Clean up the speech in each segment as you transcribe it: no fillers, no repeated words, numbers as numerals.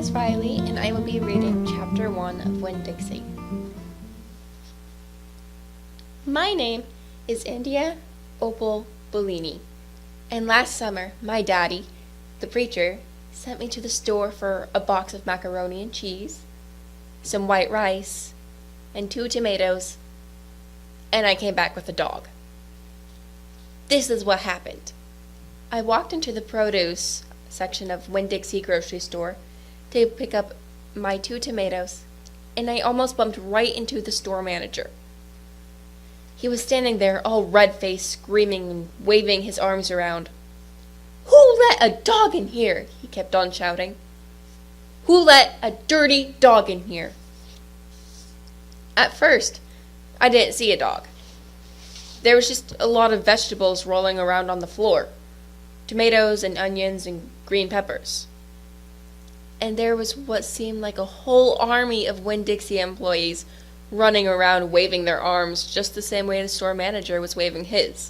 is Riley, and I will be reading Chapter 1 of Winn-Dixie. My name is India Opal Bellini, and last summer my daddy, the preacher, sent me to the store for a box of macaroni and cheese, some white rice, and 2 tomatoes, and I came back with a dog. This is what happened. I walked into the produce section of Winn-Dixie grocery store to pick up my 2 tomatoes, and I almost bumped right into the store manager. He was standing there all red-faced, screaming and waving his arms around. "Who let a dog in here?" he kept on shouting. "Who let a dirty dog in here?" At first, I didn't see a dog. There was just a lot of vegetables rolling around on the floor. Tomatoes and onions and green peppers. And there was what seemed like a whole army of Winn-Dixie employees running around waving their arms just the same way the store manager was waving his.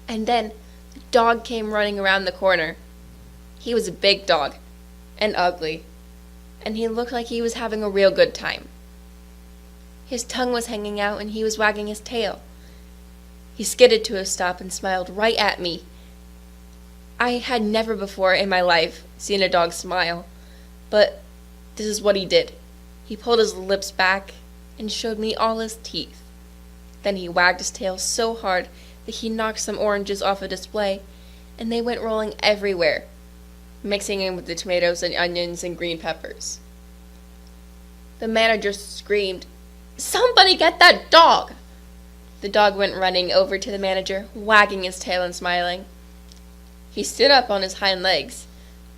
And then the dog came running around the corner. He was a big dog and ugly, and he looked like he was having a real good time. His tongue was hanging out and he was wagging his tail. He skidded to a stop and smiled right at me. I had never before in my life seen a dog smile, but this is what he did. He pulled his lips back and showed me all his teeth. Then he wagged his tail so hard that he knocked some oranges off a display, and they went rolling everywhere, mixing in with the tomatoes and onions and green peppers. The manager screamed, "Somebody get that dog!" The dog went running over to the manager, wagging his tail and smiling. He stood up on his hind legs.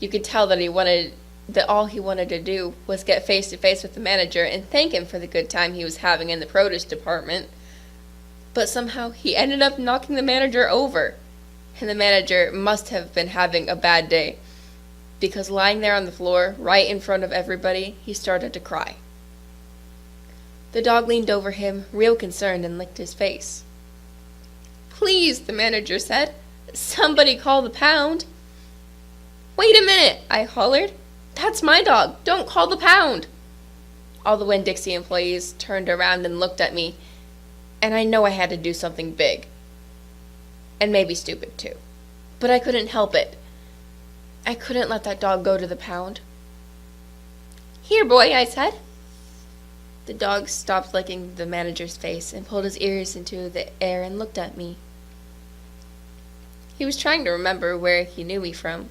You could tell that all he wanted to do was get face to face with the manager and thank him for the good time he was having in the produce department. But somehow he ended up knocking the manager over, and the manager must have been having a bad day, because lying there on the floor, right in front of everybody, he started to cry. The dog leaned over him, real concerned, and licked his face. "Please," the manager said, "somebody call the pound." "Wait a minute," I hollered. "That's my dog. Don't call the pound." All the Winn-Dixie employees turned around and looked at me, and I know I had to do something big. And maybe stupid, too. But I couldn't help it. I couldn't let that dog go to the pound. "Here, boy," I said. The dog stopped licking the manager's face and pulled his ears into the air and looked at me. He was trying to remember where he knew me from.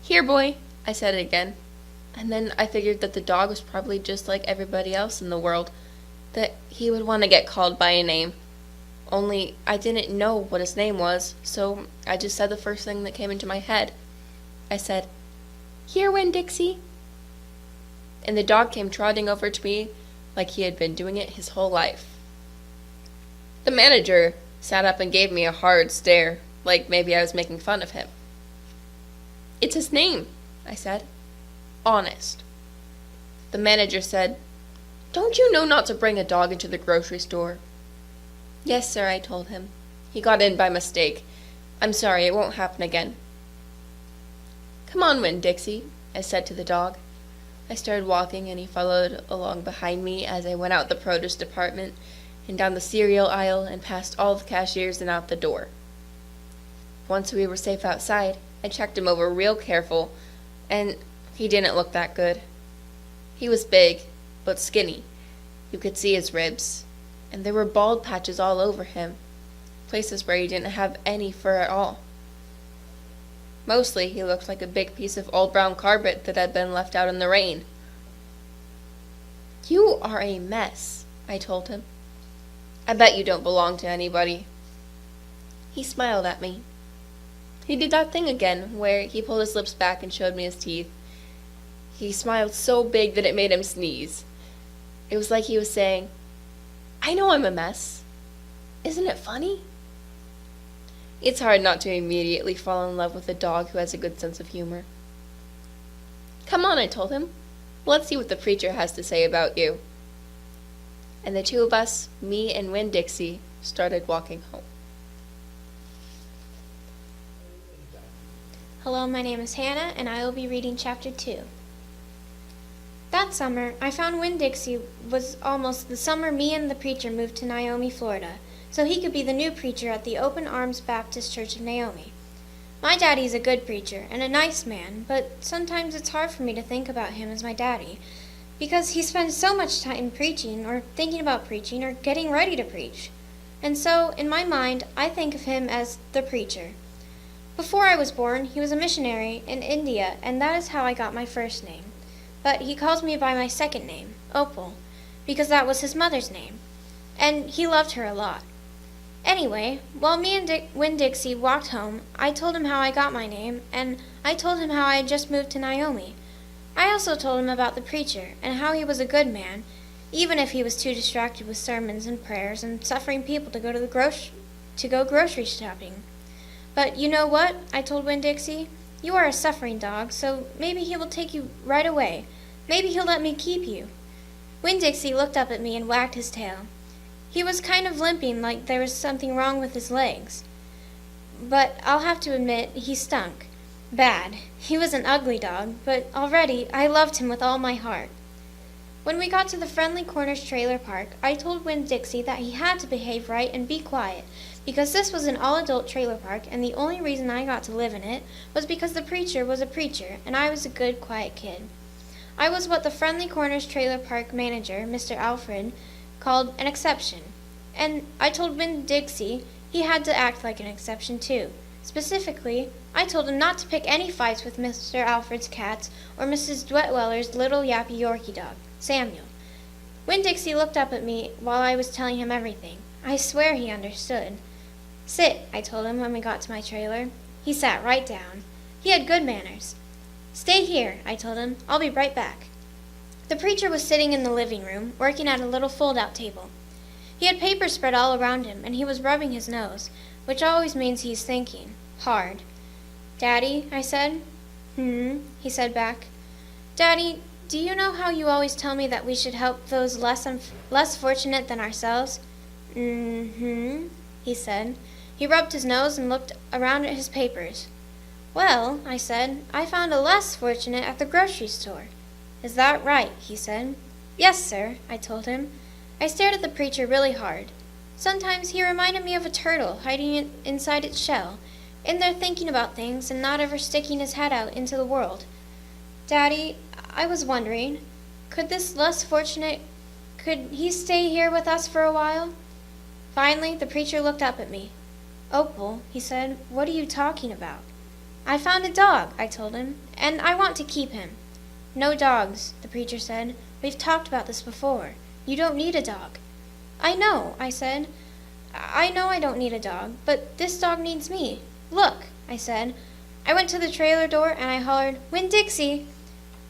"Here, boy," I said it again, and then I figured that the dog was probably just like everybody else in the world, that he would want to get called by a name. Only I didn't know what his name was, so I just said the first thing that came into my head. I said, "Here, Winn-Dixie." And the dog came trotting over to me like he had been doing it his whole life. The manager sat up and gave me a hard stare, like maybe I was making fun of him. "It's his name," I said. "Honest." The manager said, "Don't you know not to bring a dog into the grocery store?" "Yes, sir," I told him. "He got in by mistake. I'm sorry, it won't happen again." "Come on, Winn-Dixie," I said to the dog. I started walking, and he followed along behind me as I went out the produce department and down the cereal aisle and past all the cashiers and out the door. Once we were safe outside, I checked him over real careful, and he didn't look that good. He was big, but skinny. You could see his ribs, and there were bald patches all over him, places where he didn't have any fur at all. Mostly, he looked like a big piece of old brown carpet that had been left out in the rain. "You are a mess," I told him. "I bet you don't belong to anybody." He smiled at me. He did that thing again, where he pulled his lips back and showed me his teeth. He smiled so big that it made him sneeze. It was like he was saying, "I know I'm a mess. Isn't it funny?" It's hard not to immediately fall in love with a dog who has a good sense of humor. "Come on," I told him. "Let's see what the preacher has to say about you." And the 2 of us, me and Winn-Dixie, started walking home. Hello, my name is Hannah, and I will be reading Chapter 2. That summer, I found Winn-Dixie was almost the summer me and the preacher moved to Naomi, Florida, so he could be the new preacher at the Open Arms Baptist Church of Naomi. My daddy's a good preacher and a nice man, but sometimes it's hard for me to think about him as my daddy, because he spends so much time preaching or thinking about preaching or getting ready to preach. And so, in my mind, I think of him as the preacher. Before I was born, he was a missionary in India, and that is how I got my first name. But he calls me by my second name, Opal, because that was his mother's name, and he loved her a lot. Anyway, while me and Winn-Dixie walked home, I told him how I got my name, and I told him how I had just moved to Naomi. I also told him about the preacher, and how he was a good man, even if he was too distracted with sermons and prayers and suffering people to go grocery shopping. But you know what? I told Winn-Dixie. You are a suffering dog, so maybe he will take you right away. Maybe he'll let me keep you. Winn-Dixie looked up at me and wagged his tail. He was kind of limping, like there was something wrong with his legs. But I'll have to admit, he stunk. Bad. He was an ugly dog, but already I loved him with all my heart. When we got to the Friendly Corners trailer park, I told Winn-Dixie that he had to behave right and be quiet, because this was an all-adult trailer park, and the only reason I got to live in it was because the preacher was a preacher, and I was a good, quiet kid. I was what the Friendly Corners trailer park manager, Mr. Alfred, called an exception. And I told Winn-Dixie he had to act like an exception, too. Specifically, I told him not to pick any fights with Mr. Alfred's cats or Mrs. Dwetweller's little yappy Yorkie dog, Samuel. Winn-Dixie looked up at me while I was telling him everything. I swear he understood. Sit, I told him when we got to my trailer. He sat right down. He had good manners. Stay here, I told him. I'll be right back. The preacher was sitting in the living room, working at a little fold-out table. He had papers spread all around him, and he was rubbing his nose, which always means he's thinking. Hard. Daddy, I said. He said back. Daddy, do you know how you always tell me that we should help those less fortunate than ourselves? He said. He rubbed his nose and looked around at his papers. Well, I said, I found a less fortunate at the grocery store. Is that right? He said. Yes, sir, I told him. I stared at the preacher really hard. Sometimes he reminded me of a turtle hiding inside its shell, in there thinking about things and not ever sticking his head out into the world. Daddy, I was wondering, could he stay here with us for a while? Finally, the preacher looked up at me. Opal, he said, what are you talking about? I found a dog, I told him, and I want to keep him. No dogs, the preacher said. We've talked about this before. You don't need a dog. I know, I said. I know I don't need a dog, but this dog needs me. Look, I said. I went to the trailer door and I hollered, Winn-Dixie!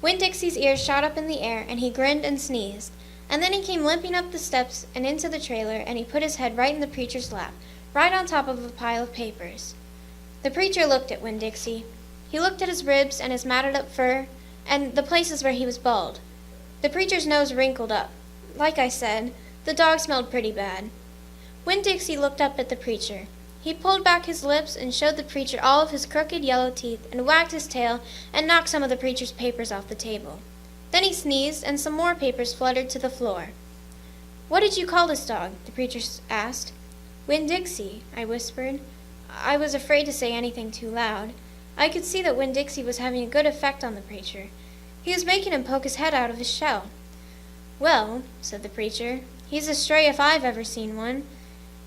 Winn-Dixie's ears shot up in the air and he grinned and sneezed. And then he came limping up the steps and into the trailer and he put his head right in the preacher's lap, right on top of a pile of papers. The preacher looked at Winn-Dixie. He looked at his ribs and his matted up fur and the places where he was bald. The preacher's nose wrinkled up. Like I said, the dog smelled pretty bad. Winn-Dixie looked up at the preacher. He pulled back his lips and showed the preacher all of his crooked yellow teeth and wagged his tail and knocked some of the preacher's papers off the table. Then he sneezed and some more papers fluttered to the floor. What did you call this dog? The preacher asked. Winn-Dixie, I whispered. I was afraid to say anything too loud. I could see that Winn-Dixie was having a good effect on the preacher. He was making him poke his head out of his shell. Well, said the preacher, he's a stray if I've ever seen one.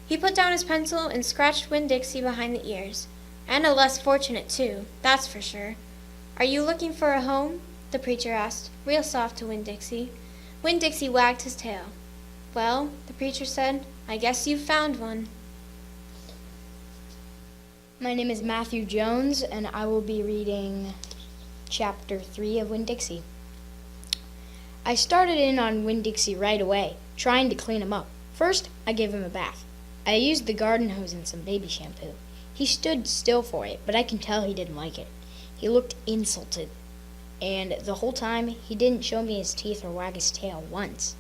He put down his pencil and scratched Winn-Dixie behind the ears. And a less fortunate, too, that's for sure. Are you looking for a home? The preacher asked, real soft to Winn-Dixie. Winn-Dixie wagged his tail. Well, the preacher said, I guess you've found one. My name is Matthew Jones, and I will be reading Chapter 3 of Winn-Dixie. I started in on Winn-Dixie right away, trying to clean him up. First, I gave him a bath. I used the garden hose and some baby shampoo. He stood still for it, but I can tell he didn't like it. He looked insulted, and the whole time he didn't show me his teeth or wag his tail once.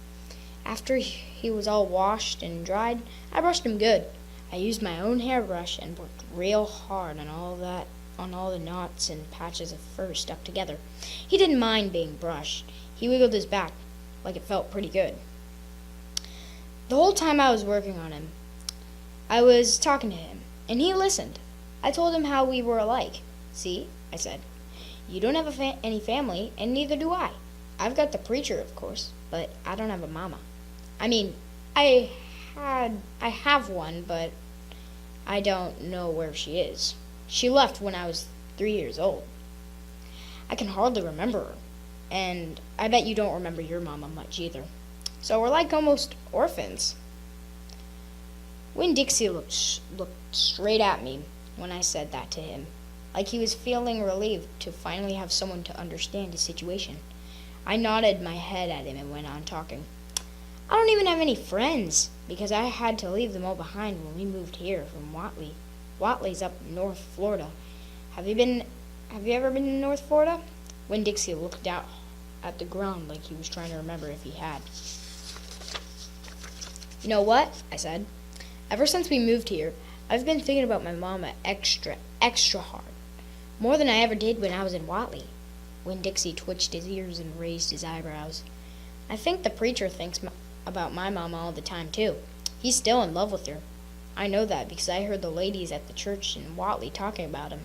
After he was all washed and dried, I brushed him good. I used my own hairbrush and worked real hard on all that on all the knots and patches of fur stuck together. He didn't mind being brushed. He wiggled his back like it felt pretty good. The whole time I was working on him, I was talking to him, and he listened. I told him how we were alike. See, I said, you don't have any family, and neither do I. I've got the preacher, of course, but I don't have a mama. I mean, I have one, but I don't know where she is. She left when I was 3 years old. I can hardly remember her, and I bet you don't remember your mama much either. So we're like almost orphans. Winn-Dixie looked straight at me when I said that to him, like he was feeling relieved to finally have someone to understand his situation. I nodded my head at him and went on talking. I don't even have any friends, because I had to leave them all behind when we moved here from Watley. Watley's up in North Florida. Have you ever been in North Florida? Winn-Dixie looked out at the ground like he was trying to remember if he had. You know what? I said. Ever since we moved here, I've been thinking about my mama extra hard. More than I ever did when I was in Watley. Winn-Dixie twitched his ears and raised his eyebrows. I think the preacher thinks about my mama all the time, too. He's still in love with her. I know that because I heard the ladies at the church in Watley talking about him.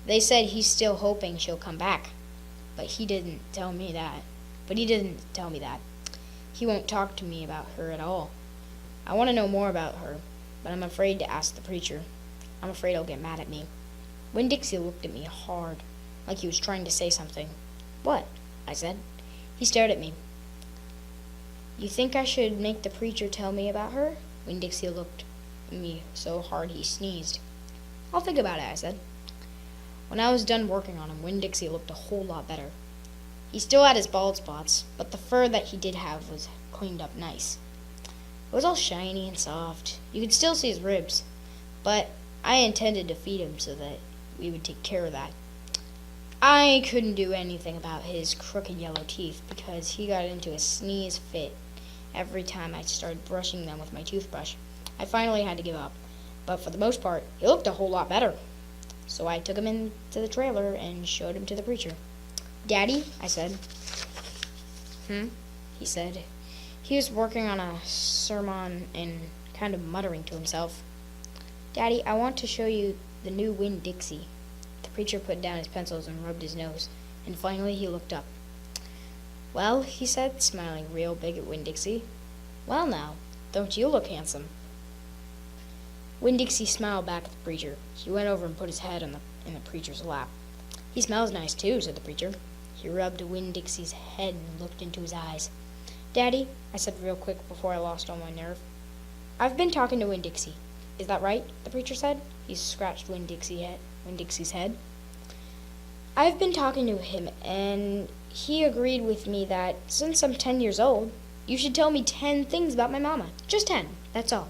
They said he's still hoping she'll come back. But he didn't tell me that. He won't talk to me about her at all. I want to know more about her, but I'm afraid to ask the preacher. I'm afraid he'll get mad at me. Winn-Dixie looked at me hard, like he was trying to say something. What? I said. He stared at me. You think I should make the preacher tell me about her? Winn-Dixie looked at me so hard he sneezed. I'll think about it, I said. When I was done working on him, Winn-Dixie looked a whole lot better. He still had his bald spots, but the fur that he did have was cleaned up nice. It was all shiny and soft. You could still see his ribs, but I intended to feed him so that we would take care of that. I couldn't do anything about his crooked yellow teeth because he got into a sneeze fit every time I started brushing them with my toothbrush. I finally had to give up, but for the most part, he looked a whole lot better. So I took him into the trailer and showed him to the preacher. Daddy, I said. He said. He was working on a sermon and kind of muttering to himself. Daddy, I want to show you the new Winn-Dixie. The preacher put down his pencils and rubbed his nose, and finally he looked up. Well, he said, smiling real big at Winn-Dixie. Well now, don't you look handsome? Winn-Dixie smiled back at the preacher. He went over and put his head in the preacher's lap. He smells nice too, said the preacher. He rubbed Winn-Dixie's head and looked into his eyes. Daddy, I said real quick before I lost all my nerve. I've been talking to Winn-Dixie. Is that right? The preacher said. He scratched Winn-Dixie's head. I've been talking to him, and he agreed with me that since I'm 10 years old, you should tell me 10 things about my mama. Just 10, that's all.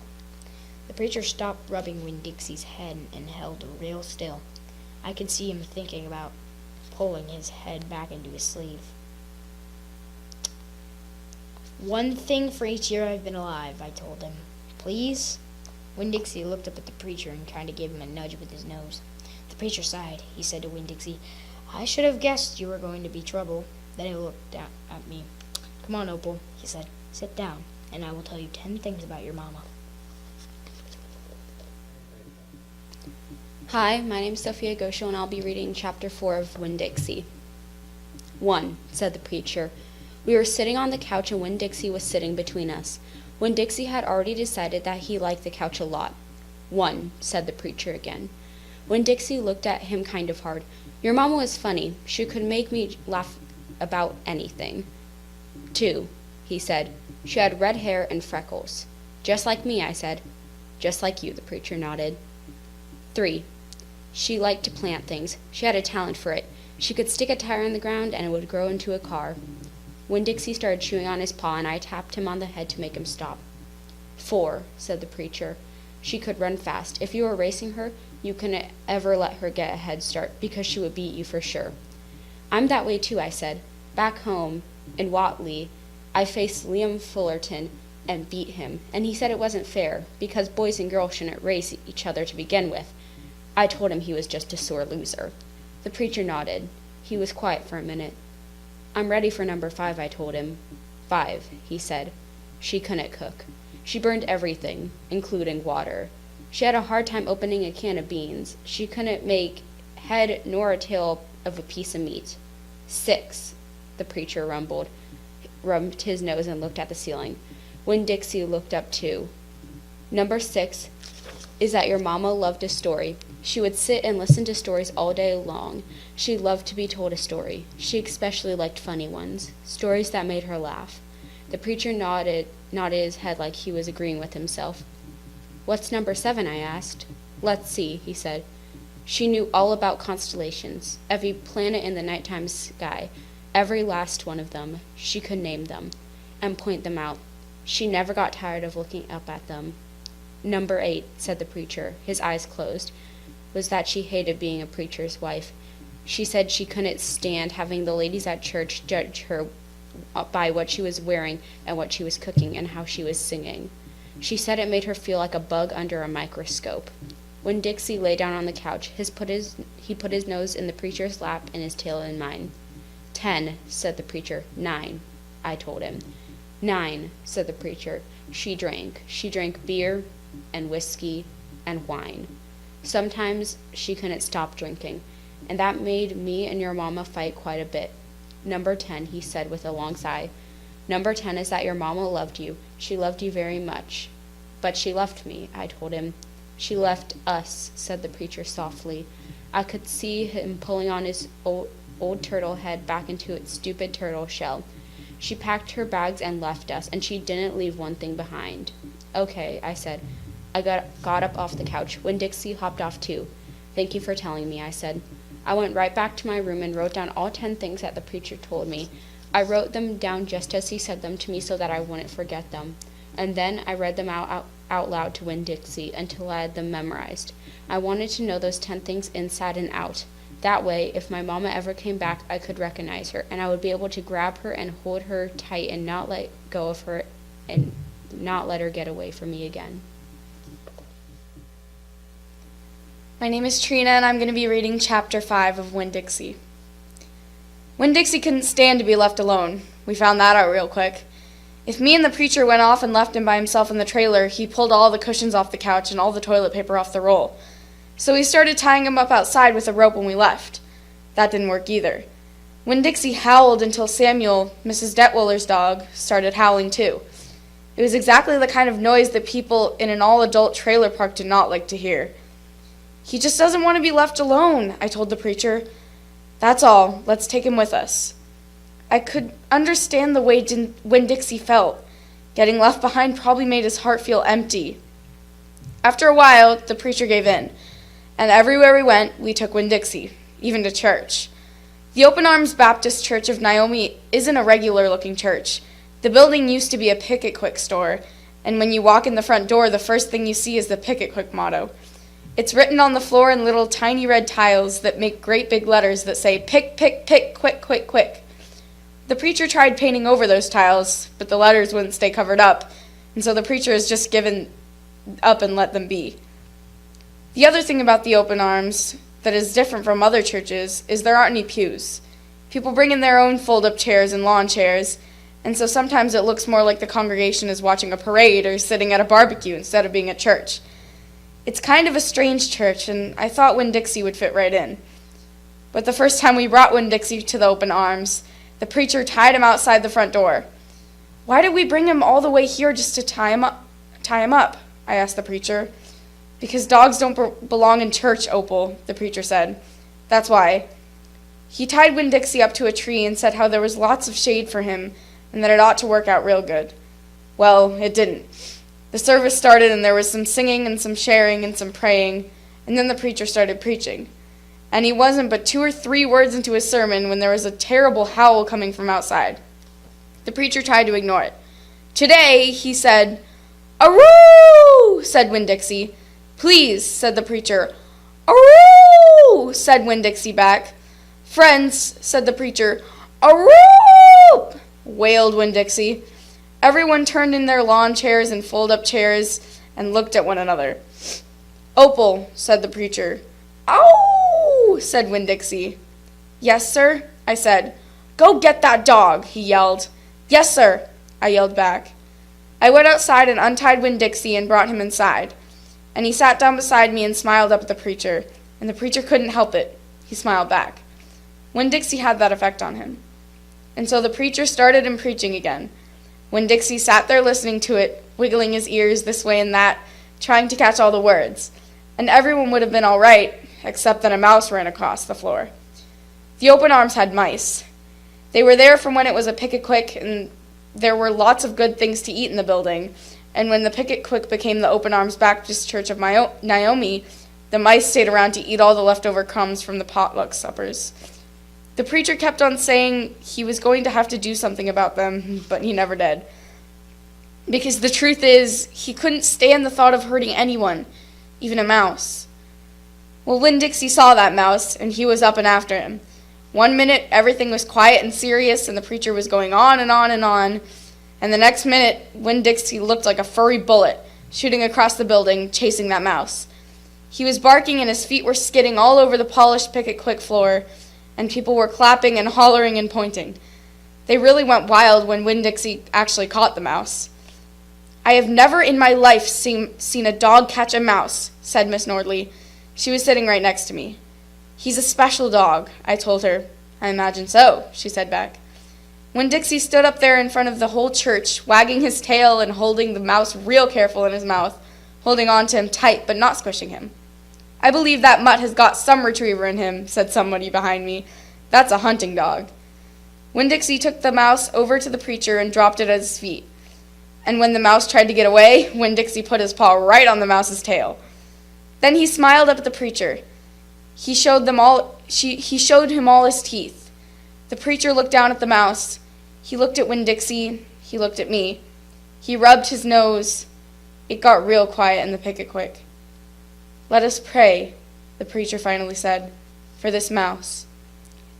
The preacher stopped rubbing Winn-Dixie's head and held real still. I could see him thinking about pulling his head back into his sleeve. 1 thing for each year I've been alive, I told him. Please? Winn-Dixie looked up at the preacher and kind of gave him a nudge with his nose. The preacher sighed. He said to Winn-Dixie, I should have guessed you were going to be trouble. Then he looked down at me. Come on, Opal, he said. Sit down, and I will tell you 10 things about your mama. Hi, my name is Sophia Gosho, and I'll be reading Chapter 4 of Winn-Dixie. 1, said the preacher. We were sitting on the couch, and Winn-Dixie was sitting between us. Winn-Dixie had already decided that he liked the couch a lot. 1, said the preacher again. Winn-Dixie looked at him kind of hard. Your mama was funny. She could make me laugh about anything. 2, he said. She had red hair and freckles. Just like me, I said. Just like you, the preacher nodded. 3, she liked to plant things. She had a talent for it. She could stick a tire in the ground and it would grow into a car. Winn-Dixie started chewing on his paw, and I tapped him on the head to make him stop. 4, said the preacher. She could run fast. If you were racing her, you couldn't ever let her get a head start, because she would beat you for sure. I'm that way too, I said. Back home, in Watley, I faced Liam Fullerton and beat him, and he said it wasn't fair, because boys and girls shouldn't race each other to begin with. I told him he was just a sore loser. The preacher nodded. He was quiet for a minute. I'm ready for number 5, I told him. 5, he said. She couldn't cook. She burned everything, including water. She had a hard time opening a can of beans. She couldn't make head nor a tail of a piece of meat. 6, the preacher rumbled, rubbed his nose and looked at the ceiling. Winn-Dixie looked up too. Number 6 is that your mama loved a story. She would sit and listen to stories all day long. She loved to be told a story. She especially liked funny ones, stories that made her laugh. The preacher nodded his head like he was agreeing with himself. What's number 7, I asked. Let's see, he said. She knew all about constellations, every planet in the nighttime sky, every last one of them. She could name them and point them out. She never got tired of looking up at them. Number 8, said the preacher, his eyes closed, was that she hated being a preacher's wife. She said she couldn't stand having the ladies at church judge her by what she was wearing and what she was cooking and how she was singing. She said it made her feel like a bug under a microscope. When Dixie lay down on the couch, he put his nose in the preacher's lap and his tail in mine. 10, said the preacher. 9, I told him. 9, said the preacher. She drank. She drank beer and whiskey and wine. Sometimes she couldn't stop drinking, and that made me and your mama fight quite a bit. Number 10, he said with a long sigh. Number 10 is that your mama loved you. She loved you very much. But she left me, I told him. She left us, said the preacher softly. I could see him pulling on his old turtle head back into its stupid turtle shell. She packed her bags and left us, and she didn't leave one thing behind. Okay, I said. I got up off the couch. Winn-Dixie hopped off too. Thank you for telling me, I said. I went right back to my room and wrote down all 10 things that the preacher told me. I wrote them down just as he said them to me so that I wouldn't forget them. And then I read them out loud to Winn-Dixie until I had them memorized. I wanted to know those 10 things inside and out. That way, if my mama ever came back, I could recognize her, and I would be able to grab her and hold her tight and not let go of her and not let her get away from me again. My name is Trina, and I'm going to be reading Chapter 5 of Winn-Dixie. Winn-Dixie couldn't stand to be left alone. We found that out real quick. If me and the preacher went off and left him by himself in the trailer, he pulled all the cushions off the couch and all the toilet paper off the roll. So we started tying him up outside with a rope when we left. That didn't work either. Winn-Dixie howled until Samuel, Mrs. Detwiller's dog, started howling too. It was exactly the kind of noise that people in an all-adult trailer park did not like to hear. He just doesn't want to be left alone, I told the preacher. That's all. Let's take him with us. I could understand the way Winn-Dixie felt. Getting left behind probably made his heart feel empty. After a while, the preacher gave in, and everywhere we went, we took Winn-Dixie, even to church. The Open Arms Baptist Church of Naomi isn't a regular-looking church. The building used to be a Pick It Quick store, and when you walk in the front door, the first thing you see is the Pick It Quick motto. It's written on the floor in little tiny red tiles that make great big letters that say, pick, pick, pick, quick, quick, quick. The preacher tried painting over those tiles, but the letters wouldn't stay covered up, and so the preacher has just given up and let them be. The other thing about the Open Arms that is different from other churches is there aren't any pews. People bring in their own fold-up chairs and lawn chairs, and so sometimes it looks more like the congregation is watching a parade or sitting at a barbecue instead of being at church. It's kind of a strange church, and I thought Winn-Dixie would fit right in. But the first time we brought Winn-Dixie to the Open Arms, the preacher tied him outside the front door. Why did we bring him all the way here just to tie him up? I asked the preacher. Because dogs don't belong in church, Opal, the preacher said. That's why. He tied Winn-Dixie up to a tree and said how there was lots of shade for him and that it ought to work out real good. Well, it didn't. The service started and there was some singing and some sharing and some praying, and then the preacher started preaching. And he wasn't but 2 or 3 words into his sermon when there was a terrible howl coming from outside. The preacher tried to ignore it. Today, he said, "Aroo!" said Winn-Dixie. "Please," said the preacher. "Aroo!" said Winn-Dixie back. "Friends," said the preacher. "Aroo!" wailed Winn-Dixie. Everyone turned in their lawn chairs and fold-up chairs and looked at one another. "Opal," said the preacher, "Ow!" said Winn-Dixie. "Yes, sir," I said. "Go get that dog," he yelled. "Yes, sir," I yelled back. I went outside and untied Winn-Dixie and brought him inside. And he sat down beside me and smiled up at the preacher, and the preacher couldn't help it. He smiled back. Winn-Dixie had that effect on him. And so the preacher started in preaching again. Winn-Dixie sat there listening to it, wiggling his ears this way and that, trying to catch all the words. And everyone would have been all right, except that a mouse ran across the floor. The Open Arms had mice. They were there from when it was a pick-a-quick, and there were lots of good things to eat in the building. And when the pick-a-quick became the Open Arms Baptist Church of Naomi, the mice stayed around to eat all the leftover crumbs from the potluck suppers. The preacher kept on saying he was going to have to do something about them, but he never did. Because the truth is, he couldn't stand the thought of hurting anyone, even a mouse. Well, Winn-Dixie saw that mouse, and he was up and after him. One minute, everything was quiet and serious, and the preacher was going on and on and on. And the next minute, Winn-Dixie looked like a furry bullet, shooting across the building, chasing that mouse. He was barking, and his feet were skidding all over the polished pick-a-quick floor, and people were clapping and hollering and pointing. They really went wild when Winn-Dixie actually caught the mouse. "I have never in my life seen a dog catch a mouse," said Miss Nordley. She was sitting right next to me. "He's a special dog," I told her. "I imagine so," she said back. Winn-Dixie stood up there in front of the whole church, wagging his tail and holding the mouse real careful in his mouth, holding on to him tight but not squishing him. "I believe that mutt has got some retriever in him," said somebody behind me. "That's a hunting dog." Winn-Dixie took the mouse over to the preacher and dropped it at his feet. And when the mouse tried to get away, Winn-Dixie put his paw right on the mouse's tail. Then he smiled up at the preacher. He showed him all his teeth. The preacher looked down at the mouse. He looked at Winn-Dixie. He looked at me. He rubbed his nose. It got real quiet in the pick-a-quick. "Let us pray," the preacher finally said, "for this mouse."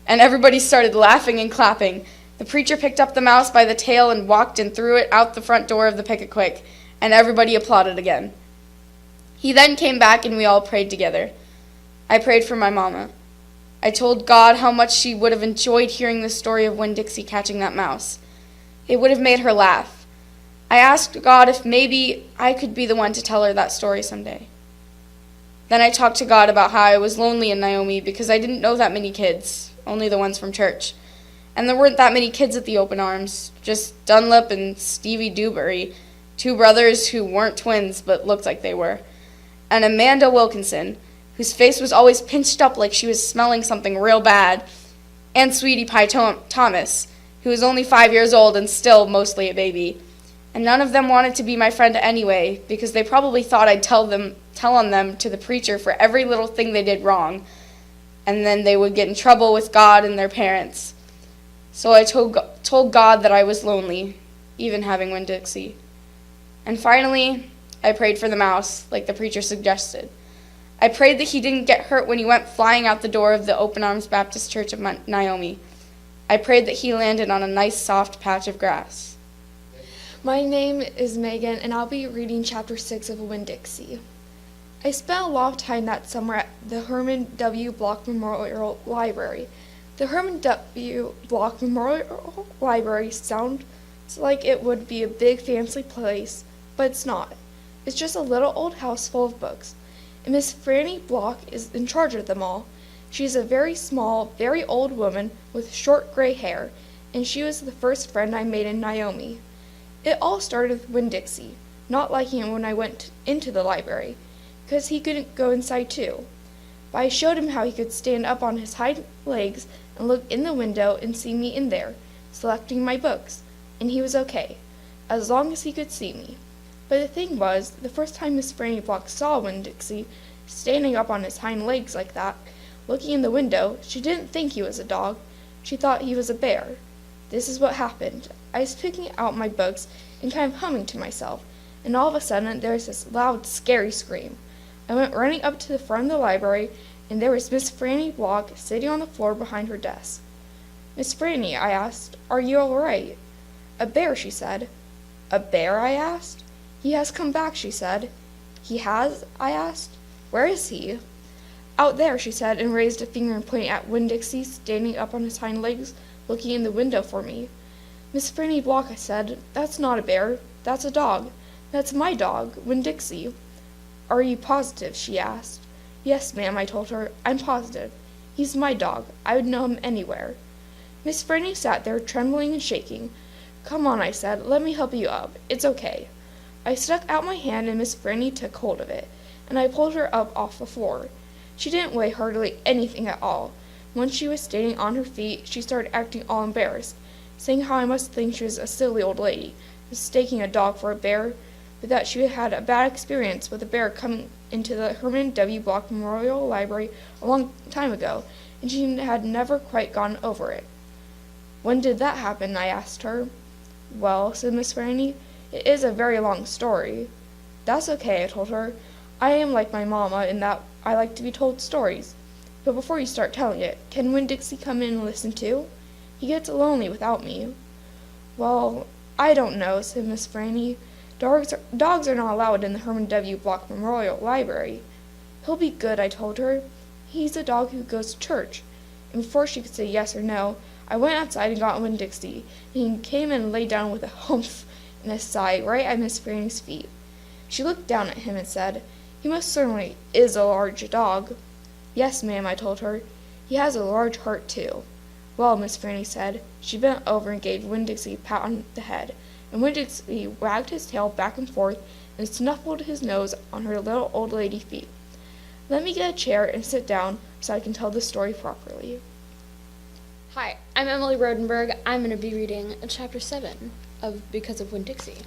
And everybody started laughing and clapping. The preacher picked up the mouse by the tail and walked and threw it out the front door of the pick-a-quick, and everybody applauded again. He then came back and we all prayed together. I prayed for my mama. I told God how much she would have enjoyed hearing the story of Winn-Dixie catching that mouse. It would have made her laugh. I asked God if maybe I could be the one to tell her that story someday. Then I talked to God about how I was lonely in Naomi because I didn't know that many kids, only the ones from church. And there weren't that many kids at the Open Arms, just Dunlap and Stevie Dewberry, two brothers who weren't twins but looked like they were, and Amanda Wilkinson, whose face was always pinched up like she was smelling something real bad, and Sweetie Pie Thomas, who was only 5 years old and still mostly a baby. And none of them wanted to be my friend anyway, because they probably thought I'd tell on them to the preacher for every little thing they did wrong, and then they would get in trouble with God and their parents. So I told God that I was lonely, even having Winn-Dixie. And finally, I prayed for the mouse, like the preacher suggested. I prayed that he didn't get hurt when he went flying out the door of the Open Arms Baptist Church of Naomi. I prayed that he landed on a nice soft patch of grass. My name is Megan, and I'll be reading Chapter 6 of Winn-Dixie. I spent a long time that summer at the Herman W. Block Memorial Library. The Herman W. Block Memorial Library sounds like it would be a big, fancy place, but it's not. It's just a little old house full of books, and Miss Franny Block is in charge of them all. She's a very small, very old woman with short gray hair, and she was the first friend I made in Naomi. It all started with Winn-Dixie, not liking him when I went into the library, because he couldn't go inside too. But I showed him how he could stand up on his hind legs and look in the window and see me in there, selecting my books, and he was okay, as long as he could see me. But the thing was, the first time Miss Franny Block saw Winn-Dixie standing up on his hind legs like that, looking in the window, she didn't think he was a dog. She thought he was a bear. This is what happened. I was picking out my books and kind of humming to myself, and all of a sudden there was this loud, scary scream. I went running up to the front of the library, and there was Miss Franny Block sitting on the floor behind her desk. "Miss Franny," I asked, "are you all right?" "A bear," she said. "A bear?" I asked. "He has come back," she said. "He has?" I asked. "Where is he?" Out there, she said, and raised a finger and pointed at Winn-Dixie, standing up on his hind legs, looking in the window for me. Miss Franny Block, I said, that's not a bear. That's a dog. That's my dog, Winn-Dixie. Are you positive? She asked. Yes, ma'am, I told her. I'm positive. He's my dog. I would know him anywhere. Miss Franny sat there, trembling and shaking. Come on, I said. Let me help you up. It's okay. I stuck out my hand and Miss Franny took hold of it, and I pulled her up off the floor. She didn't weigh hardly anything at all. Once she was standing on her feet, she started acting all embarrassed, saying how I must think she was a silly old lady, mistaking a dog for a bear, but that she had had a bad experience with a bear coming into the Herman W. Block Memorial Library a long time ago, and she had never quite gotten over it. When did that happen? I asked her. Well, said Miss Franny, it is a very long story. That's okay, I told her. I am like my mamma in that I like to be told stories. But before you start telling it, can Winn-Dixie come in and listen too? He gets lonely without me. Well, I don't know, said Miss Franny. Dogs are not allowed in the Herman W. Block Memorial Library. He'll be good, I told her. He's a dog who goes to church. And before she could say yes or no, I went outside and got Winn-Dixie, and he came in and lay down with a humph and a sigh right at Miss Franny's feet. She looked down at him and said, He most certainly is a large dog. Yes, ma'am, I told her. He has a large heart, too. Well, Miss Franny said. She bent over and gave Winn-Dixie a pat on the head, and Winn-Dixie wagged his tail back and forth and snuffled his nose on her little old lady feet. Let me get a chair and sit down so I can tell the story properly. Hi, I'm Emily Rodenberg. I'm going to be reading Chapter 7 of Because of Winn-Dixie.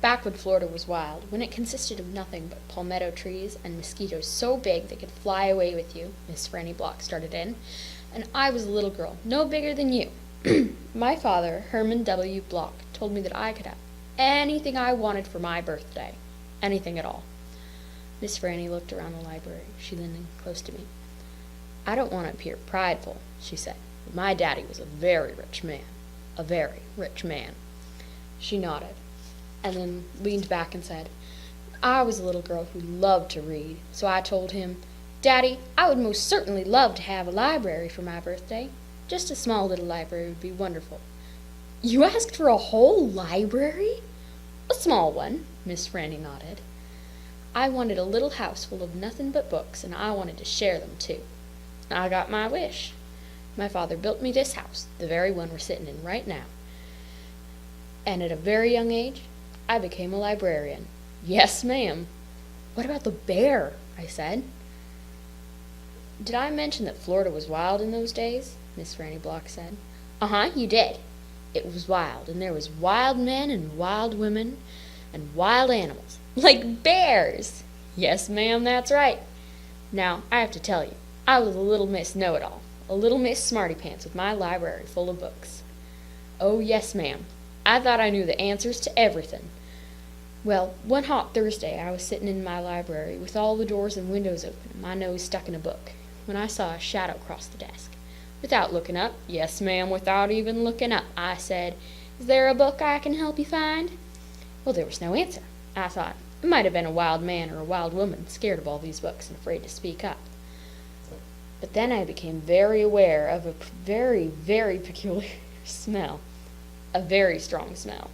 Back when Florida was wild, when it consisted of nothing but palmetto trees and mosquitoes so big they could fly away with you, Miss Franny Block started in, and I was a little girl, no bigger than you. My father, Herman W. Block, told me that I could have anything I wanted for my birthday. Anything at all. Miss Franny looked around the library. She leaned in close to me. I don't want to appear prideful, she said, but my daddy was a very rich man. A very rich man. She nodded, and then leaned back and said, I was a little girl who loved to read, so I told him, Daddy, I would most certainly love to have a library for my birthday. Just a small little library would be wonderful. You asked for a whole library? A small one, Miss Franny nodded. I wanted a little house full of nothing but books, and I wanted to share them, too. I got my wish. My father built me this house, the very one we're sitting in right now. And at a very young age, I became a librarian. Yes, ma'am. What about the bear? I said. Did I mention that Florida was wild in those days? Miss Franny Block said. Uh-huh, you did. It was wild, and there was wild men and wild women and wild animals, like bears. Yes, ma'am, that's right. Now, I have to tell you, I was a little Miss Know-It-All, a little Miss Smarty-Pants with my library full of books. Oh, yes, ma'am. I thought I knew the answers to everything. Well, one hot Thursday I was sitting in my library with all the doors and windows open and my nose stuck in a book, when I saw a shadow cross the desk. Without looking up, yes, ma'am, without even looking up, I said, Is there a book I can help you find? Well, there was no answer. I thought, it might have been a wild man or a wild woman, scared of all these books and afraid to speak up. But then I became very aware of a very, very peculiar smell. A very strong smell.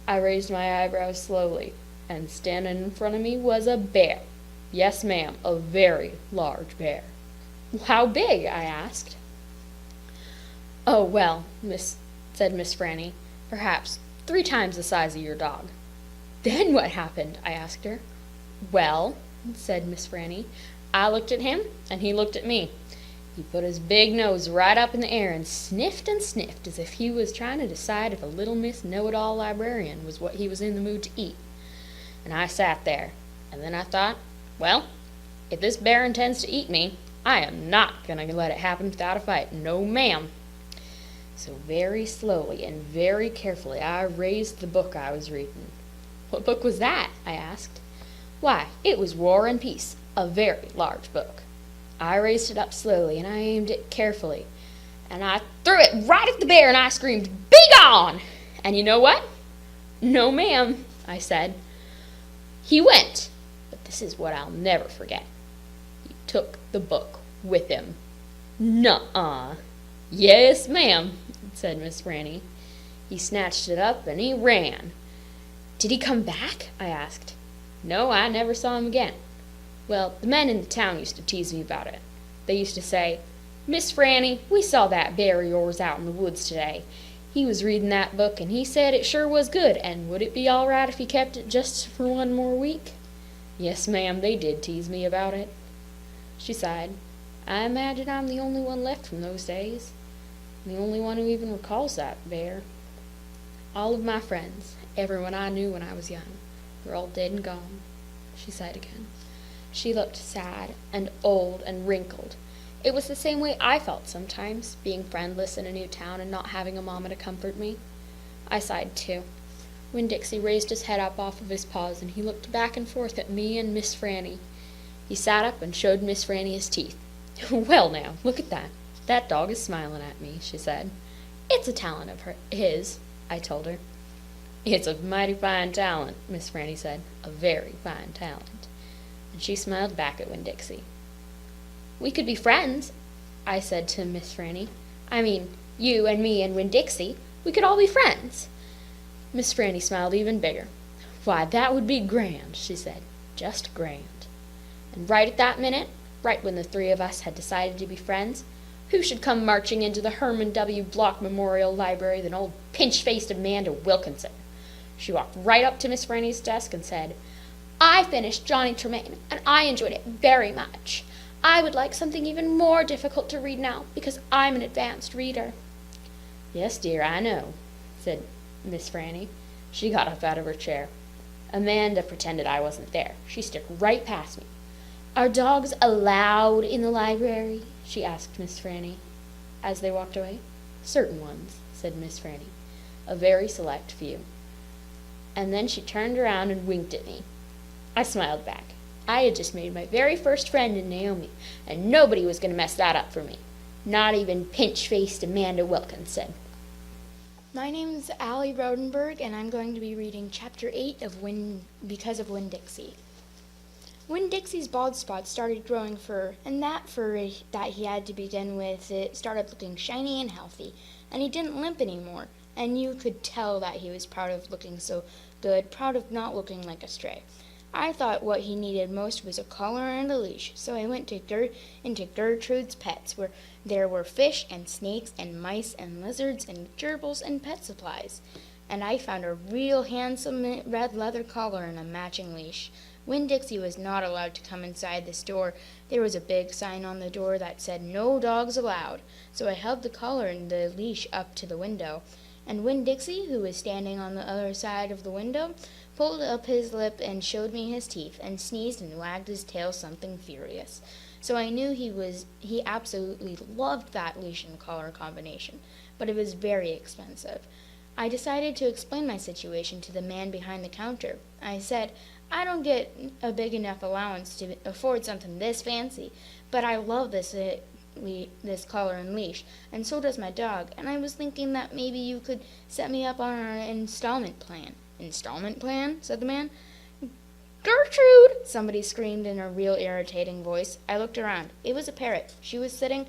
I raised my eyebrows slowly, and standing in front of me was a bear. Yes, ma'am, a very large bear. How big? I asked. Oh, well, said Miss Franny, perhaps 3 times the size of your dog. Then what happened? I asked her. Well, said Miss Franny, I looked at him, and he looked at me. He put his big nose right up in the air and sniffed as if he was trying to decide if a little Miss Know-It-All librarian was what he was in the mood to eat. And I sat there, and then I thought, well, if this bear intends to eat me, I am not going to let it happen without a fight. No, ma'am. So very slowly and very carefully I raised the book I was reading. What book was that? I asked. Why, it was War and Peace, a very large book. I raised it up slowly, and I aimed it carefully, and I threw it right at the bear, and I screamed, Be gone! And you know what? No, ma'am, I said. He went, but this is what I'll never forget. took the book with him. Nuh-uh. Yes, ma'am, said Miss Franny. He snatched it up and he ran. Did he come back? I asked. No, I never saw him again. Well, the men in the town used to tease me about it. They used to say, Miss Franny, we saw that bear of yours out in the woods today. He was reading that book, and he said it sure was good, and would it be all right if he kept it just for one more week? Yes, ma'am, they did tease me about it. She sighed. I imagine I'm the only one left from those days. The only one who even recalls that bear. All of my friends, everyone I knew when I was young, were all dead and gone. She sighed again. She looked sad and old and wrinkled. It was the same way I felt sometimes, being friendless in a new town and not having a mama to comfort me. I sighed too. Winn-Dixie raised his head up off of his paws, and he looked back and forth at me and Miss Franny. He sat up and showed Miss Franny his teeth. Well now, look at that. That dog is smiling at me, she said. It's a talent of his, I told her. It's a mighty fine talent, Miss Franny said. A very fine talent. And she smiled back at Winn-Dixie. We could be friends, I said to Miss Franny. I mean, you and me and Winn-Dixie. We could all be friends. Miss Franny smiled even bigger. Why, that would be grand, she said. Just grand. And right at that minute, right when the three of us had decided to be friends, who should come marching into the Herman W. Block Memorial Library than old pinch-faced Amanda Wilkinson. She walked right up to Miss Franny's desk and said, I finished Johnny Tremaine, and I enjoyed it very much. I would like something even more difficult to read now, because I'm an advanced reader. Yes, dear, I know, said Miss Franny. She got up out of her chair. Amanda pretended I wasn't there. She stepped right past me. Are dogs allowed in the library? She asked Miss Franny, as they walked away. Certain ones, said Miss Franny. A very select few. And then she turned around and winked at me. I smiled back. I had just made my very first friend in Naomi, and nobody was going to mess that up for me. Not even pinch-faced Amanda Wilkinson. My name's Allie Rodenberg, and I'm going to be reading Chapter 8 of Because of Winn-Dixie. Winn-Dixie's bald spot started growing fur, and that fur that he had to begin with, it started looking shiny and healthy, and he didn't limp anymore, and you could tell that he was proud of looking so good, proud of not looking like a stray. I thought what he needed most was a collar and a leash, so I went into Gertrude's Pets, where there were fish and snakes and mice and lizards and gerbils and pet supplies. And I found a real handsome red leather collar and a matching leash. Winn-Dixie was not allowed to come inside the store. There was a big sign on the door that said, "No dogs allowed." So I held the collar and the leash up to the window. And Winn-Dixie, who was standing on the other side of the window, pulled up his lip and showed me his teeth, and sneezed and wagged his tail something furious. So I knew he absolutely loved that leash and collar combination, but it was very expensive. I decided to explain my situation to the man behind the counter. I said, I don't get a big enough allowance to afford something this fancy, but I love this collar and leash, and so does my dog, and I was thinking that maybe you could set me up on an installment plan. Installment plan? Said the man. Gertrude! Somebody screamed in a real irritating voice. I looked around. It was a parrot. She was sitting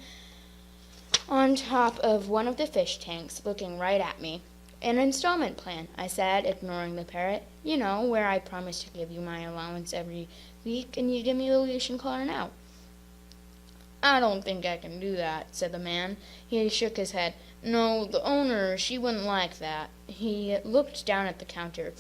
on top of one of the fish tanks, looking right at me. An installment plan, I said, ignoring the parrot. You know, where I promise to give you my allowance every week, and you give me the leash and collar now. I don't think I can do that, said the man. He shook his head. No, the owner, she wouldn't like that. He looked down at the counter.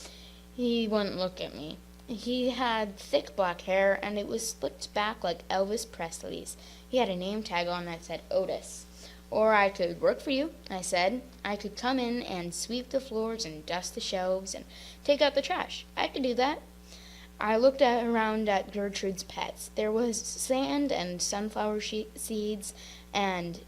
He wouldn't look at me. He had thick black hair, and it was slicked back like Elvis Presley's. He had a name tag on that said Otis. Or I could work for you, I said. I could come in and sweep the floors and dust the shelves and take out the trash. I could do that. I looked around at Gertrude's Pets. There was sand and sunflower seeds and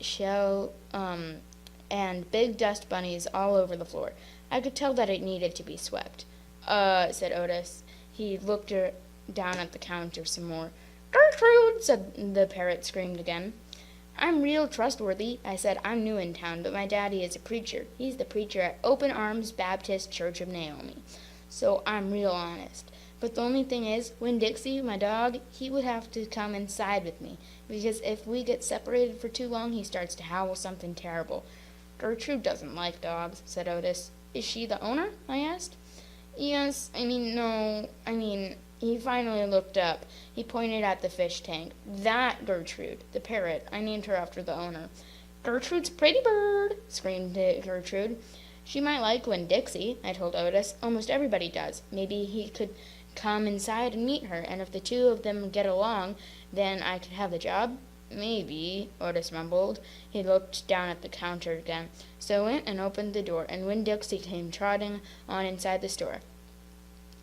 and big dust bunnies all over the floor. I could tell that it needed to be swept. Said Otis. He looked down at the counter some more. Gertrude, said the parrot, screamed again. I'm real trustworthy, I said. I'm new in town, but my daddy is a preacher. He's the preacher at Open Arms Baptist Church of Naomi. So I'm real honest. But the only thing is, Winn-Dixie, my dog, he would have to come inside with me, because if we get separated for too long, he starts to howl something terrible. Gertrude doesn't like dogs, said Otis. Is she the owner? I asked. Yes, no, he finally looked up. He pointed at the fish tank. That Gertrude, the parrot. I named her after the owner. Gertrude's pretty bird, screamed Gertrude. She might like Winn-Dixie, I told Otis. Almost everybody does. Maybe he could come inside and meet her, and if the two of them get along, then I could have the job. Maybe, Otis mumbled. He looked down at the counter again. So I went and opened the door, and Winn-Dixie came trotting on inside the store.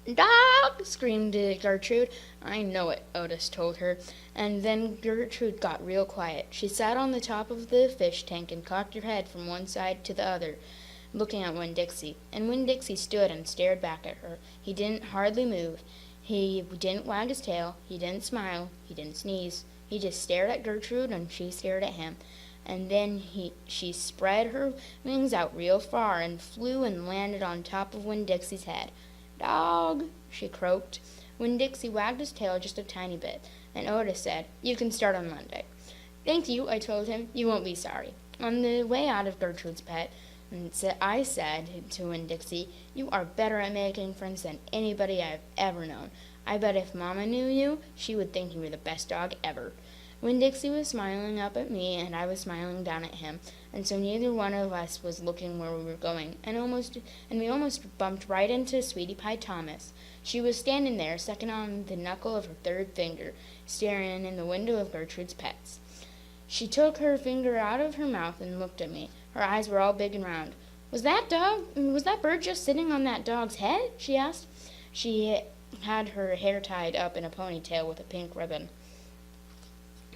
Dog! Screamed Gertrude. I know it, Otis told her. And then Gertrude got real quiet. She sat on the top of the fish tank and cocked her head from one side to the other, looking at Winn-Dixie. And Winn-Dixie stood and stared back at her. He didn't hardly move. He didn't wag his tail. He didn't smile. He didn't sneeze. He just stared at Gertrude, and she stared at him. And then she spread her wings out real far and flew and landed on top of Winn-Dixie's head. Dog, she croaked. Winn-Dixie wagged his tail just a tiny bit, and Otis said, You can start on Monday. Thank you, I told him. You won't be sorry. On the way out of Gertrude's pet, I said to Winn-Dixie, You are better at making friends than anybody I've ever known. I bet if Mama knew you, she would think you were the best dog ever. Winn-Dixie was smiling up at me, and I was smiling down at him, and so neither one of us was looking where we were going, and we almost bumped right into Sweetie Pie Thomas. She was standing there, sucking on the knuckle of her third finger, staring in the window of Gertrude's Pets. She took her finger out of her mouth and looked at me. Her eyes were all big and round. Was that bird just sitting on that dog's head? She asked. She had her hair tied up in a ponytail with a pink ribbon.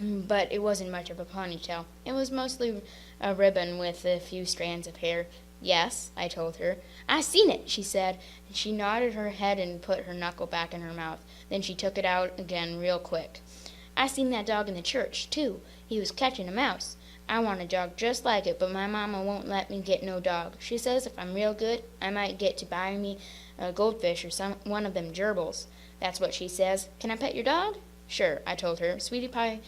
But it wasn't much of a ponytail. It was mostly a ribbon with a few strands of hair. Yes, I told her. I seen it, she said. She nodded her head and put her knuckle back in her mouth. Then she took it out again real quick. I seen that dog in the church, too. He was catching a mouse. I want a dog just like it, but my mama won't let me get no dog. She says if I'm real good, I might get to buy me a goldfish or one of them gerbils. That's what she says. Can I pet your dog? Sure, I told her. Sweetie Pie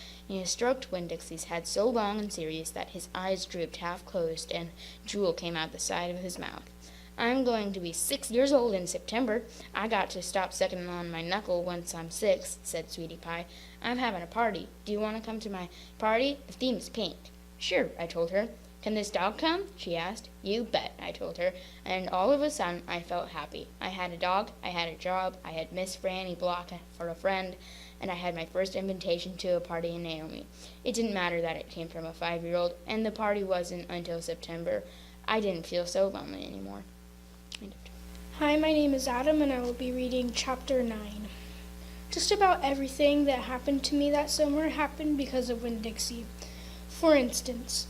stroked Winn-Dixie's head so long and serious that his eyes drooped half closed and drool came out the side of his mouth. I'm going to be 6 years old in September. I got to stop sucking on my knuckle once I'm 6, said Sweetie Pie. I'm having a party. Do you want to come to my party? The theme is pink. Sure, I told her. Can this dog come? She asked. You bet, I told her, and all of a sudden I felt happy. I had a dog, I had a job, I had Miss Franny Block for a friend, and I had my first invitation to a party in Naomi. It didn't matter that it came from a 5-year-old, and the party wasn't until September. I didn't feel so lonely anymore. Hi, my name is Adam, and I will be reading Chapter 9. Just about everything that happened to me that summer happened because of Winn-Dixie. For instance,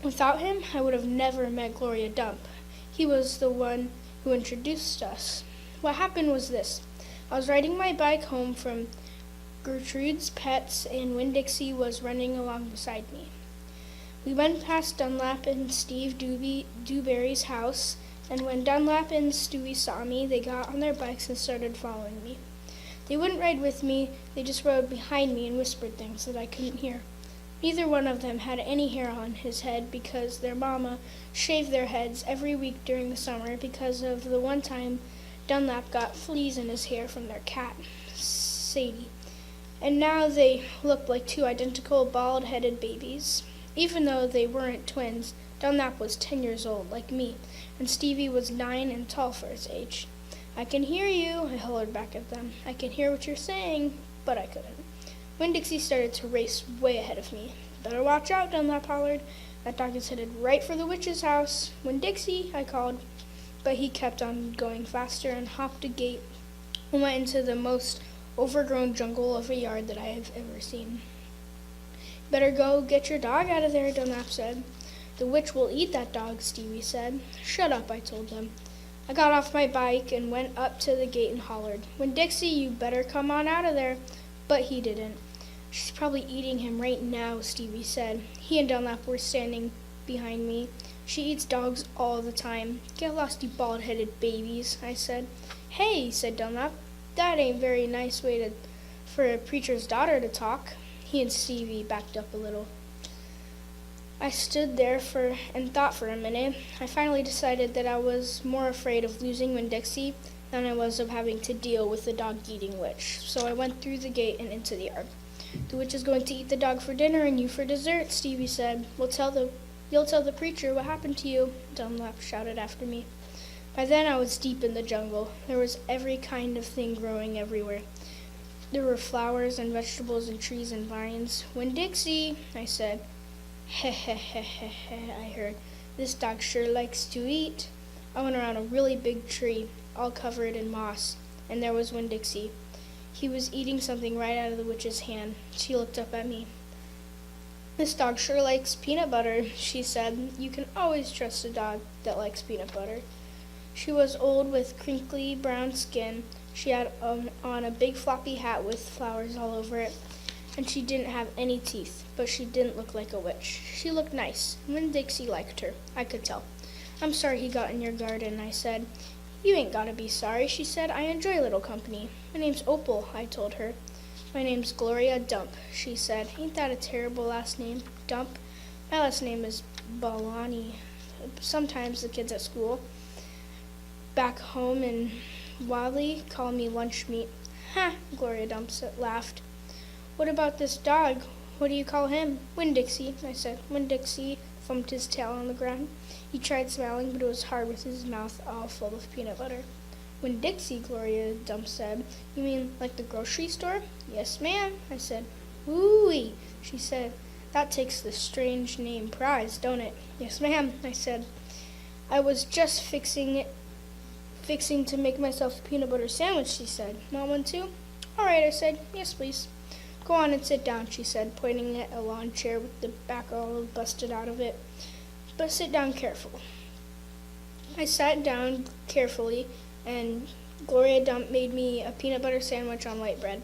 without him, I would have never met Gloria Dump. He was the one who introduced us. What happened was this. I was riding my bike home from Gertrude's Pets, and Winn-Dixie was running along beside me. We went past Dunlap and Steve Dewberry's house, and when Dunlap and Stewie saw me, they got on their bikes and started following me. They wouldn't ride with me, they just rode behind me and whispered things that I couldn't hear. Neither one of them had any hair on his head because their mama shaved their heads every week during the summer because of the one time Dunlap got fleas in his hair from their cat, Sadie. And now they looked like two identical bald-headed babies. Even though they weren't twins, Dunlap was 10 years old, like me, and Stevie was 9 and tall for his age. I can hear you, I hollered back at them. I can hear what you're saying, but I couldn't. Winn-Dixie started to race way ahead of me. Better watch out, Dunlap hollered. That dog is headed right for the witch's house. Winn-Dixie, I called. But he kept on going faster and hopped a gate and went into the most overgrown jungle of a yard that I have ever seen. Better go get your dog out of there, Dunlap said. The witch will eat that dog, Stevie said. Shut up, I told them. I got off my bike and went up to the gate and hollered, Winn-Dixie, you better come on out of there. But he didn't. She's probably eating him right now, Stevie said. He and Dunlap were standing behind me. She eats dogs all the time. Get lost, you bald-headed babies, I said. Hey, said Dunlap. That ain't very nice way for a preacher's daughter to talk. He and Stevie backed up a little. I stood there and thought for a minute. I finally decided that I was more afraid of losing Winn-Dixie than I was of having to deal with the dog-eating witch. So I went through the gate and into the yard. The witch is going to eat the dog for dinner and you for dessert, Stevie said. You'll tell the preacher what happened to you, Dunlap shouted after me. By then I was deep in the jungle. There was every kind of thing growing everywhere. There were flowers and vegetables and trees and vines. Winn-Dixie, I said. Heh heh heh heh heh, I heard. This dog sure likes to eat. I went around a really big tree, all covered in moss, and there was Winn-Dixie. He was eating something right out of the witch's hand. She looked up at me. This dog sure likes peanut butter, she said. You can always trust a dog that likes peanut butter. She was old with crinkly brown skin. She had on a big floppy hat with flowers all over it, and she didn't have any teeth, but she didn't look like a witch. She looked nice. Winn-Dixie liked her. I could tell. I'm sorry he got in your garden, I said. You ain't gotta be sorry, she said. I enjoy little company. My name's Opal, I told her. My name's Gloria Dump, she said. Ain't that a terrible last name? Dump? My last name is Balani. Sometimes the kids at school back home in Wadley call me lunch meat. Ha! Gloria Dump laughed. What about this dog? What do you call him? Winn-Dixie, I said. Winn-Dixie thumped his tail on the ground. He tried smiling, but it was hard with his mouth all full of peanut butter. Winn-Dixie, Gloria Dump said. You mean like the grocery store? Yes, ma'am, I said. Ooh-wee, she said. That takes the strange name prize, don't it? Yes, ma'am, I said. I was just fixing to make myself a peanut butter sandwich, she said. Want one too? All right, I said. Yes, please. Go on and sit down, she said, pointing at a lawn chair with the back all busted out of it. But sit down careful. I sat down carefully, and Gloria Dump made me a peanut butter sandwich on white bread.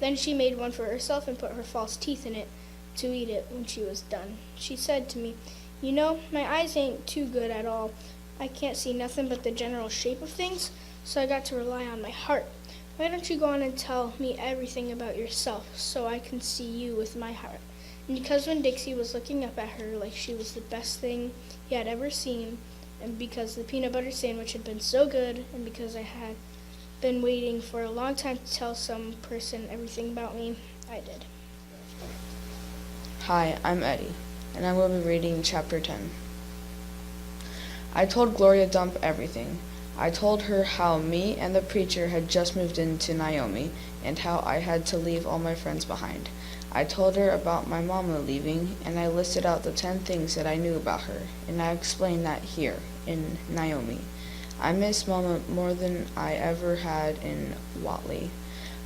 Then she made one for herself and put her false teeth in it to eat it when she was done. She said to me, You know, my eyes ain't too good at all. I can't see nothing but the general shape of things, so I got to rely on my heart. Why don't you go on and tell me everything about yourself so I can see you with my heart? And because Winn-Dixie was looking up at her like she was the best thing he had ever seen, and because the peanut butter sandwich had been so good, and because I had been waiting for a long time to tell some person everything about me, I did. Hi, I'm Eddie, and I will be reading Chapter 10. I told Gloria Dump everything. I told her how me and the preacher had just moved into Naomi, and how I had to leave all my friends behind. I told her about my mama leaving, and I listed out the 10 things that I knew about her, and I explained that here, in Naomi. I miss Mama more than I ever had in Watley.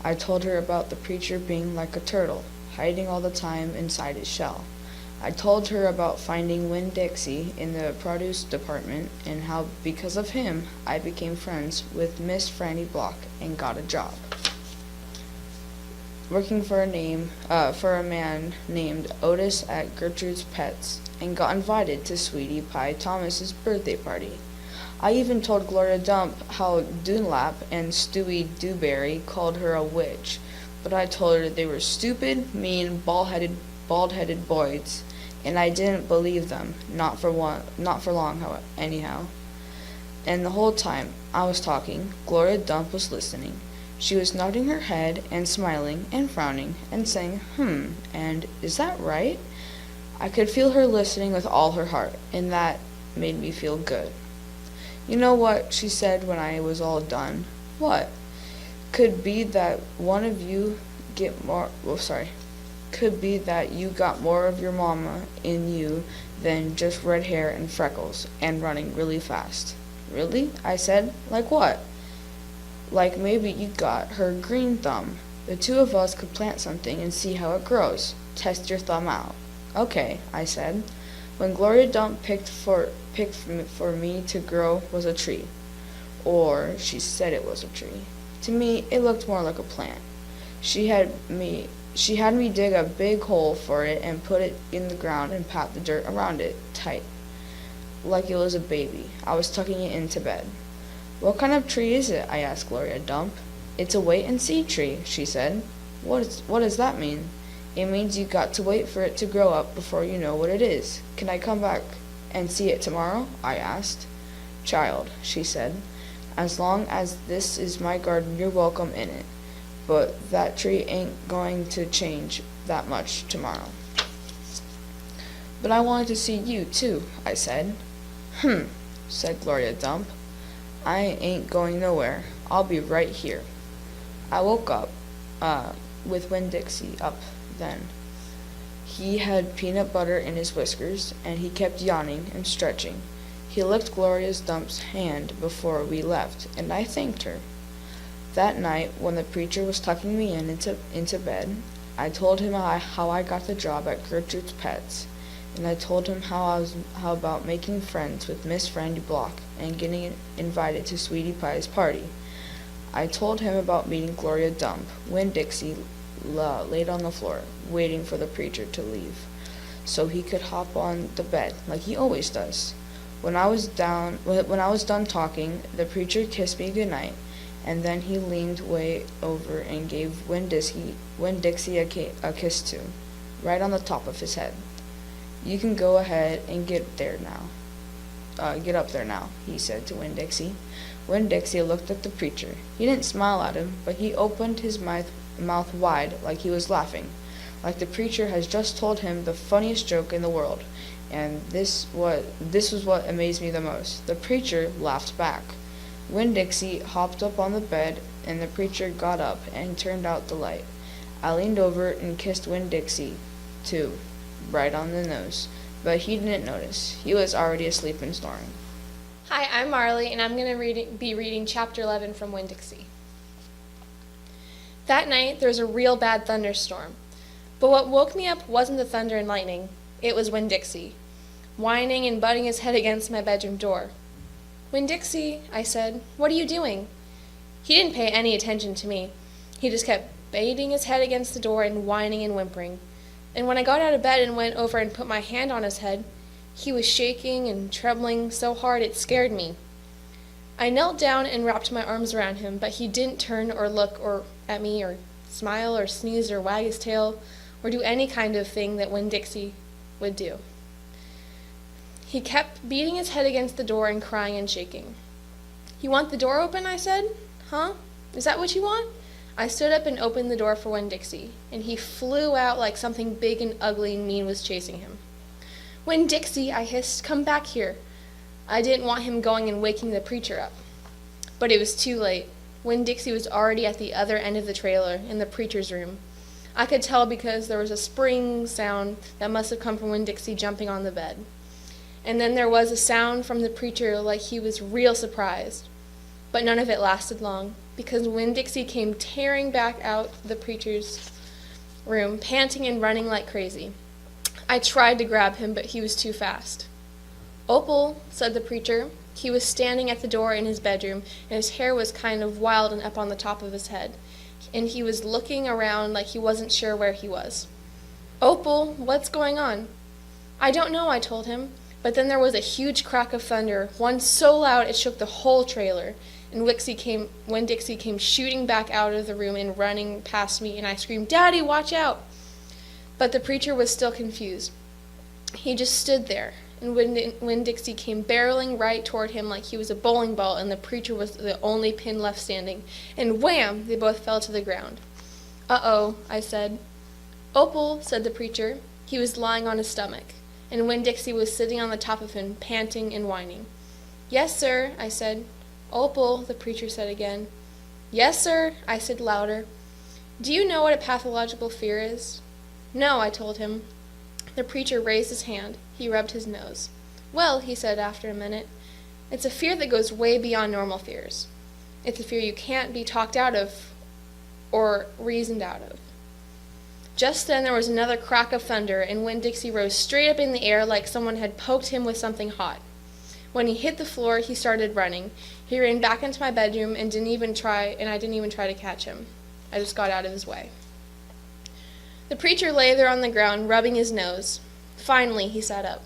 I told her about the preacher being like a turtle, hiding all the time inside his shell. I told her about finding Winn-Dixie in the produce department, and how because of him I became friends with Miss Franny Block and got a job working for a man named Otis at Gertrude's Pets, and got invited to Sweetie Pie Thomas's birthday party. I even told Gloria Dump how Dunlap and Stewie Dewberry called her a witch, but I told her they were stupid, mean, bald-headed boys, and I didn't believe them, not for long, anyhow. And the whole time I was talking, Gloria Dump was listening. She was nodding her head and smiling and frowning and saying, and is that right? I could feel her listening with all her heart, and that made me feel good. You know what she said when I was all done? What? Could be that you got more of your mama in you than just red hair and freckles and running really fast. Really? I said. Like what? Like maybe you got her green thumb. The two of us could plant something and see how it grows. Test your thumb out. Okay, I said. When Gloria Dump picked for me to grow was a tree. Or she said it was a tree. To me, it looked more like a plant. She had me dig a big hole for it and put it in the ground and pat the dirt around it tight, like it was a baby. I was tucking it into bed. What kind of tree is it? I asked Gloria Dump. "It's a wait-and-see tree," she said. What does that mean?" "It means you got to wait for it to grow up before you know what it is. Can I come back and see it tomorrow?" I asked. "Child," she said, "as long as this is my garden, you're welcome in it. But that tree ain't going to change that much tomorrow." "But I wanted to see you, too," I said. Said Gloria Dump. "I ain't going nowhere. I'll be right here." I woke up, with Winn-Dixie up then. He had peanut butter in his whiskers, and he kept yawning and stretching. He licked Gloria Dump's hand before we left, and I thanked her. That night, when the preacher was tucking me into bed, I told him how I got the job at Gertrude's Pets, and I told him how about making friends with Miss Frandy Block and getting invited to Sweetie Pie's party. I told him about meeting Gloria Dump. Winn-Dixie laid on the floor, waiting for the preacher to leave, so he could hop on the bed like he always does. When I was done talking, the preacher kissed me goodnight, and then he leaned way over and gave Winn-Dixie a kiss too, right on the top of his head. "You can go ahead and get up there now," he said to Winn-Dixie. Winn-Dixie looked at the preacher. He didn't smile at him, but he opened his mouth wide like he was laughing, like the preacher had just told him the funniest joke in the world. And this was what amazed me the most. The preacher laughed back. Winn-Dixie hopped up on the bed, and the preacher got up and turned out the light. I leaned over and kissed Winn-Dixie, too, right on the nose, but he didn't notice. He was already asleep and snoring. Hi, I'm Marley, and I'm going to be reading Chapter 11 from Winn-Dixie. That night, there was a real bad thunderstorm. But what woke me up wasn't the thunder and lightning. It was Winn-Dixie, whining and butting his head against my bedroom door. "Winn-Dixie," I said, "what are you doing?" He didn't pay any attention to me. He just kept banging his head against the door and whining and whimpering. And when I got out of bed and went over and put my hand on his head, he was shaking and trembling so hard it scared me. I knelt down and wrapped my arms around him, but he didn't turn or look at me or smile or sneeze or wag his tail or do any kind of thing that Winn-Dixie would do. He kept beating his head against the door and crying and shaking. "You want the door open?" I said. "Huh? Is that what you want?" I stood up and opened the door for Winn-Dixie, and he flew out like something big and ugly and mean was chasing him. "Winn-Dixie," I hissed, "come back here." I didn't want him going and waking the preacher up. But it was too late. Winn-Dixie was already at the other end of the trailer, in the preacher's room. I could tell because there was a spring sound that must have come from Winn-Dixie jumping on the bed. And then there was a sound from the preacher like he was real surprised. But none of it lasted long, because Winn-Dixie came tearing back out the preacher's room, panting and running like crazy. I tried to grab him, but he was too fast. "Opal," said the preacher. He was standing at the door in his bedroom, and his hair was kind of wild and up on the top of his head, and he was looking around like he wasn't sure where he was. "Opal, what's going on?" "I don't know," I told him, but then there was a huge crack of thunder, one so loud it shook the whole trailer, and Winn-Dixie came shooting back out of the room and running past me, and I screamed, "Daddy, watch out!" But the preacher was still confused. He just stood there, and Winn-Dixie came barreling right toward him like he was a bowling ball, and the preacher was the only pin left standing, and wham! They both fell to the ground. "Uh-oh," I said. "Opal," said the preacher. He was lying on his stomach, and Winn-Dixie was sitting on the top of him, panting and whining. "Yes, sir," I said. "Opal," the preacher said again. "Yes, sir," I said louder. "Do you know what a pathological fear is?" "No," I told him. The preacher raised his hand. He rubbed his nose. "Well," he said after a minute, "it's a fear that goes way beyond normal fears. It's a fear you can't be talked out of or reasoned out of." Just then there was another crack of thunder, and Winn-Dixie rose straight up in the air like someone had poked him with something hot. When he hit the floor, he started running. He ran back into my bedroom and I didn't even try to catch him. I just got out of his way. The preacher lay there on the ground, rubbing his nose. Finally, he sat up.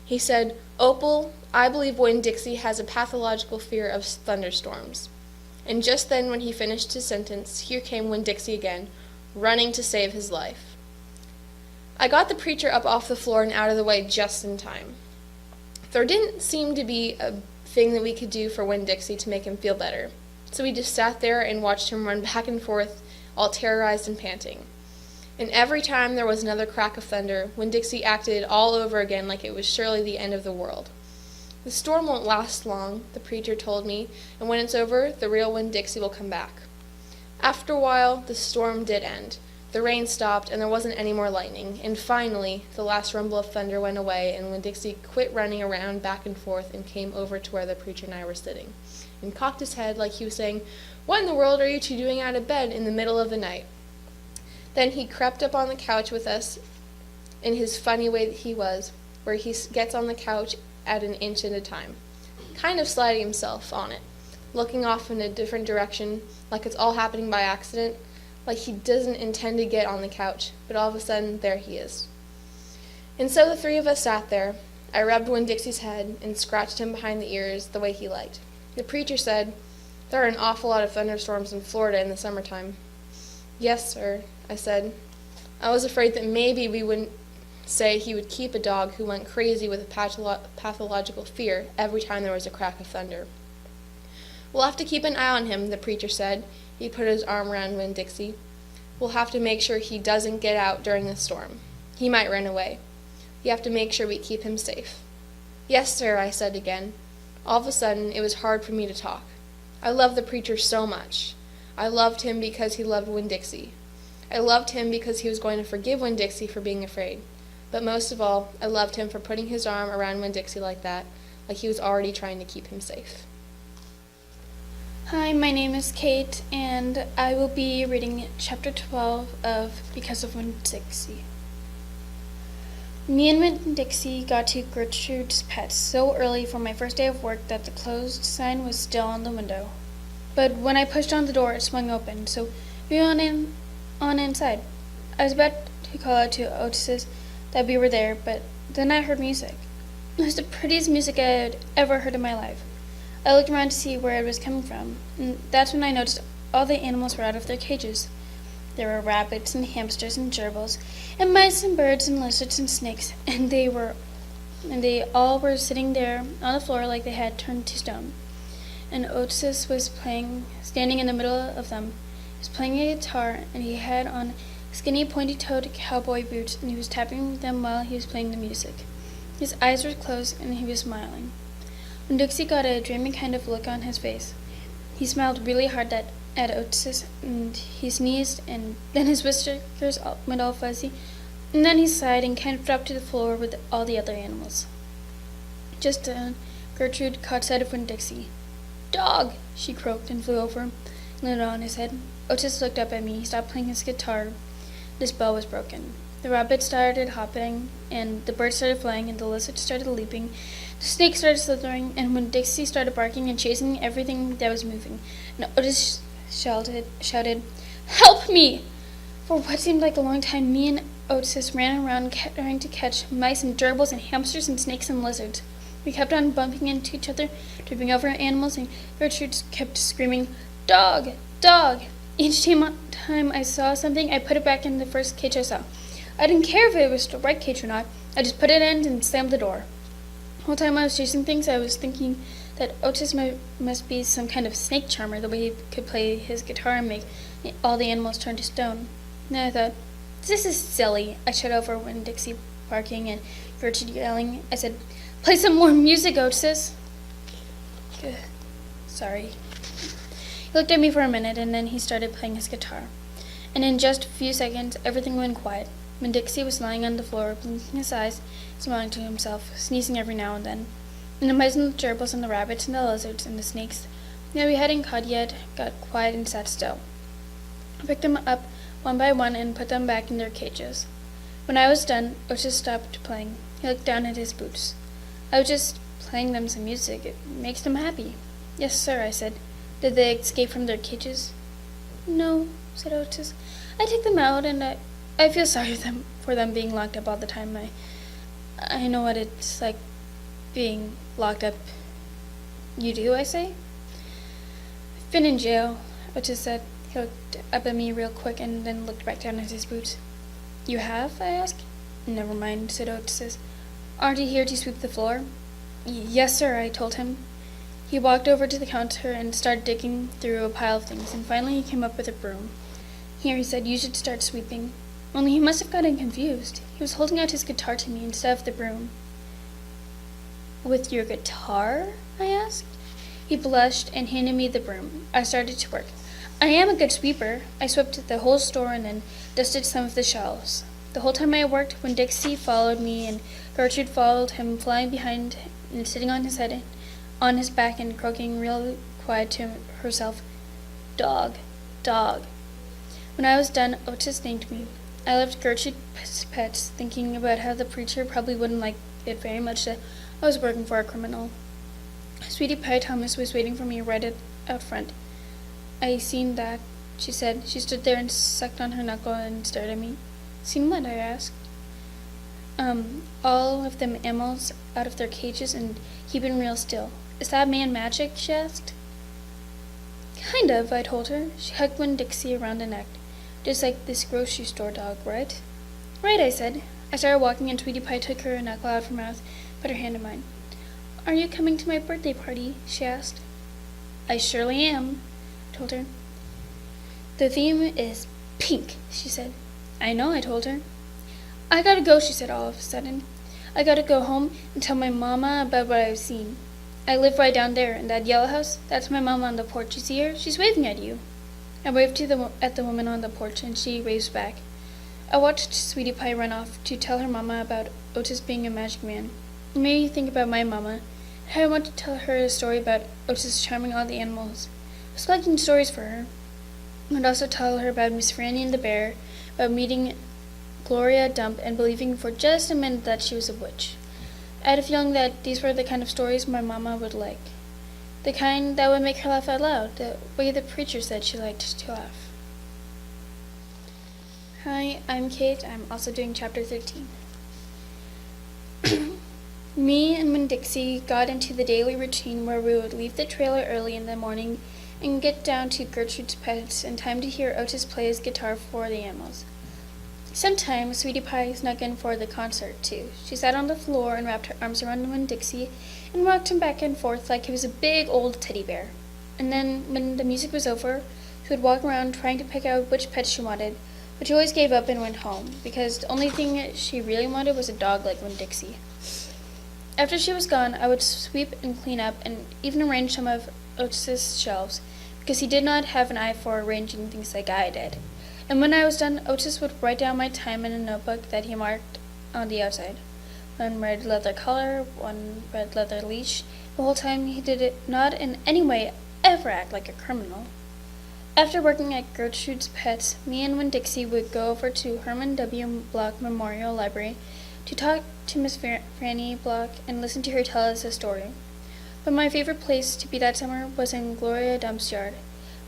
He said, "Opal, I believe Winn-Dixie has a pathological fear of thunderstorms." And just then, when he finished his sentence, here came Winn-Dixie again, running to save his life. I got the preacher up off the floor and out of the way just in time. There didn't seem to be a thing that we could do for Winn-Dixie to make him feel better, so we just sat there and watched him run back and forth, all terrorized and panting. And every time there was another crack of thunder, Winn-Dixie acted all over again like it was surely the end of the world. The storm won't last long, the preacher told me, and when it's over, the real Winn-Dixie will come back. After a while, the storm did end. The rain stopped, and there wasn't any more lightning, and finally, the last rumble of thunder went away, and Winn-Dixie quit running around back and forth and came over to where the preacher and I were sitting, and cocked his head like he was saying, "What in the world are you two doing out of bed in the middle of the night?" Then he crept up on the couch with us in his funny way that he was, where he gets on the couch at an inch at a time, kind of sliding himself on it, looking off in a different direction, like it's all happening by accident, like he doesn't intend to get on the couch, but all of a sudden, there he is. And so the three of us sat there. I rubbed Winn-Dixie's head and scratched him behind the ears the way he liked. The preacher said, "There are an awful lot of thunderstorms in Florida in the summertime." "Yes, sir," I said. I was afraid that maybe we wouldn't say he would keep a dog who went crazy with a pathological fear every time there was a crack of thunder. "We'll have to keep an eye on him," the preacher said. He put his arm around Winn-Dixie. "We'll have to make sure he doesn't get out during the storm. He might run away. You have to make sure we keep him safe." "Yes, sir," I said again. All of a sudden, it was hard for me to talk. I loved the preacher so much. I loved him because he loved Winn-Dixie. I loved him because he was going to forgive Winn-Dixie for being afraid. But most of all, I loved him for putting his arm around Winn-Dixie like that, like he was already trying to keep him safe. Hi, my name is Kate, and I will be reading chapter 12 of Because of Winn-Dixie. Me and Winn-Dixie got to Gertrude's Pet so early for my first day of work that the closed sign was still on the window. But when I pushed on the door, it swung open, so we went on inside. I was about to call out to Otis that we were there, but then I heard music. It was the prettiest music I had ever heard in my life. I looked around to see where it was coming from, and that's when I noticed all the animals were out of their cages. There were rabbits and hamsters and gerbils, and mice and birds and lizards and snakes, and they all were sitting there on the floor like they had turned to stone. And Otis was standing in the middle of them. He was playing a guitar, and he had on skinny pointy-toed cowboy boots, and he was tapping them while he was playing the music. His eyes were closed, and he was smiling. Winn-Dixie got a dreamy kind of look on his face. He smiled really hard at Otis, and he sneezed, and then his whiskers went all fuzzy, and then he sighed and kind of dropped to the floor with all the other animals. Just then, Gertrude caught sight of Winn-Dixie. "Dog!" she croaked and flew over him and landed on his head. Otis looked up at me. He stopped playing his guitar. His bow was broken. The rabbit started hopping, and the birds started flying, and the lizard started leaping. The snake started slithering, and Winn-Dixie started barking and chasing everything that was moving. And Otis shouted, "Help me!" For what seemed like a long time, me and Otis ran around trying to catch mice and gerbils and hamsters and snakes and lizards. We kept on bumping into each other, tripping over animals, and Gertrude kept screaming, "Dog! Dog!" Each time I saw something, I put it back in the first cage I saw. I didn't care if it was the right cage or not. I just put it in and slammed the door. The whole time I was chasing things, I was thinking that Otis must be some kind of snake charmer, the way he could play his guitar and make all the animals turn to stone. Then I thought, this is silly. I shut over Winn-Dixie barking and Gertrude yelling. I said, "Play some more music, Otis." Sorry. He looked at me for a minute, and then he started playing his guitar. And in just a few seconds, everything went quiet. Winn-Dixie was lying on the floor, blinking his eyes, smiling to himself, sneezing every now and then. And the mice and the gerbils and the rabbits and the lizards and the snakes that we hadn't caught yet got quiet and sat still. I picked them up one by one and put them back in their cages. When I was done, Otis stopped playing. He looked down at his boots. "I was just playing them some music. It makes them happy." "Yes, sir," I said. "Did they escape from their cages?" "No," said Otis. "I took them out, and I feel sorry for them being locked up all the time. I know what it's like being locked up." "You do?" I say. "I Been in jail, Otis said. He looked up at me real quick and then looked back down at his boots. You have? I asked. Never mind, said Otis. Aren't you here to sweep the floor? Yes, sir, I told him. He walked over to the counter and started digging through a pile of things, and finally he came up with a broom. Here, he said, you should start sweeping. Only he must have gotten confused. He was holding out his guitar to me instead of the broom. With your guitar? I asked. He blushed and handed me the broom. I started to work. I am a good sweeper. I swept the whole store and then dusted some of the shelves. The whole time I worked, Winn-Dixie followed me and Gertrude followed him, flying behind and sitting on his head, on his back and croaking real quiet to herself, "Dog, dog." When I was done, Otis thanked me. I left Gertrude's pets, thinking about how the preacher probably wouldn't like it very much that I was working for a criminal. Sweetie Pie Thomas was waiting for me right out front. I seen that, she said. She stood there and sucked on her knuckle and stared at me. Seen what? I asked. All of them animals out of their cages and keeping real still. Is that man magic? She asked. Kind of, I told her. She hugged Winn-Dixie around the neck. Just like this grocery store dog, right? Right, I said. I started walking and Sweetie Pie took her knuckle out of her mouth, put her hand in mine. Are you coming to my birthday party? She asked. I surely am, I told her. The theme is pink, she said. I know, I told her. I gotta go, she said all of a sudden. I gotta go home and tell my mama about what I've seen. I live right down there in that yellow house. That's my mama on the porch. You see her? She's waving at you. I waved at the woman on the porch, and she waved back. I watched Sweetie Pie run off to tell her mama about Otis being a magic man. It made me think about my mama, and how I want to tell her a story about Otis charming all the animals. I was collecting stories for her. I'd also tell her about Miss Franny and the bear, about meeting Gloria Dump and believing for just a minute that she was a witch. I had a feeling that these were the kind of stories my mama would like. The kind that would make her laugh out loud, the way the preacher said she liked to laugh. Hi, I'm Kate. I'm also doing chapter 13. Me and Winn-Dixie got into the daily routine where we would leave the trailer early in the morning and get down to Gertrude's pets in time to hear Otis play his guitar for the animals. Sometimes Sweetie Pie snuck in for the concert, too. She sat on the floor and wrapped her arms around Winn-Dixie and rocked him back and forth like he was a big old teddy bear. And then, when the music was over, she would walk around trying to pick out which pet she wanted, but she always gave up and went home, because the only thing she really wanted was a dog like Winn-Dixie. After she was gone, I would sweep and clean up and even arrange some of Otis's shelves, because he did not have an eye for arranging things like I did. And when I was done, Otis would write down my time in a notebook that he marked on the outside. One red leather collar, one red leather leash. The whole time he did it not in any way ever act like a criminal. After working at Gertrude's Pets, me and Winn-Dixie would go over to Herman W. Block Memorial Library to talk to Miss Franny Block and listen to her tell us a story. But my favorite place to be that summer was in Gloria Dump's yard.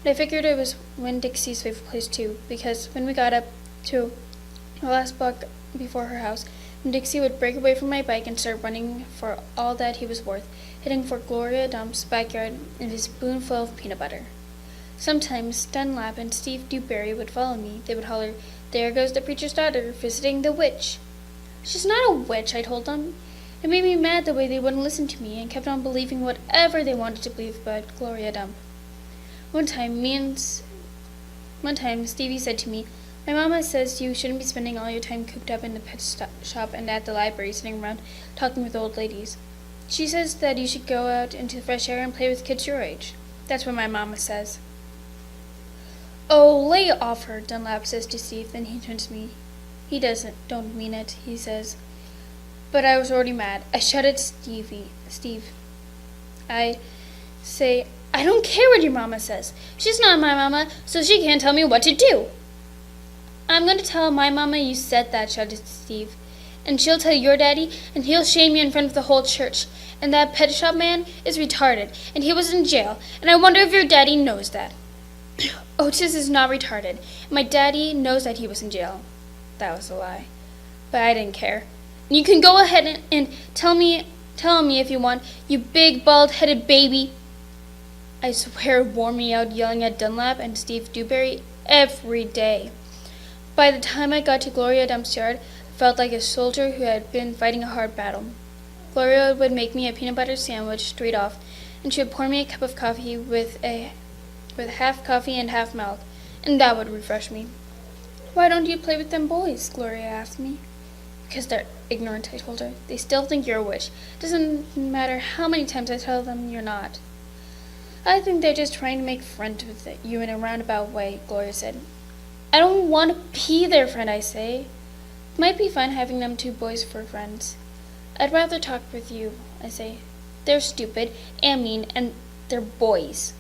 But I figured it was Winn-Dixie's favorite place too, because when we got up to the last block before her house, Winn-Dixie would break away from my bike and start running for all that he was worth, heading for Gloria Dump's backyard and his spoonful of peanut butter. Sometimes Dunlap and Steve Dewberry would follow me. They would holler, "There goes the preacher's daughter, visiting the witch." She's not a witch, I told them. It made me mad the way they wouldn't listen to me and kept on believing whatever they wanted to believe about Gloria Dump. One time, Stevie said to me, "My mama says you shouldn't be spending all your time cooped up in the pet shop and at the library sitting around talking with old ladies. She says that you should go out into the fresh air and play with kids your age. That's what my mama says." "Oh, lay off her," Dunlap says to Steve. Then he turns to me. "He don't mean it," he says. But I was already mad. I shouted Steve. I say, "I don't care what your mama says. She's not my mama, so she can't tell me what to do." "I'm going to tell my mama you said that," shouted Steve. "And she'll tell your daddy, and he'll shame you in front of the whole church. And that pet shop man is retarded, and he was in jail, and I wonder if your daddy knows that." Otis is not retarded. My daddy knows that he was in jail. That was a lie. But I didn't care. "You can go ahead and tell me if you want, you big bald-headed baby." I swear it wore me out yelling at Dunlap and Steve Dewberry every day. By the time I got to Gloria Dump's yard, I felt like a soldier who had been fighting a hard battle. Gloria would make me a peanut butter sandwich straight off, and she would pour me a cup of coffee with half coffee and half milk, and that would refresh me. "Why don't you play with them boys?" Gloria asked me. "Because they're ignorant," I told her. "They still think you're a witch. Doesn't matter how many times I tell them you're not." "I think they're just trying to make friends with you in a roundabout way," Gloria said. "I don't want to be their friend," I say. "It might be fun having them two boys for friends." "I'd rather talk with you," I say. "They're stupid and mean, and they're boys."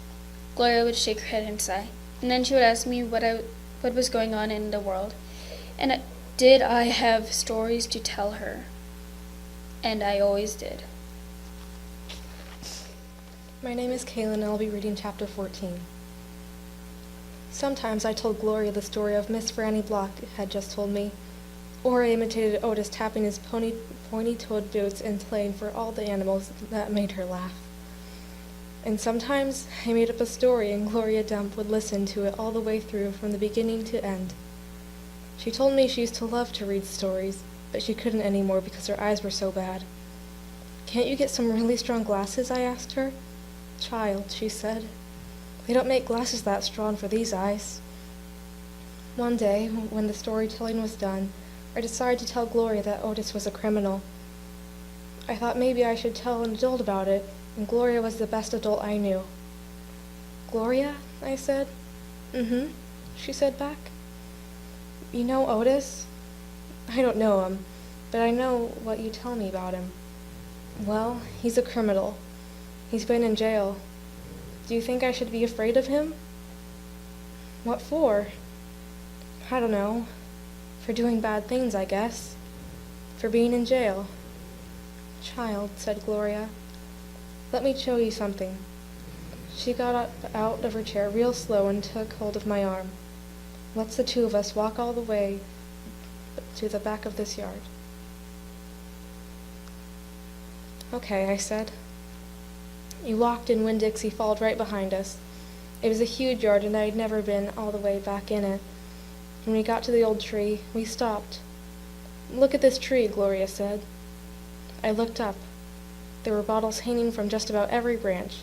Gloria would shake her head and sigh, and then she would ask me what was going on in the world, and did I have stories to tell her. And I always did. My name is Kaylin, and I'll be reading chapter 14. Sometimes I told Gloria the story of Miss Franny Block had just told me, or I imitated Otis tapping his pointy-toed boots and playing for all the animals that made her laugh. And sometimes I made up a story, and Gloria Dump would listen to it all the way through from the beginning to end. She told me she used to love to read stories, but she couldn't anymore because her eyes were so bad. "Can't you get some really strong glasses?" I asked her. "Child," she said, "they don't make glasses that strong for these eyes." One day, when the storytelling was done, I decided to tell Gloria that Otis was a criminal. I thought maybe I should tell an adult about it, and Gloria was the best adult I knew. "Gloria?" I said. "Mm-hmm," she said back. "You know Otis?" "I don't know him, but I know what you tell me about him." "Well, he's a criminal. He's been in jail. Do you think I should be afraid of him?" "What for?" "I don't know. For doing bad things, I guess. For being in jail." "Child," said Gloria, "let me show you something." She got up out of her chair real slow and took hold of my arm. "Let's the two of us walk all the way to the back of this yard." "Okay," I said. We walked and Winn-Dixie followed right behind us. It was a huge yard and I had never been all the way back in it. When we got to the old tree, we stopped. "Look at this tree," Gloria said. I looked up. There were bottles hanging from just about every branch.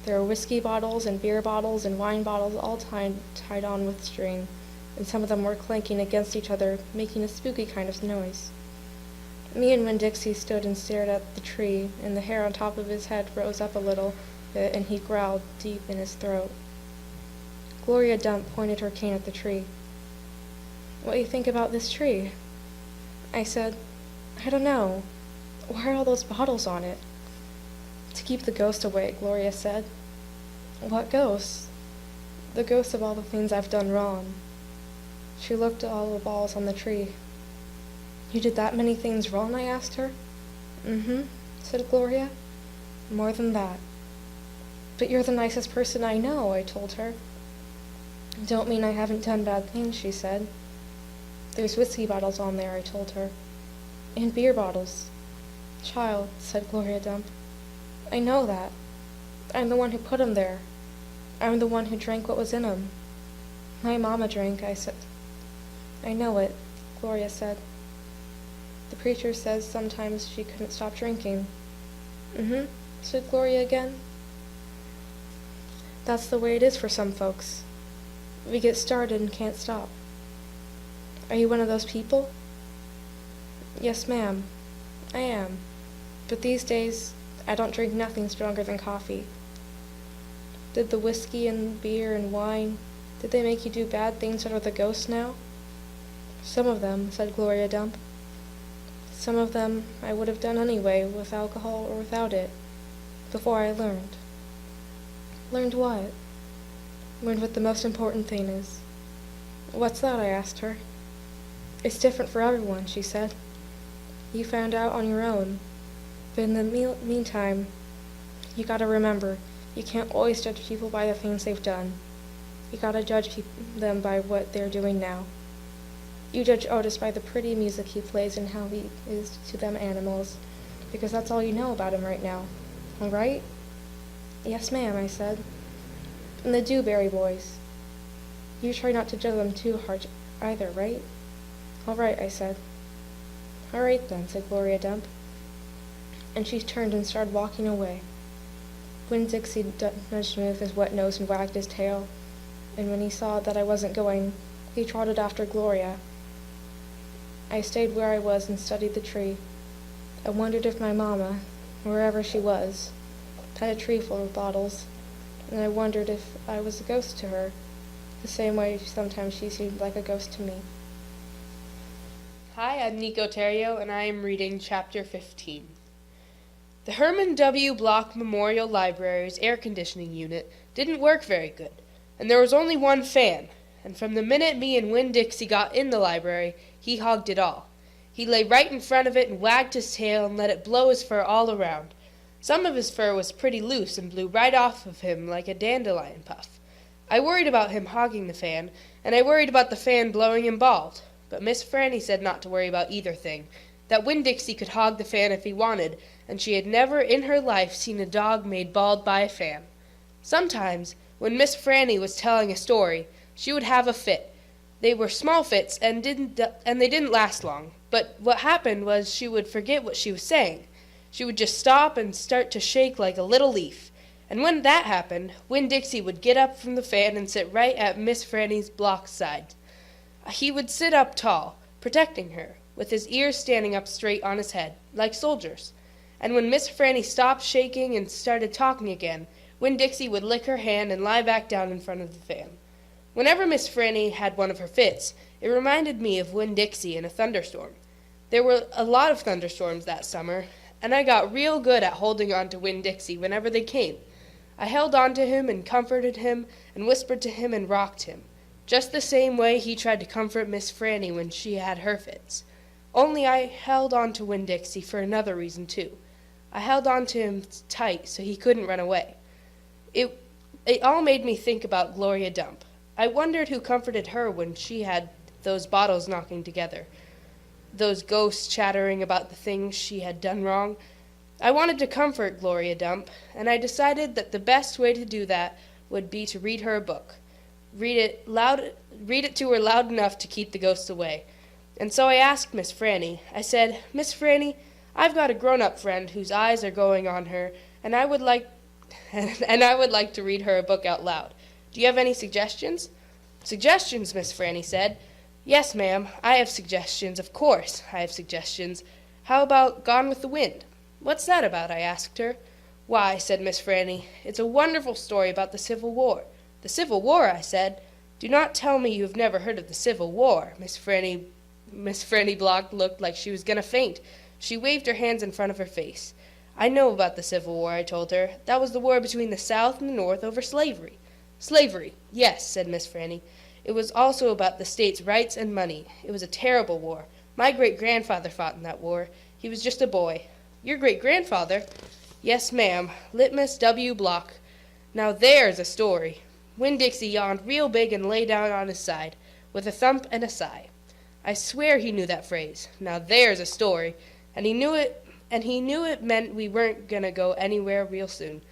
There were whiskey bottles and beer bottles and wine bottles all tied on with string, and some of them were clanking against each other, making a spooky kind of noise. Me and Winn-Dixie stood and stared at the tree, and the hair on top of his head rose up a little bit, and he growled deep in his throat. Gloria Dump pointed her cane at the tree. "What do you think about this tree?" I said, "I don't know. Why are all those bottles on it?" "To keep the ghost away," Gloria said. "What ghosts?" "The ghosts of all the things I've done wrong." She looked at all the balls on the tree. "You did that many things wrong?" I asked her. "Mm-hmm," said Gloria. "More than that." "But you're the nicest person I know," I told her. "Don't mean I haven't done bad things," she said. "There's whiskey bottles on there," I told her. "And beer bottles." "Child," said Gloria Dump, "I know that. I'm the one who put 'em there. I'm the one who drank what was in 'em." "My mama drank," I said. "I know it," Gloria said. "The preacher says sometimes she couldn't stop drinking." "Mm-hmm," said Gloria again. "That's the way it is for some folks. We get started and can't stop." "Are you one of those people?" "Yes, ma'am, I am. But these days, I don't drink nothing stronger than coffee." "Did the whiskey and beer and wine, did they make you do bad things under the ghost now?" "Some of them," said Gloria Dump. "Some of them I would have done anyway, with alcohol or without it, before I learned." "Learned what?" "Learned what the most important thing is." "What's that?" I asked her. "It's different for everyone," she said. "You found out on your own. But in the meantime, you gotta remember, you can't always judge people by the things they've done. You gotta judge them by what they're doing now. You judge Otis by the pretty music he plays and how he is to them animals, because that's all you know about him right now. All right?" "Yes, ma'am," I said. And the Dewberry Boys. You try not to judge them too hard either, right? All right, I said. All right then, said Gloria Dump. And she turned and started walking away. Winn-Dixie nudged me with his wet nose and wagged his tail, and when he saw that I wasn't going, he trotted after Gloria. I stayed where I was and studied the tree. I wondered if my mama, wherever she was, had a tree full of bottles, and I wondered if I was a ghost to her, the same way sometimes she seemed like a ghost to me. Hi, I'm Nico Terrio, and I am reading Chapter 15. The Herman W. Block Memorial Library's air conditioning unit didn't work very good, and there was only one fan, and from the minute me and Winn-Dixie got in the library, he hogged it all. He lay right in front of it and wagged his tail and let it blow his fur all around. Some of his fur was pretty loose and blew right off of him like a dandelion puff. I worried about him hogging the fan, and I worried about the fan blowing him bald, but Miss Franny said not to worry about either thing, that Winn-Dixie could hog the fan if he wanted, and she had never in her life seen a dog made bald by a fan. Sometimes, when Miss Franny was telling a story, she would have a fit. They were small fits, and they didn't last long, but what happened was she would forget what she was saying. She would just stop and start to shake like a little leaf. And when that happened, Winn-Dixie would get up from the fan and sit right at Miss Franny's Block's side. He would sit up tall, protecting her, with his ears standing up straight on his head, like soldiers. And when Miss Franny stopped shaking and started talking again, Winn-Dixie would lick her hand and lie back down in front of the fan. Whenever Miss Franny had one of her fits, it reminded me of Winn-Dixie in a thunderstorm. There were a lot of thunderstorms that summer, and I got real good at holding on to Winn-Dixie whenever they came. I held on to him and comforted him and whispered to him and rocked him, just the same way he tried to comfort Miss Franny when she had her fits. Only I held on to Winn-Dixie for another reason, too. I held on to him tight so he couldn't run away. It all made me think about Gloria Dump. I wondered who comforted her when she had those bottles knocking together, those ghosts chattering about the things she had done wrong. I wanted to comfort Gloria Dump, and I decided that the best way to do that would be to read her a book. Read it to her loud enough to keep the ghosts away. And so I asked Miss Franny. I said, "Miss Franny, I've got a grown-up friend whose eyes are going on her, and I would like to read her a book out loud. Do you have any suggestions?" "Suggestions," Miss Franny said. "Yes, ma'am, I have suggestions. Of course, I have suggestions. How about Gone with the Wind?" "What's that about?" I asked her. "Why," said Miss Franny, "it's a wonderful story about the Civil War." "The Civil War?" I said. "Do not tell me you have never heard of the Civil War." Miss Franny Block looked like she was going to faint. She waved her hands in front of her face. "I know about the Civil War," I told her. "That was the war between the South and the North over slavery." "Slavery, yes," said Miss Franny. "It was also about the states' rights and money. It was a terrible war. My great-grandfather fought in that war. He was just a boy." "Your great-grandfather?" "Yes, ma'am, Litmus W. Block. Now there's a story." Winn-Dixie yawned real big and lay down on his side, with a thump and a sigh. I swear he knew that phrase. "Now there's a story," and he knew it meant we weren't going to go anywhere real soon.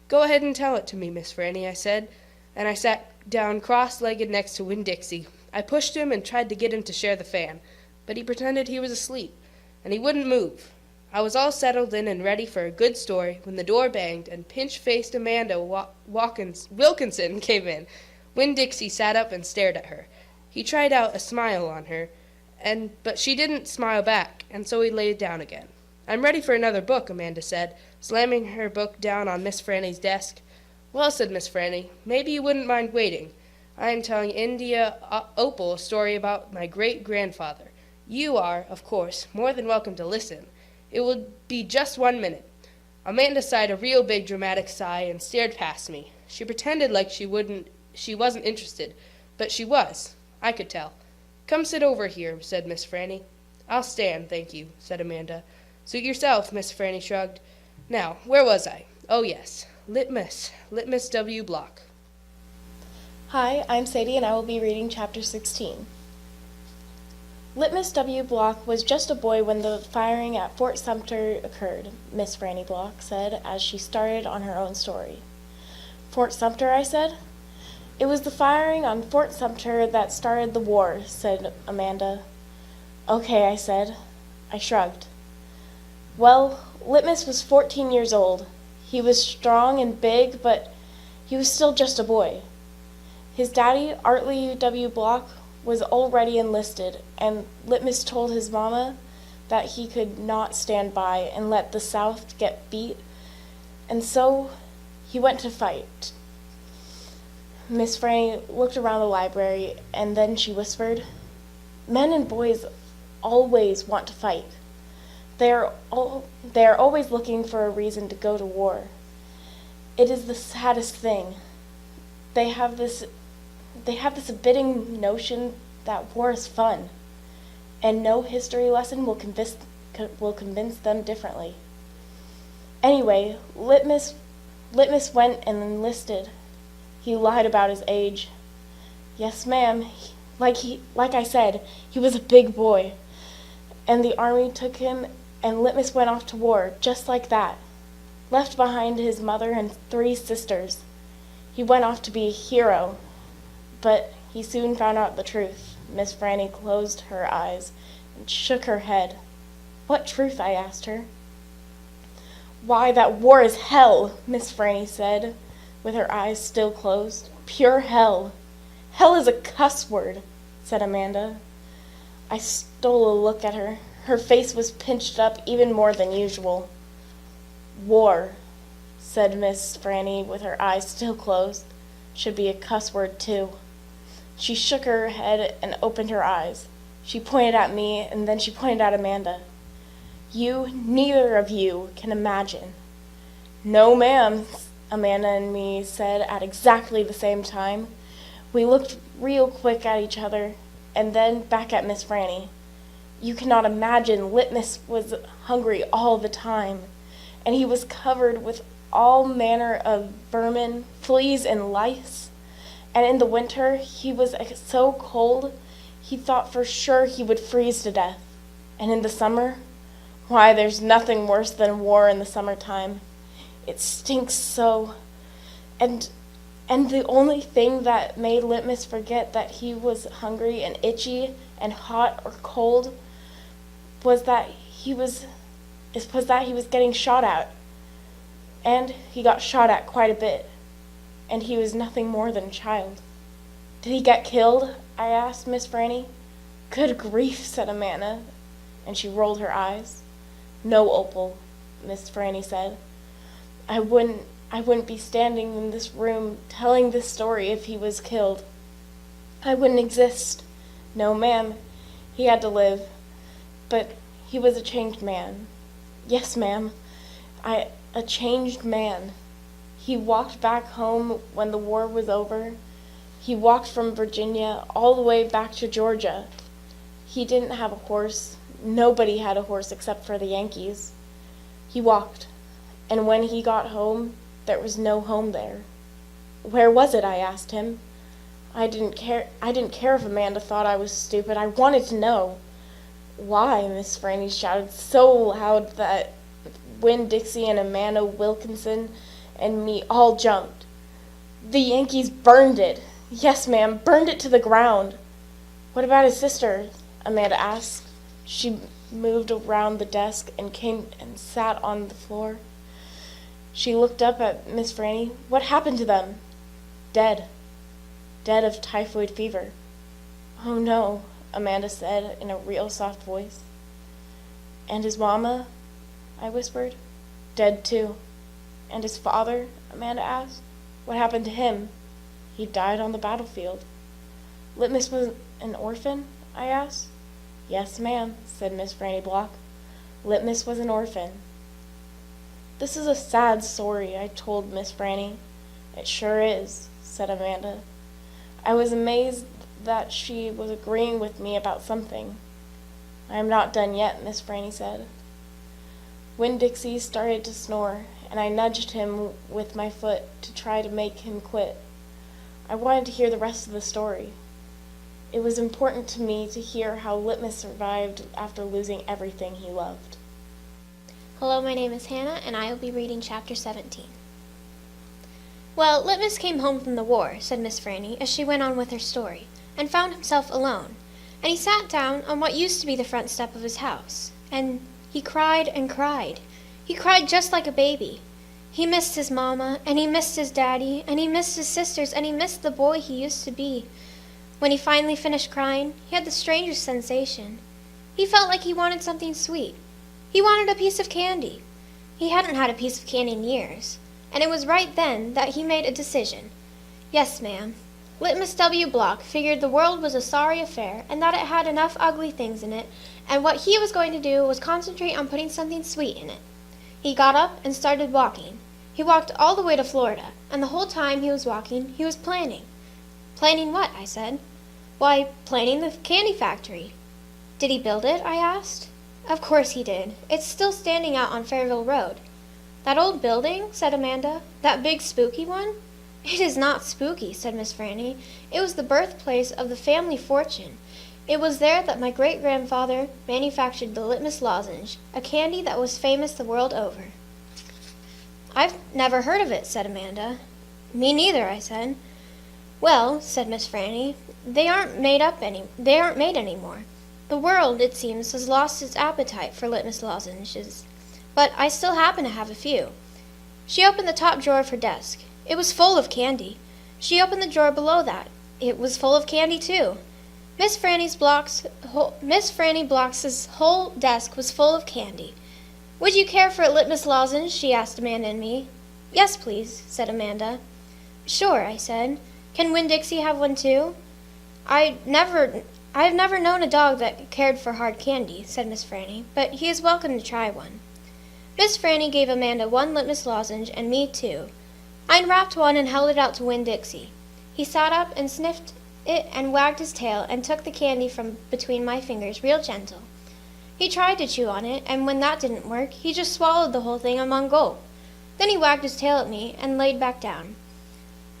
"Go ahead and tell it to me, Miss Franny," I said, and I sat down cross-legged next to Winn-Dixie. I pushed him and tried to get him to share the fan, but he pretended he was asleep, and he wouldn't move. I was all settled in and ready for a good story when the door banged and pinch-faced Amanda Wilkinson came in. Winn-Dixie sat up and stared at her. He tried out a smile on her, but she didn't smile back, and so he laid down again. "I'm ready for another book," Amanda said, slamming her book down on Miss Franny's desk. "Well," said Miss Franny, "maybe you wouldn't mind waiting. I am telling India Opal a story about my great-grandfather. You are, of course, more than welcome to listen. It will be just 1 minute." Amanda sighed a real big dramatic sigh and stared past me. She pretended like she wasn't interested, but she was. I could tell. "Come sit over here," said Miss Franny. "I'll stand, thank you," said Amanda. "Suit yourself," Miss Franny shrugged. "Now, where was I? Oh, yes. Litmus W. Block." Hi, I'm Sadie and I will be reading Chapter 16. Litmus W. Block was just a boy when the firing at Fort Sumter occurred, Miss Franny Block said as she started on her own story. "Fort Sumter," I said. "It was the firing on Fort Sumter that started the war," said Amanda. "Okay," I said. I shrugged. "Well, Litmus was 14 years old. He was strong and big, but he was still just a boy. His daddy, Artley W. Block, was already enlisted, and Litmus told his mama that he could not stand by and let the South get beat, and so he went to fight." Miss Franny looked around the library, and then she whispered, "Men and boys always want to fight. They are always looking for a reason to go to war. It is the saddest thing. They have this abiding notion that war is fun, and no history lesson will convince them differently. Anyway, Litmus went and enlisted. He lied about his age. Yes, ma'am. Like I said, he was a big boy. And the army took him, and Litmus went off to war, just like that. Left behind his mother and 3 sisters. He went off to be a hero. But he soon found out the truth." Miss Franny closed her eyes and shook her head. "What truth?" I asked her. "Why, that war is hell," Miss Franny said, with her eyes still closed. "Pure hell." "Hell is a cuss word," said Amanda. I stole a look at her. Her face was pinched up even more than usual. "War," said Miss Franny, with her eyes still closed, "should be a cuss word too." She shook her head and opened her eyes. She pointed at me, and then she pointed at Amanda. Neither of you can imagine." "No, ma'am," Amanda and me said at exactly the same time. We looked real quick at each other, and then back at Miss Franny. "You cannot imagine Litmus was hungry all the time, and he was covered with all manner of vermin, fleas, and lice. And in the winter, he was so cold, he thought for sure he would freeze to death. And in the summer, why, there's nothing worse than war in the summertime. It stinks so. And the only thing that made Litmus forget that he was hungry and itchy and hot or cold was that he was getting shot at. And he got shot at quite a bit. And he was nothing more than a child." "Did he get killed?" I asked Miss Franny. "Good grief," said Amanda, and she rolled her eyes. "No, Opal," Miss Franny said. I wouldn't be standing in this room telling this story if he was killed. I wouldn't exist. No, ma'am, he had to live. But he was a changed man. Yes, ma'am, a changed man. He walked back home when the war was over. He walked from Virginia all the way back to Georgia. He didn't have a horse. Nobody had a horse except for the Yankees. He walked, and when he got home, there was no home there. Where was it? I asked him. I didn't care if Amanda thought I was stupid. I wanted to know. Why? Miss Franny shouted so loud that Winn-Dixie and Amanda Wilkinson and me all jumped. "The Yankees burned it." "Yes, ma'am, burned it to the ground." "What about his sister?" Amanda asked. She moved around the desk and came and sat on the floor. She looked up at Miss Franny. "What happened to them?" "Dead. Dead of typhoid fever." "Oh, no," Amanda said in a real soft voice. "And his mama?" I whispered. "Dead too." "And his father?" Amanda asked. "What happened to him?" "He died on the battlefield." "Litmus was an orphan?" I asked. "Yes, ma'am," said Miss Franny Block. "Litmus was an orphan." "This is a sad story," I told Miss Franny. "It sure is," said Amanda. I was amazed that she was agreeing with me about something. "I am not done yet," Miss Franny said. Winn-Dixie started to snore, and I nudged him with my foot to try to make him quit. I wanted to hear the rest of the story. It was important to me to hear how Litmus survived after losing everything he loved. Hello, my name is Hannah, and I will be reading chapter 17. Well, Litmus came home from the war, said Miss Franny, as she went on with her story, and found himself alone. And he sat down on what used to be the front step of his house. And he cried and cried. He cried just like a baby. He missed his mama, and he missed his daddy, and he missed his sisters, and he missed the boy he used to be. When he finally finished crying, he had the strangest sensation. He felt like he wanted something sweet. He wanted a piece of candy. He hadn't had a piece of candy in years, and it was right then that he made a decision. Yes, ma'am. Litmus W. Block figured the world was a sorry affair and that it had enough ugly things in it, and what he was going to do was concentrate on putting something sweet in it. He got up and started walking. He walked all the way to Florida, and the whole time he was walking, he was planning. Planning what? I said. Why, planning the candy factory. Did he build it? I asked. Of course he did. It's still standing out on Fairville Road. That old building? Said Amanda. That big spooky one? It is not spooky, said Miss Franny. It was the birthplace of the family fortune. It was there that my great-grandfather manufactured the Litmus lozenge, a candy that was famous the world over. I've never heard of it, said Amanda. Me neither, I said. Well, said Miss Franny, they aren't made anymore. The world, it seems, has lost its appetite for Litmus lozenges, but I still happen to have a few. She opened the top drawer of her desk. It was full of candy. She opened the drawer below that. It was full of candy, too. Miss Franny Blox's whole desk was full of candy. Would you care for a Litmus lozenge? She asked Amanda and me. Yes, please, said Amanda. Sure, I said. Can Winn-Dixie have one, too? I've never known a dog that cared for hard candy, said Miss Franny, but he is welcome to try one. Miss Franny gave Amanda one Litmus lozenge and me 2. I unwrapped one and held it out to Winn-Dixie. He sat up and sniffed it and wagged his tail and took the candy from between my fingers real gentle. He tried to chew on it, and when that didn't work, he just swallowed the whole thing in one gulp. Then he wagged his tail at me and laid back down.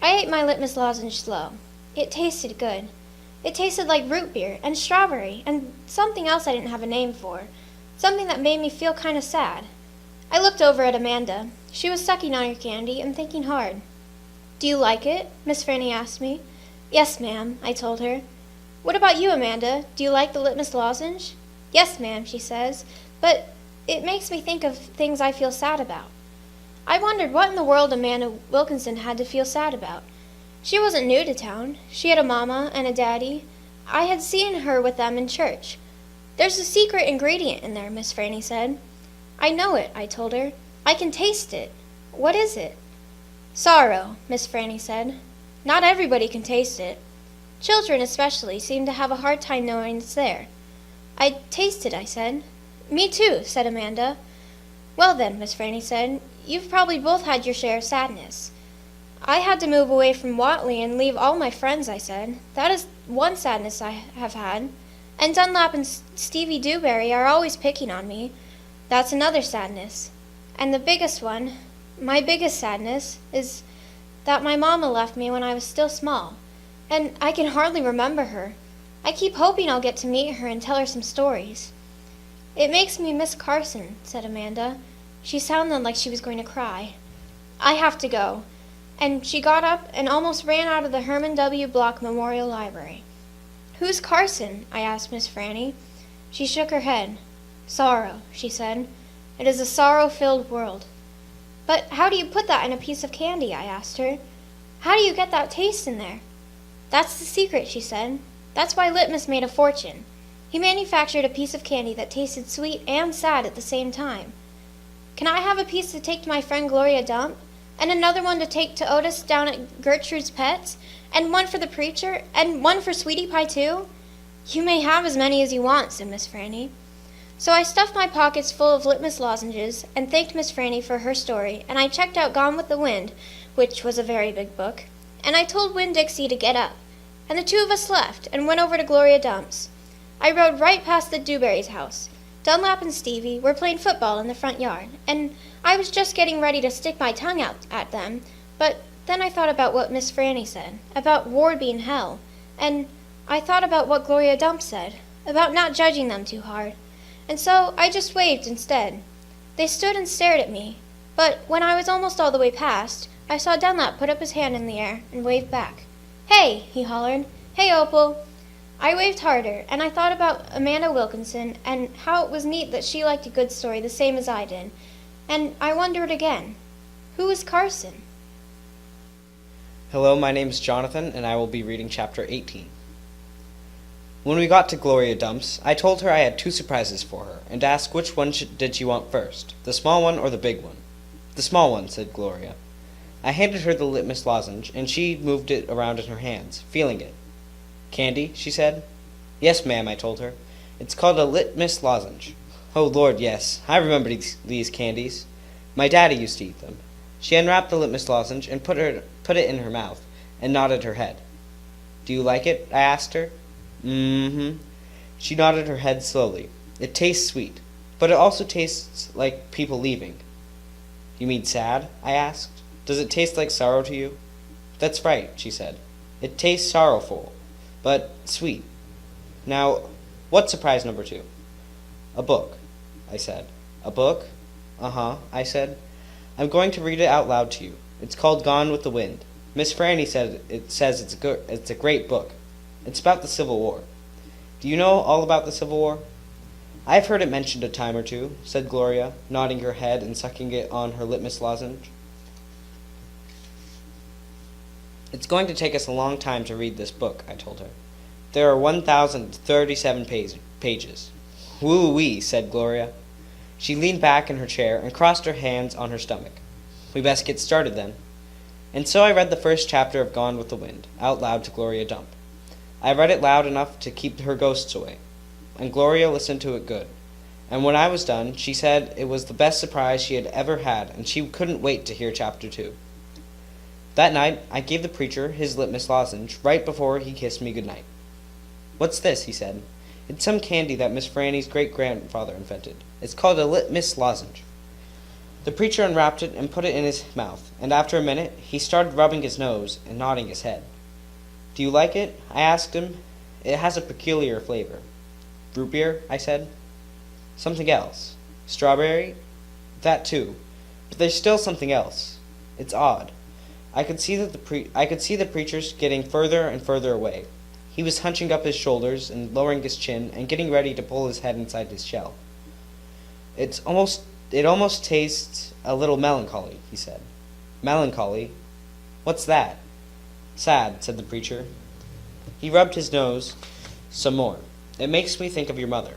I ate my Litmus lozenge slow. It tasted good. It tasted like root beer and strawberry and something else I didn't have a name for, something that made me feel kind of sad. I looked over at Amanda. She was sucking on her candy and thinking hard. Do you like it? Miss Franny asked me. Yes, ma'am, I told her. What about you, Amanda? Do you like the Litmus lozenge? Yes, ma'am, she says, but it makes me think of things I feel sad about. I wondered what in the world Amanda Wilkinson had to feel sad about. She wasn't new to town. She had a mama and a daddy. I had seen her with them in church. There's a secret ingredient in there, Miss Franny said. I know it, I told her. I can taste it. What is it? Sorrow, Miss Franny said. Not everybody can taste it. Children especially seem to have a hard time knowing it's there. I taste it, I said. Me too, said Amanda. Well then, Miss Franny said, you've probably both had your share of sadness. I had to move away from Watley and leave all my friends, I said. That is one sadness I have had. And Dunlap and Stevie Dewberry are always picking on me. That's another sadness. And the biggest one, my biggest sadness, is that my mama left me when I was still small. And I can hardly remember her. I keep hoping I'll get to meet her and tell her some stories. It makes me miss Carson, said Amanda. She sounded like she was going to cry. I have to go. And she got up and almost ran out of the Herman W. Block Memorial Library. Who's Carson? I asked Miss Franny. She shook her head. Sorrow, she said. It is a sorrow-filled world. But how do you put that in a piece of candy? I asked her. How do you get that taste in there? That's the secret, she said. That's why Litmus made a fortune. He manufactured a piece of candy that tasted sweet and sad at the same time. Can I have a piece to take to my friend Gloria Dump? And another one to take to Otis down at Gertrude's Pets? And one for the preacher? And one for Sweetie Pie, too? You may have as many as you want, said Miss Franny. So I stuffed my pockets full of Litmus lozenges and thanked Miss Franny for her story, and I checked out Gone with the Wind, which was a very big book, and I told Winn-Dixie to get up, and the 2 of us left and went over to Gloria Dump's. I rode right past the Dewberry's house. Dunlap and Stevie were playing football in the front yard, and I was just getting ready to stick my tongue out at them, but then I thought about what Miss Franny said, about war being hell, and I thought about what Gloria Dump said, about not judging them too hard. And so I just waved instead. They stood and stared at me, but when I was almost all the way past, I saw Dunlap put up his hand in the air and wave back. "Hey!" he hollered. "Hey, Opal!" I waved harder, and I thought about Amanda Wilkinson and how it was neat that she liked a good story the same as I did. And I wondered again, who was Carson? Hello, my name is Jonathan, and I will be reading chapter 18. When we got to Gloria Dump's, I told her I had 2 surprises for her, and asked which one did she want first, the small one or the big one. "The small one," said Gloria. I handed her the litmus lozenge, and she moved it around in her hands, feeling it. "Candy?" she said. "Yes, ma'am," I told her. "It's called a litmus lozenge." "Oh, Lord, yes. I remember these candies. My daddy used to eat them." She unwrapped the litmus lozenge and put it in her mouth, and nodded her head. "Do you like it?" I asked her. "Mm-hmm." She nodded her head slowly. "It tastes sweet, but it also tastes like people leaving." "You mean sad?" I asked. "Does it taste like sorrow to you?" "That's right," she said. "It tastes sorrowful, but sweet. Now, what's surprise number 2? "A book," I said. "A book?" "Uh-huh," I said. "I'm going to read it out loud to you. It's called Gone with the Wind. Miss Franny says it's a great book. It's about the Civil War. Do you know all about the Civil War?" "I've heard it mentioned a time or two," said Gloria, nodding her head and sucking it on her litmus lozenge. "It's going to take us a long time to read this book," I told her. "There are 1,037 pages. "Woo-wee," said Gloria. She leaned back in her chair and crossed her hands on her stomach. "We best get started then." And so I read the first chapter of Gone with the Wind, out loud to Gloria Dump. I read it loud enough to keep her ghosts away, and Gloria listened to it good. And when I was done, she said it was the best surprise she had ever had, and she couldn't wait to hear chapter 2. That night, I gave the preacher his litmus lozenge right before he kissed me goodnight. "What's this?" he said. "It's some candy that Miss Franny's great-grandfather invented. It's called a litmus lozenge." The preacher unwrapped it and put it in his mouth, and after a minute, he started rubbing his nose and nodding his head. "Do you like it?" I asked him. "It has a peculiar flavor." "Root beer?" I said. "Something else." "Strawberry?" "That too. But there's still something else. It's odd." I could see the preacher getting further and further away. He was hunching up his shoulders and lowering his chin and getting ready to pull his head inside his shell. It almost tastes a little melancholy," he said. "Melancholy? What's that?" "Sad," said the preacher. He rubbed his nose some more. "It makes me think of your mother."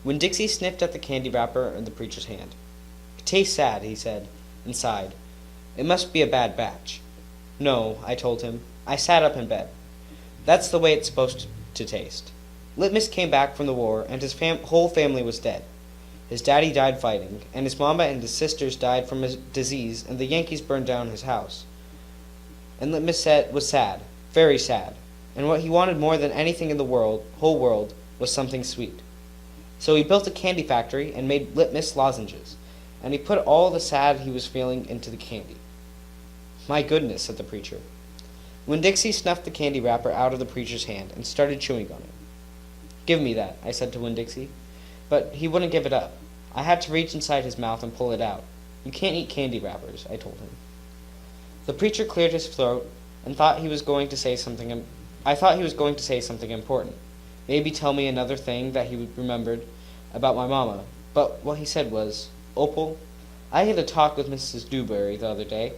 Winn-Dixie sniffed at the candy wrapper in the preacher's hand. "It tastes sad," he said, and sighed. "It must be a bad batch." "No," I told him. I sat up in bed. "That's the way it's supposed to taste. Litmus came back from the war, and his whole family was dead. His daddy died fighting, and his mama and his sisters died from a disease, and the Yankees burned down his house. And Litmus was sad, very sad, and what he wanted more than anything in the whole world, was something sweet. So he built a candy factory and made litmus lozenges, and he put all the sad he was feeling into the candy." "My goodness," said the preacher. Winn-Dixie snuffed the candy wrapper out of the preacher's hand and started chewing on it. "Give me that," I said to Winn-Dixie. But he wouldn't give it up. I had to reach inside his mouth and pull it out. "You can't eat candy wrappers," I told him. The preacher cleared his throat and thought he was going to say something. I thought he was going to say something important. Maybe tell me another thing that he remembered about my mama. But what he said was, "Opal, I had a talk with Mrs. Dewberry the other day.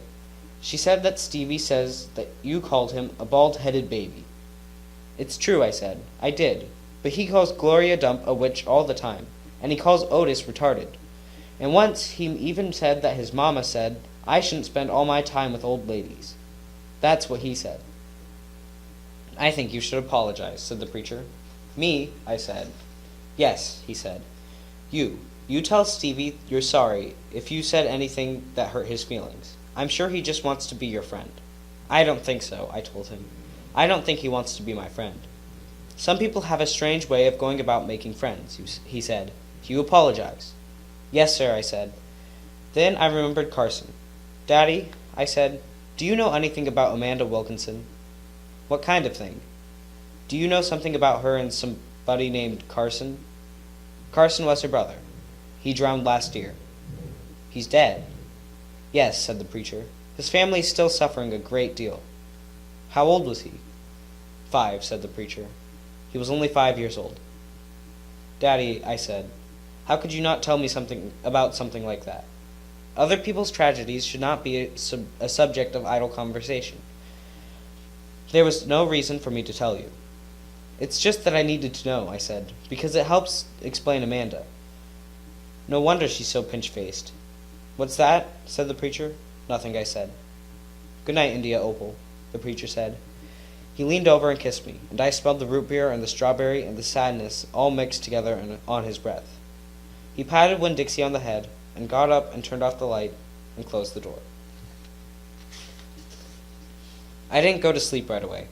She said that Stevie says that you called him a bald-headed baby." "It's true," I said. "I did. But he calls Gloria Dump a witch all the time, and he calls Otis retarded. And once he even said that his mama said I shouldn't spend all my time with old ladies. That's what he said." "I think you should apologize," said the preacher. "Me?" I said. "Yes," he said. You tell Stevie you're sorry if you said anything that hurt his feelings. I'm sure he just wants to be your friend." "I don't think so," I told him. "I don't think he wants to be my friend." "Some people have a strange way of going about making friends," he said. "Do you apologize?" "Yes, sir," I said. Then I remembered Carson. "Daddy," I said, "do you know anything about Amanda Wilkinson?" "What kind of thing?" "Do you know something about her and somebody named Carson?" "Carson was her brother. He drowned last year." "He's dead?" "Yes," said the preacher. His family is still suffering a great deal. How old was he? 5, said the preacher. He was only 5 years old. Daddy, I said, how could you not tell me something about something like that? Other people's tragedies should not be a subject of idle conversation. There was no reason for me to tell you. It's just that I needed to know, I said, because it helps explain Amanda. No wonder she's so pinch-faced. What's that? Said the preacher. Nothing, I said. Good night, India Opal, the preacher said. He leaned over and kissed me, and I smelled the root beer and the strawberry and the sadness all mixed together on his breath. He patted Winn-Dixie on the head and got up and turned off the light and closed the door. I didn't go to sleep right away.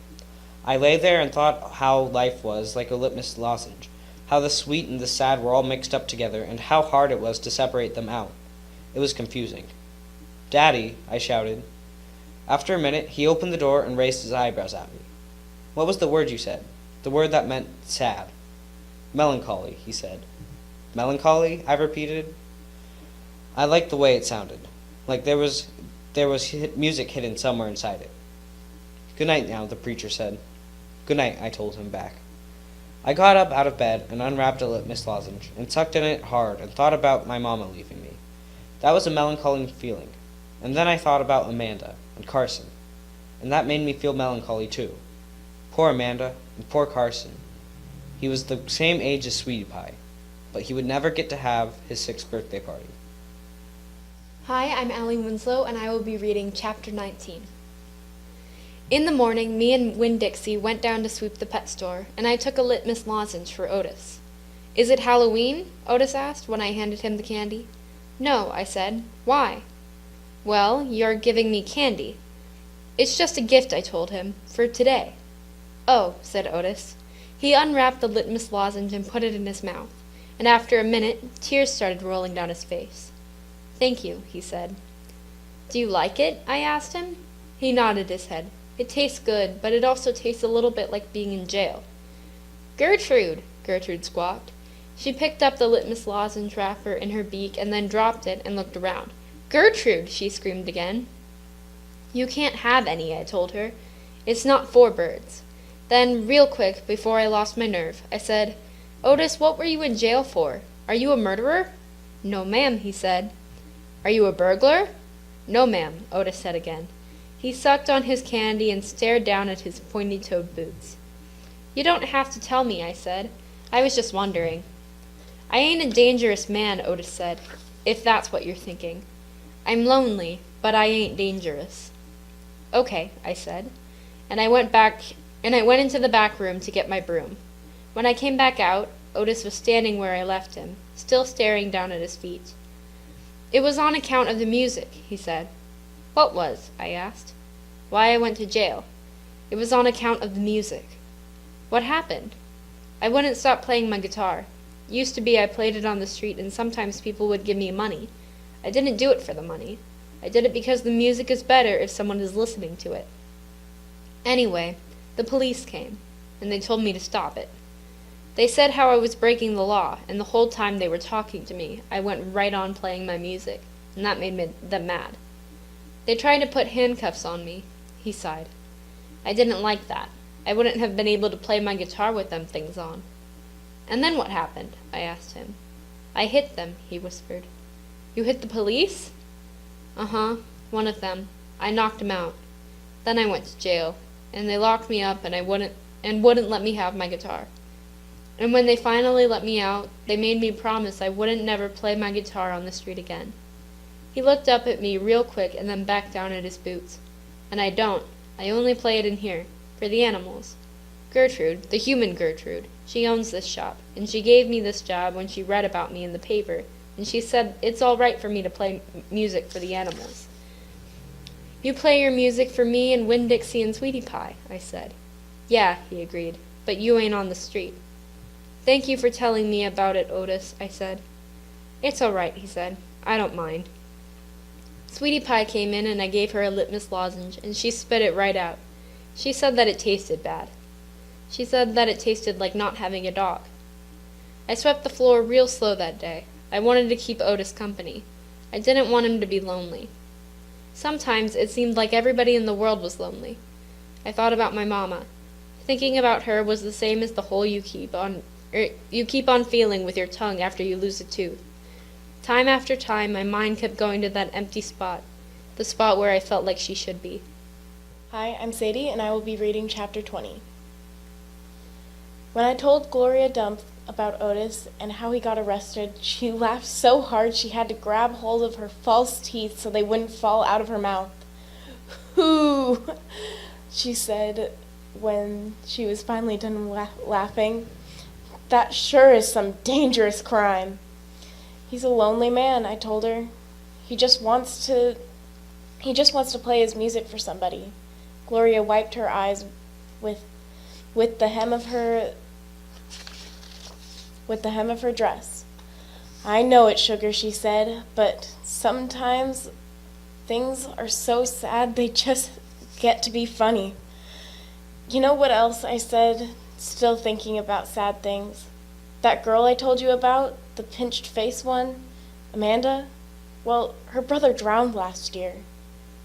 I lay there and thought how life was like a litmus lozenge, how the sweet and the sad were all mixed up together, and how hard it was to separate them out. It was confusing. Daddy, I shouted. After a minute, he opened the door and raised his eyebrows at me. What was the word you said? The word that meant sad. Melancholy, he said. Melancholy? I repeated. I liked the way it sounded, like there was music hidden somewhere inside it. Good night now, the preacher said. Good night, I told him back. I got up out of bed and unwrapped a litmus lozenge and sucked in it hard and thought about my mama leaving me. That was a melancholy feeling. And then I thought about Amanda and Carson, and that made me feel melancholy too. Poor Amanda and poor Carson. He was the same age as Sweetie Pie, but he would never get to have his 6th birthday party. Hi, I'm Allie Winslow, and I will be reading Chapter 19. In the morning, me and Winn-Dixie went down to sweep the pet store, and I took a litmus lozenge for Otis. Is it Halloween? Otis asked when I handed him the candy. No, I said. Why? Well, you're giving me candy. It's just a gift, I told him, for today. Oh, said Otis. He unwrapped the litmus lozenge and put it in his mouth, and after a minute, tears started rolling down his face. Thank you, he said. Do you like it? I asked him. He nodded his head. It tastes good, but it also tastes a little bit like being in jail. Gertrude squawked. She picked up the litmus lozenge wrapper in her beak and then dropped it and looked around. Gertrude, she screamed again. You can't have any, I told her. It's not for birds. Then, real quick, before I lost my nerve, I said, Otis, what were you in jail for? Are you a murderer? No, ma'am, he said. Are you a burglar? No, ma'am, Otis said again. He sucked on his candy and stared down at his pointy-toed boots. You don't have to tell me, I said. I was just wondering. I ain't a dangerous man, Otis said, if that's what you're thinking. I'm lonely, but I ain't dangerous. Okay, I said, and I went into the back room to get my broom. When I came back out, Otis was standing where I left him, still staring down at his feet. It was on account of the music, he said. What was? I asked. Why I went to jail. It was on account of the music. What happened? I wouldn't stop playing my guitar. Used to be I played it on the street and sometimes people would give me money. I didn't do it for the money. I did it because the music is better if someone is listening to it. Anyway, the police came, and they told me to stop it. They said how I was breaking the law, and the whole time they were talking to me, I went right on playing my music, and that made them mad. They tried to put handcuffs on me, he sighed. I didn't like that. I wouldn't have been able to play my guitar with them things on. And then what happened? I asked him. I hit them, he whispered. You hit the police? Uh-huh, one of them. I knocked him out. Then I went to jail, and they locked me up and wouldn't let me have my guitar. And when they finally let me out, they made me promise I wouldn't never play my guitar on the street again. He looked up at me real quick and then back down at his boots. And I don't. I only play it in here, for the animals. Gertrude, the human Gertrude, she owns this shop, and she gave me this job when she read about me in the paper, and she said it's all right for me to play music for the animals. You play your music for me and Winn-Dixie and Sweetie Pie, I said. Yeah, he agreed, but you ain't on the street. Thank you for telling me about it, Otis, I said. It's all right, he said. I don't mind. Sweetie Pie came in and I gave her a litmus lozenge, and she spit it right out. She said that it tasted bad. She said that it tasted like not having a dog. I swept the floor real slow that day. I wanted to keep Otis company. I didn't want him to be lonely. Sometimes it seemed like everybody in the world was lonely. I thought about my mama. Thinking about her was the same as the hole you keep on feeling with your tongue after you lose a tooth. Time after time, my mind kept going to that empty spot, the spot where I felt like she should be. Hi, I'm Sadie, and I will be reading Chapter 20. When I told Gloria Dump about Otis and how he got arrested, she laughed so hard she had to grab hold of her false teeth so they wouldn't fall out of her mouth. "Hoo!" she said when she was finally done laughing. "That sure is some dangerous crime." "He's a lonely man," I told her. He just wants to play his music for somebody." Gloria wiped her eyes with the hem of her dress. "I know it, sugar," she said, "but sometimes things are so sad they just get to be funny." "You know what else?" I said, still thinking about sad things. "That girl I told you about, the pinched face one, Amanda, well, her brother drowned last year.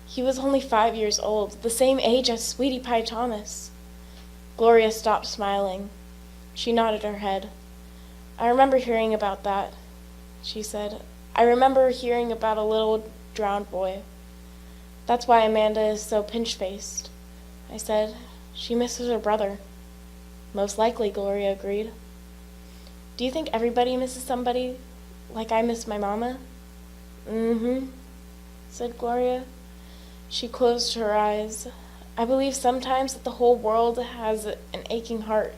He was only 5 years old, the same age as Sweetie Pie Thomas." Gloria stopped smiling. She nodded her head. "I remember hearing about that," she said. "I remember hearing about a little drowned boy. That's why Amanda is so pinch-faced," I said. "She misses her brother." "Most likely," Gloria agreed. "Do you think everybody misses somebody, like I miss my mama?" "Mm-hmm," said Gloria. She closed her eyes. "I believe sometimes that the whole world has an aching heart."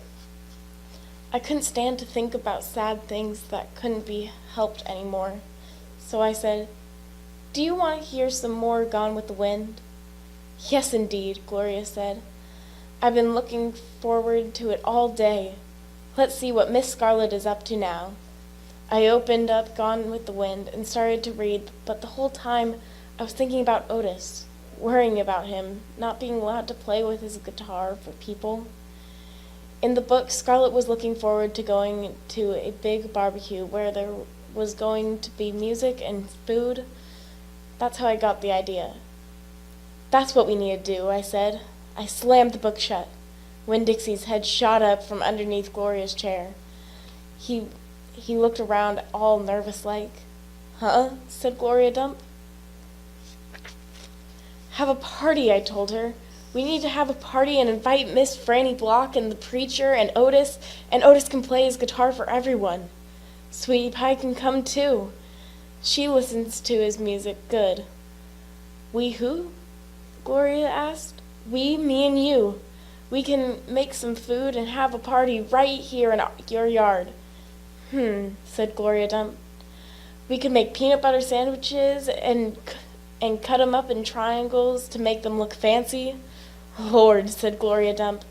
I couldn't stand to think about sad things that couldn't be helped anymore. So I said, "Do you want to hear some more Gone with the Wind?" "Yes, indeed," Gloria said. "I've been looking forward to it all day. Let's see what Miss Scarlet is up to now." I opened up Gone with the Wind and started to read, but the whole time I was thinking about Otis, worrying about him, not being allowed to play with his guitar for people. In the book, Scarlet was looking forward to going to a big barbecue where there was going to be music and food. That's how I got the idea. "That's what we need to do," I said. I slammed the book shut. Winn-Dixie's head shot up from underneath Gloria's chair. He looked around all nervous-like. "Huh?" said Gloria Dump. "Have a party," I told her. "We need to have a party and invite Miss Franny Block and the preacher and Otis can play his guitar for everyone. Sweetie Pie can come too. She listens to his music good." "We who?" Gloria asked. "We, me and you. We can make some food and have a party right here in your yard." Said Gloria Dump. "We could make peanut butter sandwiches and cut 'em up in triangles to make them look fancy." "Lord," said Gloria Dump,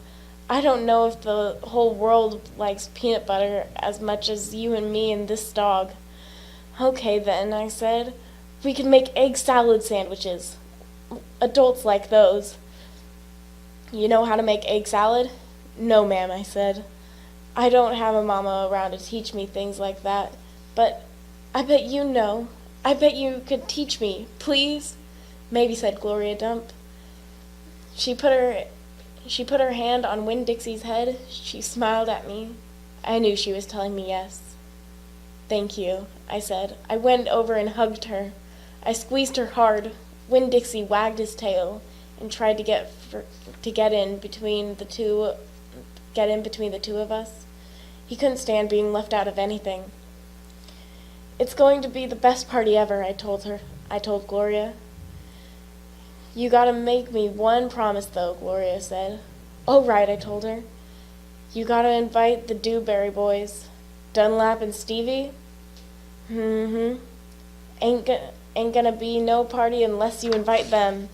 "I don't know if the whole world likes peanut butter as much as you and me and this dog." "Okay then," I said. "We could make egg salad sandwiches. Adults like those." "You know how to make egg salad?" "No, ma'am," I said. "I don't have a mama around to teach me things like that. But I bet you know. I bet you could teach me, please?" "Maybe," said Gloria Dump. She put her hand on Winn-Dixie's head. She smiled at me. I knew she was telling me yes. "Thank you," I said. I went over and hugged her. I squeezed her hard. Winn-Dixie wagged his tail and tried to get in between the two of us. He couldn't stand being left out of anything. "It's going to be the best party ever," I told Gloria. "You gotta make me one promise, though," Gloria said. "Oh, right," I told her. "You gotta invite the Dewberry boys. Dunlap and Stevie?" Ain't gonna be no party unless you invite them."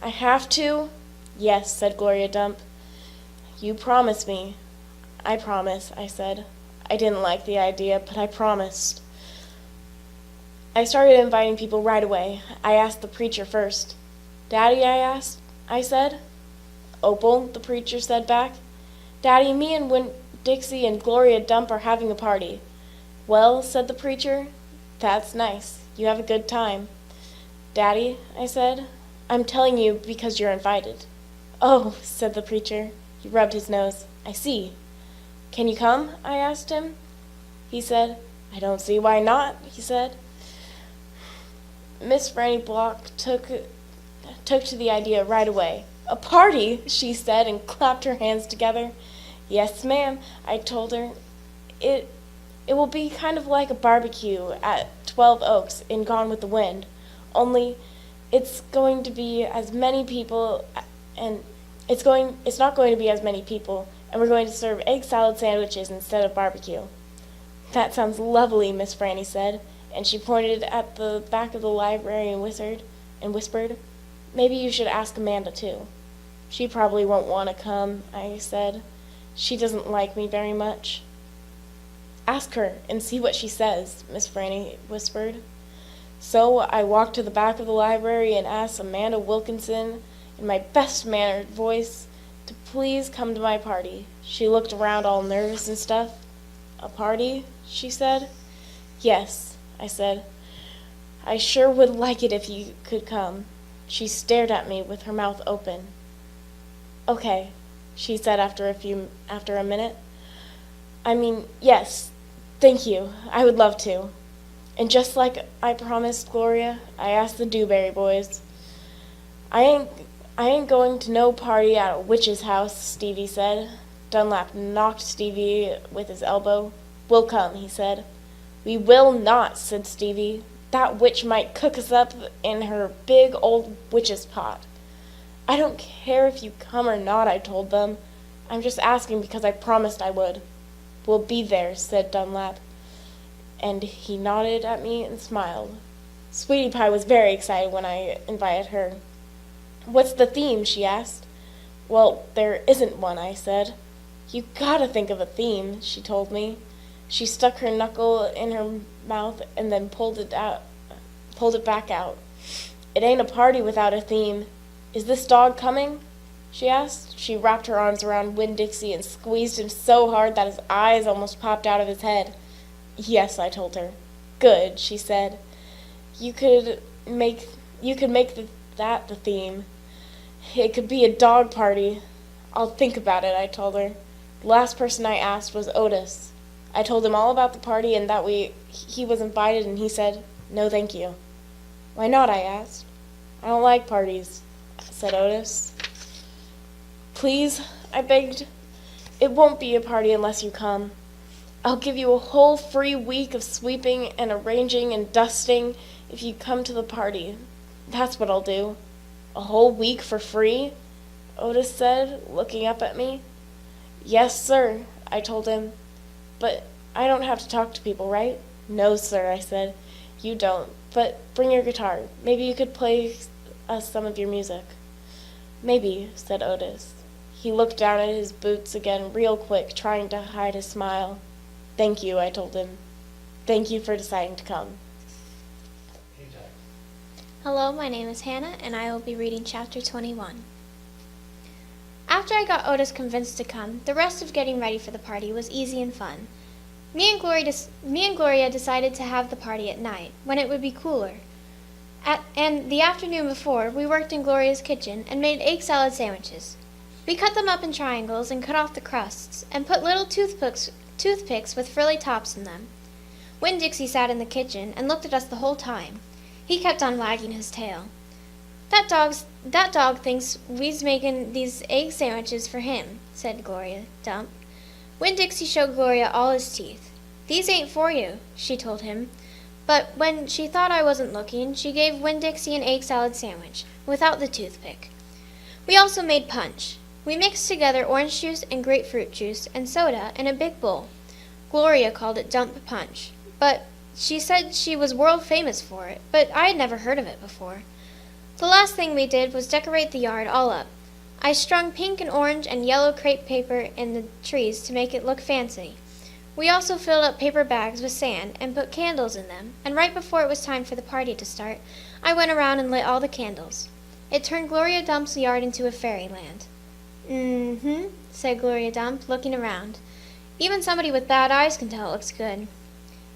"I have to?" "Yes," said Gloria Dump. "You promise me." "I promise," I said. I didn't like the idea, but I promised. I started inviting people right away. I asked the preacher first. "Daddy," I said. "Opal," the preacher said back. "Daddy, me and Winn-Dixie and Gloria Dump are having a party." "Well," said the preacher, "that's nice. You have a good time." "Daddy," I said, I'm telling you because you're invited. Oh, said the preacher. He rubbed his nose. I see. Can you come? I asked him. He said, I don't see why not, he said. Miss Franny Block took to the idea right away. A party, she said, and clapped her hands together. Yes, ma'am, I told her. It will be kind of like a barbecue at 12 Oaks in Gone with the Wind, only it's going to be as many people, and it's not going to be as many people, and we're going to serve egg salad sandwiches instead of barbecue. That sounds lovely, Miss Franny said, and she pointed at the back of the library and whispered, maybe you should ask Amanda too. She probably won't want to come, I said. She doesn't like me very much. Ask her and see what she says, Miss Franny whispered. So I walked to the back of the library and asked Amanda Wilkinson in my best-mannered voice to please come to my party. She looked around all nervous and stuff. A party? She said. Yes, I said. I sure would like it if you could come. She stared at me with her mouth open. Okay, she said after a minute. I mean, yes, thank you. I would love to. And just like I promised Gloria, I asked the Dewberry boys. I ain't going to no party at a witch's house, Stevie said. Dunlap knocked Stevie with his elbow. We'll come, he said. We will not, said Stevie. That witch might cook us up in her big old witch's pot. I don't care if you come or not, I told them. I'm just asking because I promised I would. We'll be there, said Dunlap. And he nodded at me and smiled. Sweetie Pie was very excited when I invited her. What's the theme? She asked. Well, there isn't one, I said. You gotta think of a theme, she told me. She stuck her knuckle in her mouth and then pulled it back out. It ain't a party without a theme. Is this dog coming? She asked. She wrapped her arms around Winn-Dixie and squeezed him so hard that his eyes almost popped out of his head. Yes, I told her. Good, she said. You could make that the theme. It could be a dog party. I'll think about it, I told her. The last person I asked was Otis. I told him all about the party and that he was invited, and he said, no thank you. Why not, I asked. I don't like parties, said Otis. Please, I begged. It won't be a party unless you come. I'll give you a whole free week of sweeping and arranging and dusting if you come to the party. That's what I'll do. A whole week for free? Otis said, looking up at me. Yes, sir, I told him. But I don't have to talk to people, right? No, sir, I said. You don't. But bring your guitar. Maybe you could play us some of your music. Maybe, said Otis. He looked down at his boots again real quick, trying to hide his smile. Thank you, I told him. Thank you for deciding to come. Hello, my name is Hannah, and I will be reading chapter 21. After I got Otis convinced to come, the rest of getting ready for the party was easy and fun. Me and Gloria decided to have the party at night, when it would be cooler. And the afternoon before, we worked in Gloria's kitchen and made egg salad sandwiches. We cut them up in triangles and cut off the crusts, and put little toothpicks with frilly tops in them. Winn-Dixie sat in the kitchen and looked at us the whole time. He kept on wagging his tail. That dog thinks we's making these egg sandwiches for him, said Gloria Dump. Winn-Dixie showed Gloria all his teeth. These ain't for you, she told him. But when she thought I wasn't looking, she gave Winn-Dixie an egg salad sandwich, without the toothpick. We also made punch. We mixed together orange juice and grapefruit juice and soda in a big bowl. Gloria called it dump punch, but she said she was world famous for it, but I had never heard of it before. The last thing we did was decorate the yard all up. I strung pink and orange and yellow crepe paper in the trees to make it look fancy. We also filled up paper bags with sand and put candles in them, and right before it was time for the party to start, I went around and lit all the candles. It turned Gloria Dump's yard into a fairyland. Mm-hmm, said Gloria Dump, looking around. Even somebody with bad eyes can tell it looks good.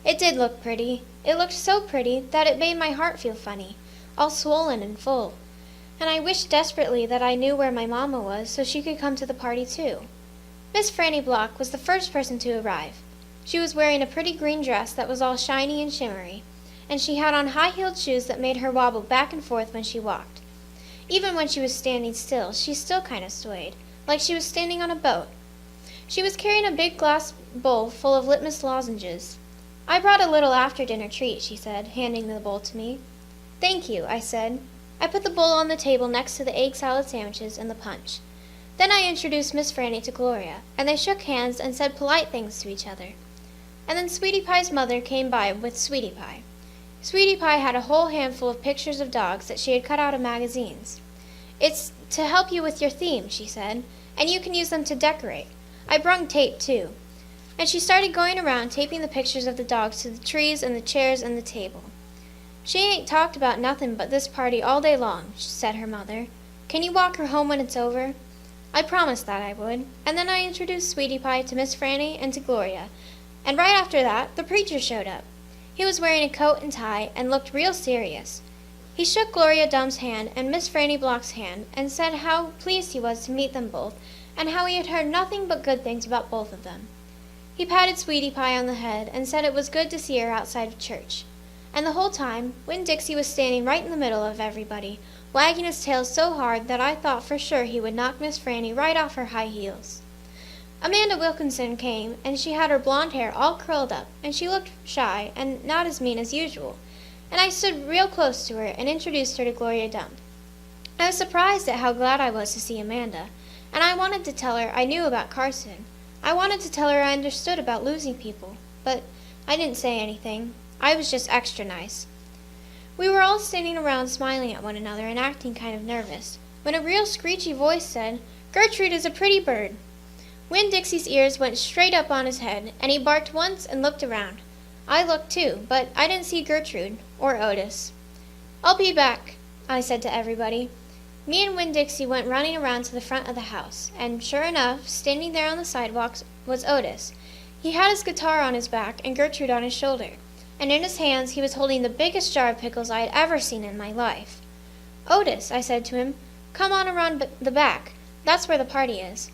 It did look pretty. It looked so pretty that it made my heart feel funny, all swollen and full. and I wished desperately that I knew where my mamma was so she could come to the party too. Miss Franny Block was the first person to arrive. She was wearing a pretty green dress that was all shiny and shimmery, and she had on high-heeled shoes that made her wobble back and forth when she walked. Even when she was standing still, she still kind of swayed, like she was standing on a boat. She was carrying a big glass bowl full of litmus lozenges. "I brought a little after-dinner treat," she said, handing the bowl to me. "Thank you," I said. I put the bowl on the table next to the egg salad sandwiches and the punch. Then I introduced Miss Franny to Gloria, and they shook hands and said polite things to each other. And then Sweetie Pie's mother came by with Sweetie Pie. Sweetie Pie had a whole handful of pictures of dogs that she had cut out of magazines. "It's to help you with your theme," she said, "and you can use them to decorate. I brung tape, too." And she started going around taping the pictures of the dogs to the trees and the chairs and the table. "She ain't talked about nothing but this party all day long," said her mother. "Can you walk her home when it's over?" I promised that I would, and then I introduced Sweetie Pie to Miss Franny and to Gloria, and right after that the preacher showed up. He was wearing a coat and tie and looked real serious. He shook Gloria Dumb's hand and Miss Franny Block's hand and said how pleased he was to meet them both and how he had heard nothing but good things about both of them. He patted Sweetie Pie on the head and said it was good to see her outside of church. And the whole time, Winn-Dixie was standing right in the middle of everybody, wagging his tail so hard that I thought for sure he would knock Miss Franny right off her high heels. Amanda Wilkinson came, and she had her blonde hair all curled up, and she looked shy and not as mean as usual, and I stood real close to her and introduced her to Gloria Dumb. I was surprised at how glad I was to see Amanda, and I wanted to tell her I knew about Carson. I wanted to tell her I understood about losing people, but I didn't say anything. I was just extra nice. We were all standing around smiling at one another and acting kind of nervous, when a real screechy voice said, "Gertrude is a pretty bird." Winn-Dixie's ears went straight up on his head, and he barked once and looked around. I looked too, but I didn't see Gertrude or Otis. "I'll be back," I said to everybody. Me and Winn-Dixie went running around to the front of the house, and sure enough, standing there on the sidewalk was Otis. He had his guitar on his back and Gertrude on his shoulder, and in his hands he was holding the biggest jar of pickles I had ever seen in my life. "Otis," I said to him, "come on around the back. That's where the party is."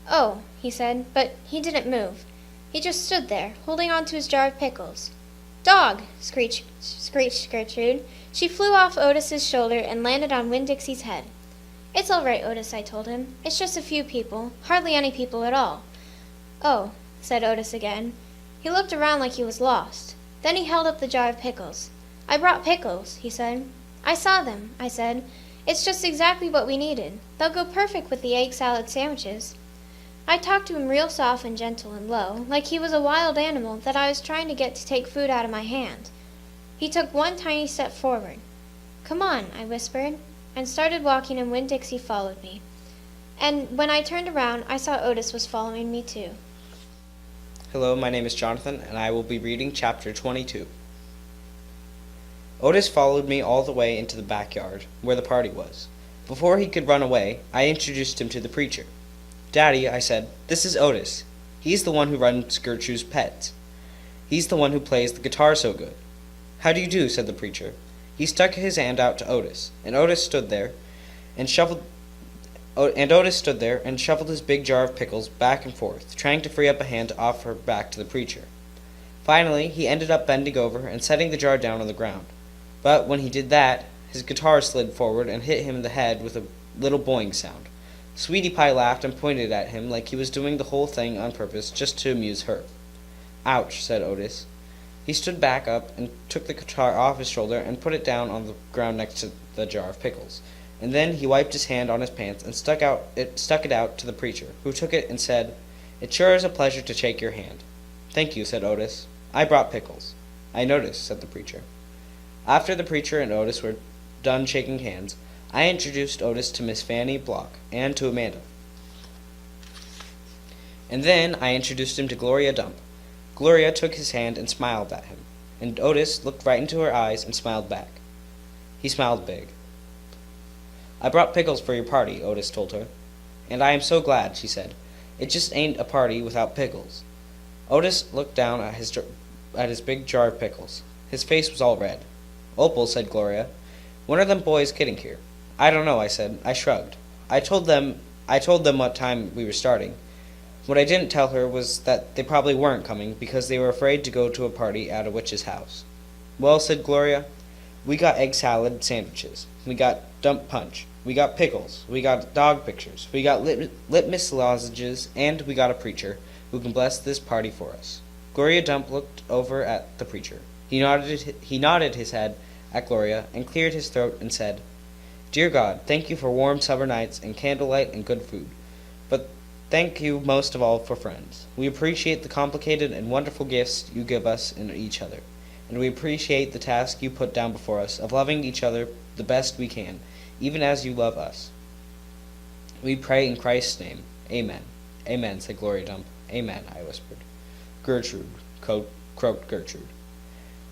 "Oh," he said, but he didn't move. He just stood there, holding on to his jar of pickles. "Dog!" screeched Gertrude. She flew off Otis's shoulder and landed on Winn-Dixie's head. "It's all right, Otis," I told him. "It's just a few people, hardly any people at all." "Oh," said Otis again. He looked around like he was lost. Then he held up the jar of pickles. "I brought pickles," he said. "I saw them," I said. "It's just exactly what we needed. They'll go perfect with the egg salad sandwiches." I talked to him real soft and gentle and low, like he was a wild animal that I was trying to get to take food out of my hand. He took one tiny step forward. "Come on," I whispered, and started walking, and Winn-Dixie followed me. And when I turned around, I saw Otis was following me too. Hello, my name is Jonathan, and I will be reading chapter 22. Otis followed me all the way into the backyard, where the party was. Before he could run away, I introduced him to the preacher. "Daddy," I said, "this is Otis. He's the one who runs Gertrude's Pets. He's the one who plays the guitar so good." "How do you do?" said the preacher. He stuck his hand out to Otis, and Otis stood there and shuffled his big jar of pickles back and forth, trying to free up a hand to offer back to the preacher. Finally, he ended up bending over and setting the jar down on the ground. But when he did that, his guitar slid forward and hit him in the head with a little boing sound. Sweetie Pie laughed and pointed at him like he was doing the whole thing on purpose just to amuse her. "Ouch," said Otis. He stood back up and took the guitar off his shoulder and put it down on the ground next to the jar of pickles. And then he wiped his hand on his pants and stuck it out to the preacher, who took it and said, "It sure is a pleasure to shake your hand." "Thank you," said Otis. "I brought pickles." "I noticed," said the preacher. After the preacher and Otis were done shaking hands, I introduced Otis to Miss Fanny Block and to Amanda. And then I introduced him to Gloria Dump. Gloria took his hand and smiled at him, and Otis looked right into her eyes and smiled back. He smiled big. "I brought pickles for your party," Otis told her. "And I am so glad," she said. "It just ain't a party without pickles." Otis looked down at his big jar of pickles. His face was all red. "Opal," said Gloria, "when are them boys getting here?" I don't know, I said. I shrugged. I told them what time we were starting. What I didn't tell her was that they probably weren't coming because they were afraid to go to a party at a witch's house. Well, said Gloria, we got egg salad sandwiches. We got dump punch. We got pickles. We got dog pictures. We got litmus lozenges, and we got a preacher who can bless this party for us. Gloria Dump looked over at the preacher. He nodded his head at Gloria and cleared his throat and said, Dear God, thank you for warm summer nights and candlelight and good food. But thank you most of all for friends. We appreciate the complicated and wonderful gifts you give us and each other. And we appreciate the task you put down before us of loving each other the best we can, even as you love us. We pray in Christ's name. Amen. Amen, said Gloria Dump. Amen, I whispered. Gertrude, croaked Gertrude.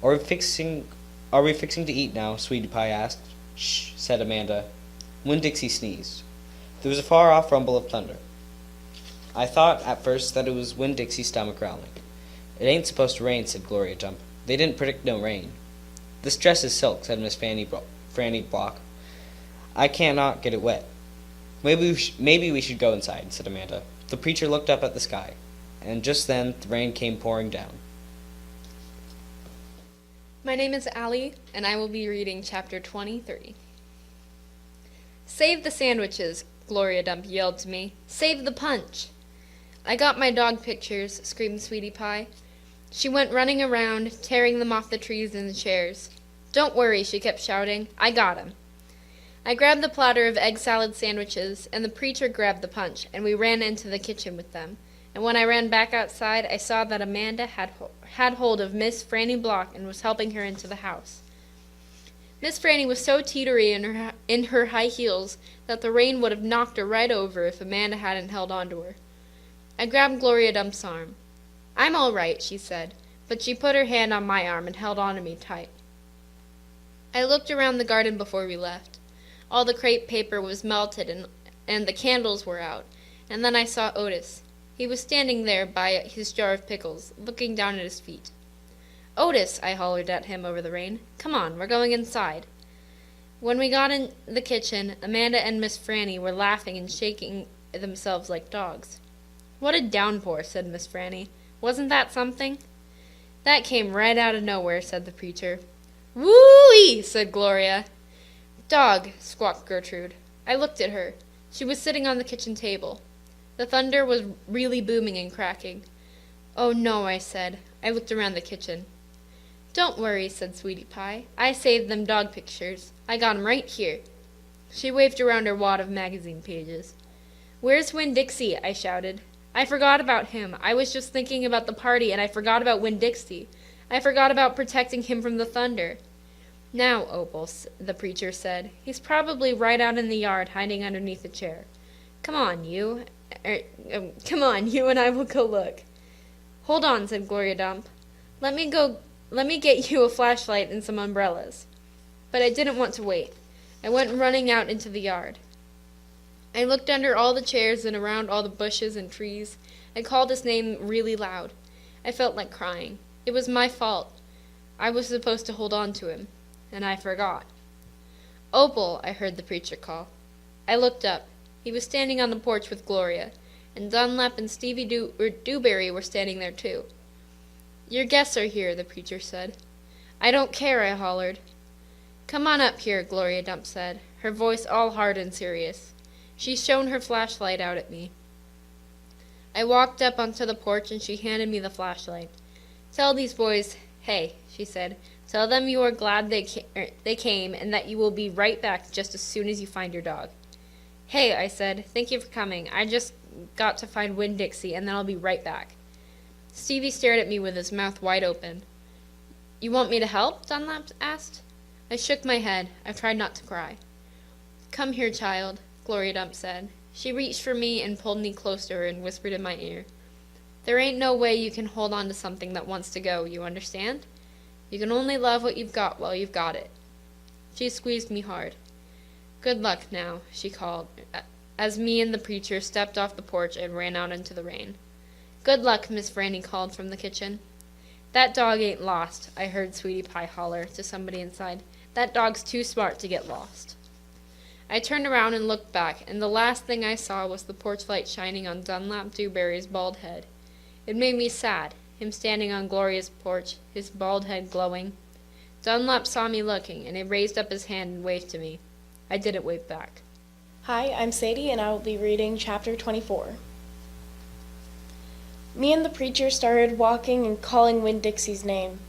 Are we fixing to eat now? Sweetie Pie asked. Shh, said Amanda. Winn-Dixie sneezed. There was a far-off rumble of thunder. I thought at first that it was Winn-Dixie's stomach growling. It ain't supposed to rain, said Gloria Dump. They didn't predict no rain. This dress is silk, said Miss Franny Block. I cannot get it wet. Maybe we should go inside, said Amanda. The preacher looked up at the sky, and just then the rain came pouring down. My name is Allie, and I will be reading chapter 23. Save the sandwiches, Gloria Dump yelled to me. Save the punch. I got my dog pictures, screamed Sweetie Pie. She went running around, tearing them off the trees and the chairs. Don't worry, she kept shouting. I got 'em. I grabbed the platter of egg salad sandwiches, and the preacher grabbed the punch, and we ran into the kitchen with them. And when I ran back outside, I saw that Amanda had hold of Miss Franny Block and was helping her into the house. Miss Franny was so teetery in her high heels that the rain would have knocked her right over if Amanda hadn't held on to her. I grabbed Gloria Dump's arm. I'm all right, she said, but she put her hand on my arm and held on to me tight. I looked around the garden before we left. All the crepe paper was melted and the candles were out, and then I saw Otis. He was standing there by his jar of pickles, looking down at his feet. Otis, I hollered at him over the rain. Come on, we're going inside. When we got in the kitchen, Amanda and Miss Franny were laughing and shaking themselves like dogs. What a downpour, said Miss Franny. Wasn't that something? That came right out of nowhere, said the preacher. Woo-wee, said Gloria. Dog, squawked Gertrude. I looked at her. She was sitting on the kitchen table. The thunder was really booming and cracking. Oh no, I said. I looked around the kitchen. Don't worry, said Sweetie Pie. I saved them dog pictures. I got 'em right here. She waved around her wad of magazine pages. Where's Winn-Dixie? I shouted. I forgot about him. I was just thinking about the party, and I forgot about Winn-Dixie. I forgot about protecting him from the thunder. Now, Opal, the preacher said, he's probably right out in the yard, hiding underneath a chair. Come on, you and I will go look. Hold on, said Gloria Dump. Let me get you a flashlight and some umbrellas. But I didn't want to wait. I went running out into the yard. I looked under all the chairs and around all the bushes and trees. I called his name really loud. I felt like crying. It was my fault. I was supposed to hold on to him, and I forgot. Opal, I heard the preacher call. I looked up. He was standing on the porch with Gloria, and Dunlap and Stevie Dewberry were standing there too. Your guests are here, the preacher said. I don't care, I hollered. Come on up here, Gloria Dump said, her voice all hard and serious. She shone her flashlight out at me. I walked up onto the porch and she handed me the flashlight. Tell these boys, hey, she said, tell them you are glad they came and that you will be right back just as soon as you find your dog. Hey, I said, thank you for coming. I just got to find Winn-Dixie and then I'll be right back. Stevie stared at me with his mouth wide open. You want me to help? Dunlap asked. I shook my head. I tried not to cry. Come here, child, Gloria Dump said. She reached for me and pulled me close to her and whispered in my ear. There ain't no way you can hold on to something that wants to go, you understand? You can only love what you've got while you've got it. She squeezed me hard. Good luck now, she called, as me and the preacher stepped off the porch and ran out into the rain. Good luck, Miss Franny called from the kitchen. That dog ain't lost, I heard Sweetie Pie holler to somebody inside. That dog's too smart to get lost. I turned around and looked back, and the last thing I saw was the porch light shining on Dunlap Dewberry's bald head. It made me sad, him standing on Gloria's porch, his bald head glowing. Dunlap saw me looking, and he raised up his hand and waved to me. I didn't wave back. Hi, I'm Sadie, and I will be reading chapter 24. Me and the preacher started walking and calling Winn-Dixie's name.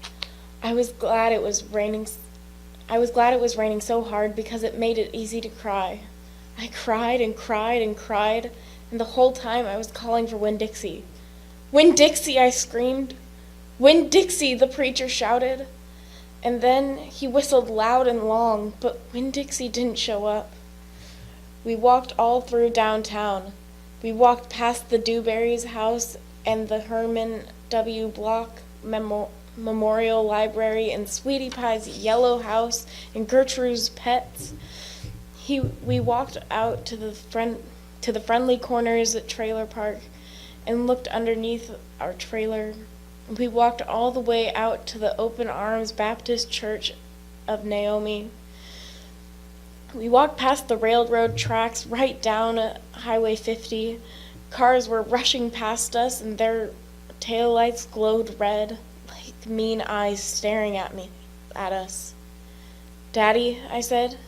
I was glad it was raining so hard because it made it easy to cry. I cried and cried and cried, and the whole time I was calling for Winn-Dixie. Winn-Dixie, I screamed. Winn-Dixie, the preacher shouted. And then he whistled loud and long, but Winn-Dixie didn't show up. We walked all through downtown. We walked past the Dewberry's house and the Herman W. Block Memorial Library and Sweetie Pie's yellow house and Gertrude's pets. We walked out to the Friendly Corners trailer park and looked underneath our trailer. We walked all the way out to the Open Arms Baptist Church of Naomi. We walked past the railroad tracks right down Highway 50. Cars were rushing past us, and their taillights glowed red, like mean eyes staring at us. "Daddy," I said.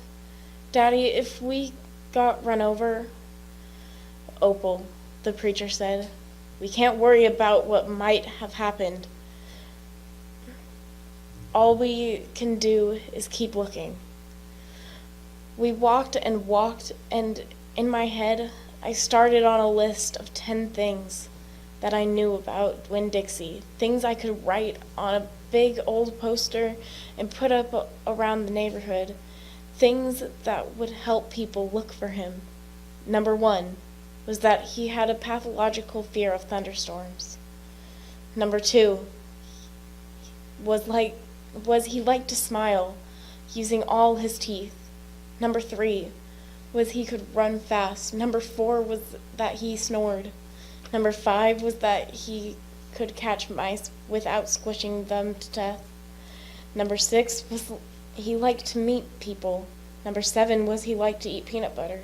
"Daddy, if we got run over..." "Opal," the preacher said, "we can't worry about what might have happened. All we can do is keep looking." We walked and walked, and in my head, I started on a list of 10 things that I knew about Winn-Dixie, things I could write on a big old poster and put up around the neighborhood, things that would help people look for him. Number 1 was that he had a pathological fear of thunderstorms. Number 2 was he liked to smile, using all his teeth. Number 3 was he could run fast. Number 4 was that he snored. Number 5 was that he could catch mice without squishing them to death. Number 6 was he liked to meet people. Number 7 was he liked to eat peanut butter.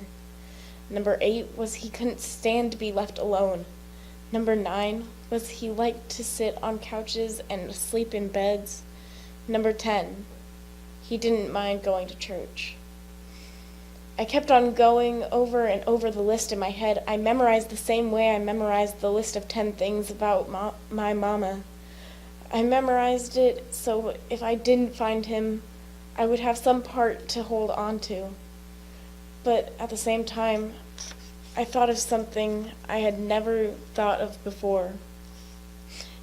Number 8 was he couldn't stand to be left alone. Number 9 was he liked to sit on couches and sleep in beds. Number 10, he didn't mind going to church. I kept on going over and over the list in my head. I memorized the same way I memorized the list of 10 things about my mama. I memorized it so if I didn't find him, I would have some part to hold on to. But at the same time, I thought of something I had never thought of before.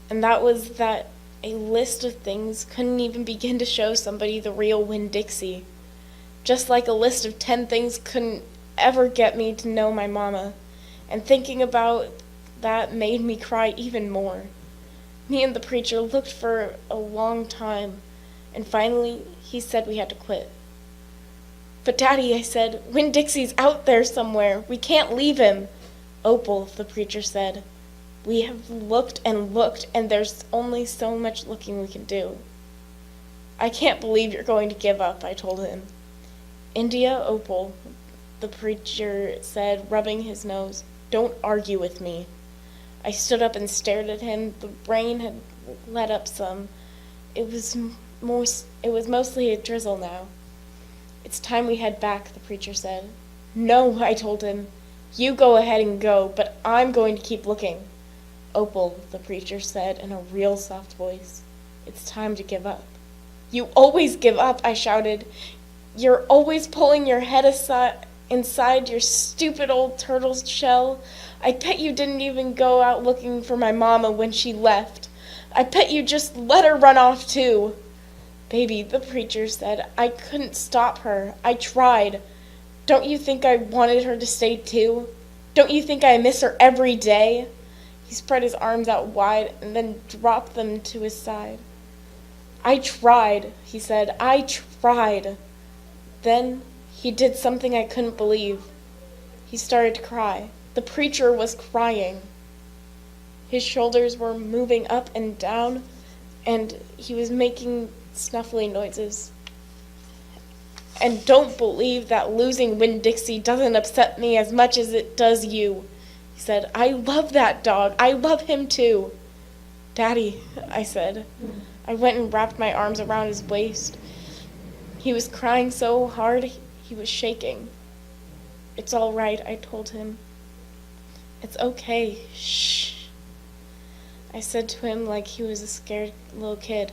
And that was that a list of things couldn't even begin to show somebody the real Winn-Dixie. Just like a list of 10 things couldn't ever get me to know my mama. And thinking about that made me cry even more. Me and the preacher looked for a long time, and finally he said we had to quit. "But Daddy," I said, "Winn-Dixie's out there somewhere. We can't leave him." "Opal," the preacher said, "we have looked, and there's only so much looking we can do." "I can't believe you're going to give up," I told him. "India, Opal," the preacher said, rubbing his nose, "don't argue with me." I stood up and stared at him. The rain had let up some. It was mostly a drizzle now. "It's time we head back," the preacher said. "No," I told him. "You go ahead and go, but I'm going to keep looking." "Opal," the preacher said in a real soft voice, "it's time to give up." "You always give up," I shouted. "You're always pulling your head inside your stupid old turtle's shell. I bet you didn't even go out looking for my mama when she left. I bet you just let her run off too." "Baby," the preacher said, "I couldn't stop her. I tried. Don't you think I wanted her to stay too? Don't you think I miss her every day?" He spread his arms out wide and then dropped them to his side. "I tried," he said. "I tried." Then he did something I couldn't believe. He started to cry. The preacher was crying. His shoulders were moving up and down, and he was making snuffly noises. And don't believe that losing Winn-Dixie doesn't upset me as much as it does you. He said, I love that dog. I love him too. Daddy, I said. I went and wrapped my arms around his waist. He was crying so hard, he was shaking. It's all right, I told him. It's okay. Shh. I said to him like he was a scared little kid.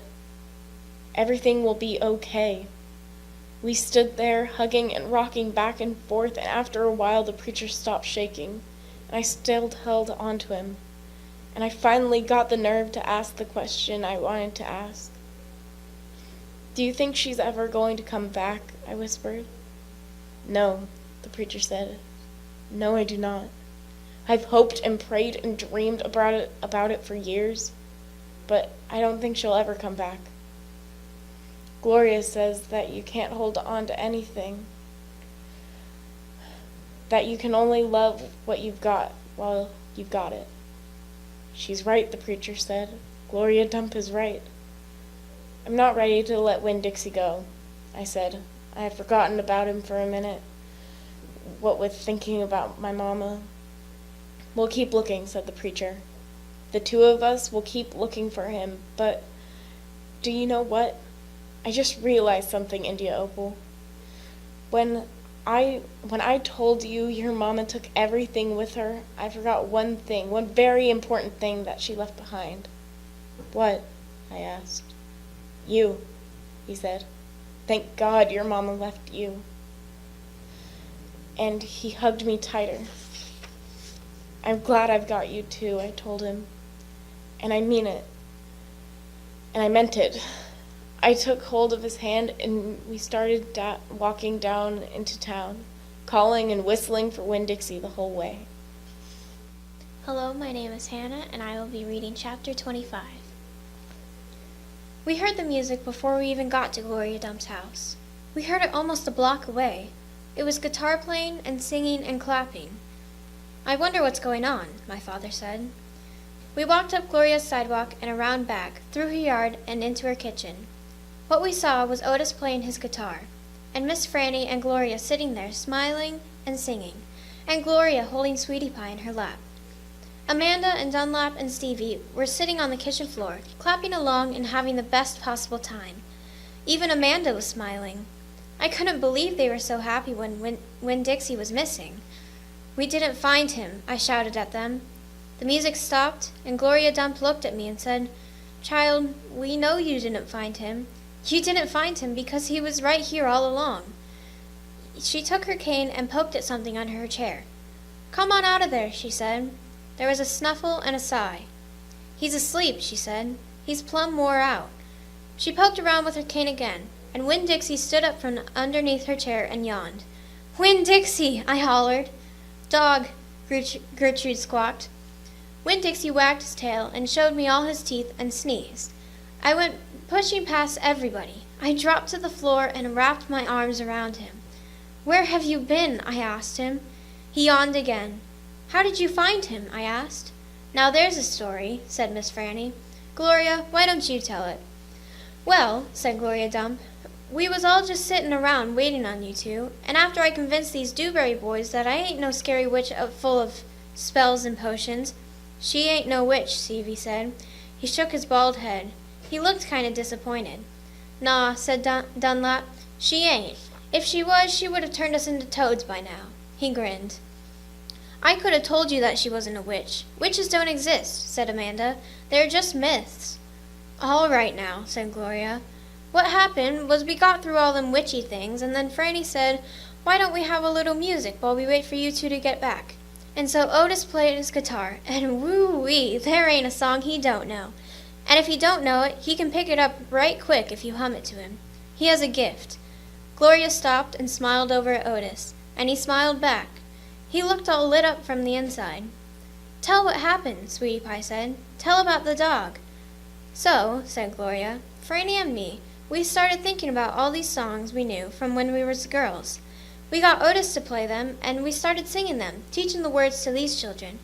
Everything will be okay. We stood there, hugging and rocking back and forth, and after a while the preacher stopped shaking, and I still held on to him. And I finally got the nerve to ask the question I wanted to ask. Do you think she's ever going to come back? I whispered. No, the preacher said. No, I do not. I've hoped and prayed and dreamed about it for years, but I don't think she'll ever come back. Gloria says that you can't hold on to anything, that you can only love what you've got while you've got it. She's right, the preacher said. Gloria Dump is right. I'm not ready to let Winn-Dixie go, I said. I had forgotten about him for a minute, what with thinking about my mama. We'll keep looking, said the preacher. The two of us will keep looking for him, but do you know what? I just realized something, India Opal. When I told you your mama took everything with her, I forgot one thing, one very important thing that she left behind. What? I asked. You, he said. Thank God your mama left you. And he hugged me tighter. I'm glad I've got you too, I told him. And I mean it. And I meant it. I took hold of his hand and we started walking down into town, calling and whistling for Winn-Dixie the whole way. Hello, my name is Hannah, and I will be reading chapter 25. We heard the music before we even got to Gloria Dump's house. We heard it almost a block away. It was guitar playing and singing and clapping. I wonder what's going on, my father said. We walked up Gloria's sidewalk and around back, through her yard and into her kitchen. What we saw was Otis playing his guitar, and Miss Franny and Gloria sitting there smiling and singing, and Gloria holding Sweetie Pie in her lap. Amanda and Dunlap and Stevie were sitting on the kitchen floor, clapping along and having the best possible time. Even Amanda was smiling. I couldn't believe they were so happy when Winn-Dixie was missing. We didn't find him, I shouted at them. The music stopped, and Gloria Dump looked at me and said, Child, we know you didn't find him. You didn't find him because he was right here all along. She took her cane and poked at something under her chair. Come on out of there, she said. There was a snuffle and a sigh. He's asleep, she said. He's plumb wore out. She poked around with her cane again, and Winn-Dixie stood up from underneath her chair and yawned. Winn-Dixie, I hollered. Dog, Gertrude squawked. Winn-Dixie wagged his tail and showed me all his teeth and sneezed. I went pushing past everybody. I dropped to the floor and wrapped my arms around him. Where have you been? I asked him. He yawned again. How did you find him? I asked. Now there's a story, said Miss Franny. Gloria, why don't you tell it? Well, said Gloria Dump, we was all just sitting around waiting on you two, and after I convinced these Dewberry boys that I ain't no scary witch full of spells and potions. She ain't no witch, Stevie said. He shook his bald head. He looked kind of disappointed. Nah, said Dunlap, she ain't. If she was, she would have turned us into toads by now. He grinned. I could have told you that she wasn't a witch. Witches don't exist, said Amanda. They're just myths. All right now, said Gloria. What happened was we got through all them witchy things, and then Franny said, why don't we have a little music while we wait for you two to get back? And so Otis played his guitar, and woo-wee, there ain't a song he don't know. And if he don't know it, he can pick it up right quick if you hum it to him. He has a gift. Gloria stopped and smiled over at Otis, and he smiled back. He looked all lit up from the inside. Tell what happened, Sweetie Pie said. Tell about the dog. So, said Gloria, Franny and me, we started thinking about all these songs we knew from when we was girls. We got Otis to play them, and we started singing them, teaching the words to these children.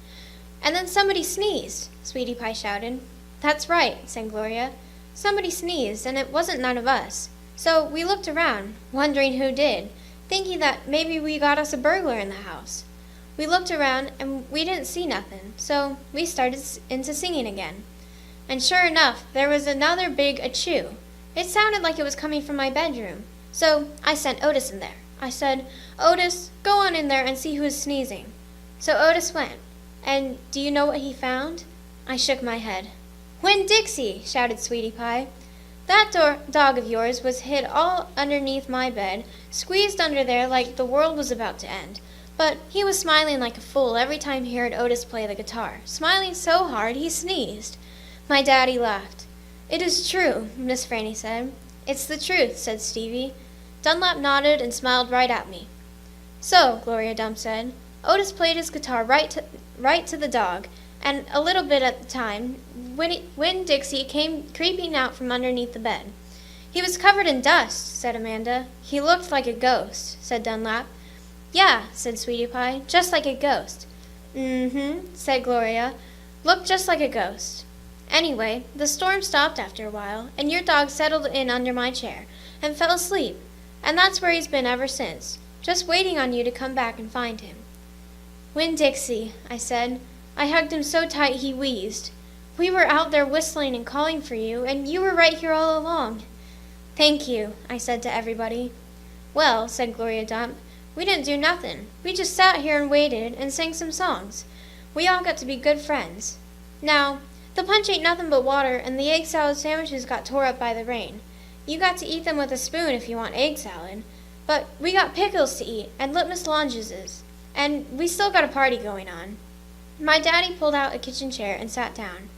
And then somebody sneezed, Sweetie Pie shouted. That's right, said Gloria. Somebody sneezed, and it wasn't none of us. So we looked around, wondering who did, thinking that maybe we got us a burglar in the house. We looked around and we didn't see nothing, so we started into singing again. And sure enough, there was another big achoo. It sounded like it was coming from my bedroom. So I sent Otis in there. I said, "Otis, go on in there and see who is sneezing." So Otis went. And do you know what he found? I shook my head. "Winn-Dixie!" shouted Sweetie Pie. "That dog of yours was hid all underneath my bed, squeezed under there like the world was about to end. But he was smiling like a fool every time he heard Otis play the guitar, smiling so hard he sneezed." My daddy laughed. "It is true," Miss Franny said. "It's the truth," said Stevie. Dunlap nodded and smiled right at me. "So," Gloria Dump said, "Otis played his guitar right to the dog, and a little bit at the time, Winn-Dixie came creeping out from underneath the bed." "He was covered in dust," said Amanda. "He looked like a ghost," said Dunlap. "Yeah," said Sweetie Pie, "just like a ghost." "Mm-hmm," said Gloria. "Looked just like a ghost." Anyway, the storm stopped after a while, and your dog settled in under my chair and fell asleep, and that's where he's been ever since, just waiting on you to come back and find him. "Winn-Dixie," I said. I hugged him so tight he wheezed. "We were out there whistling and calling for you, and you were right here all along." "Thank you," I said to everybody. "Well," said Gloria Dump, "we didn't do nothing. We just sat here and waited and sang some songs. We all got to be good friends. Now, the punch ain't nothing but water, and the egg salad sandwiches got tore up by the rain. You got to eat them with a spoon if you want egg salad. But we got pickles to eat, and lipmus longes, and we still got a party going on." My daddy pulled out a kitchen chair and sat down.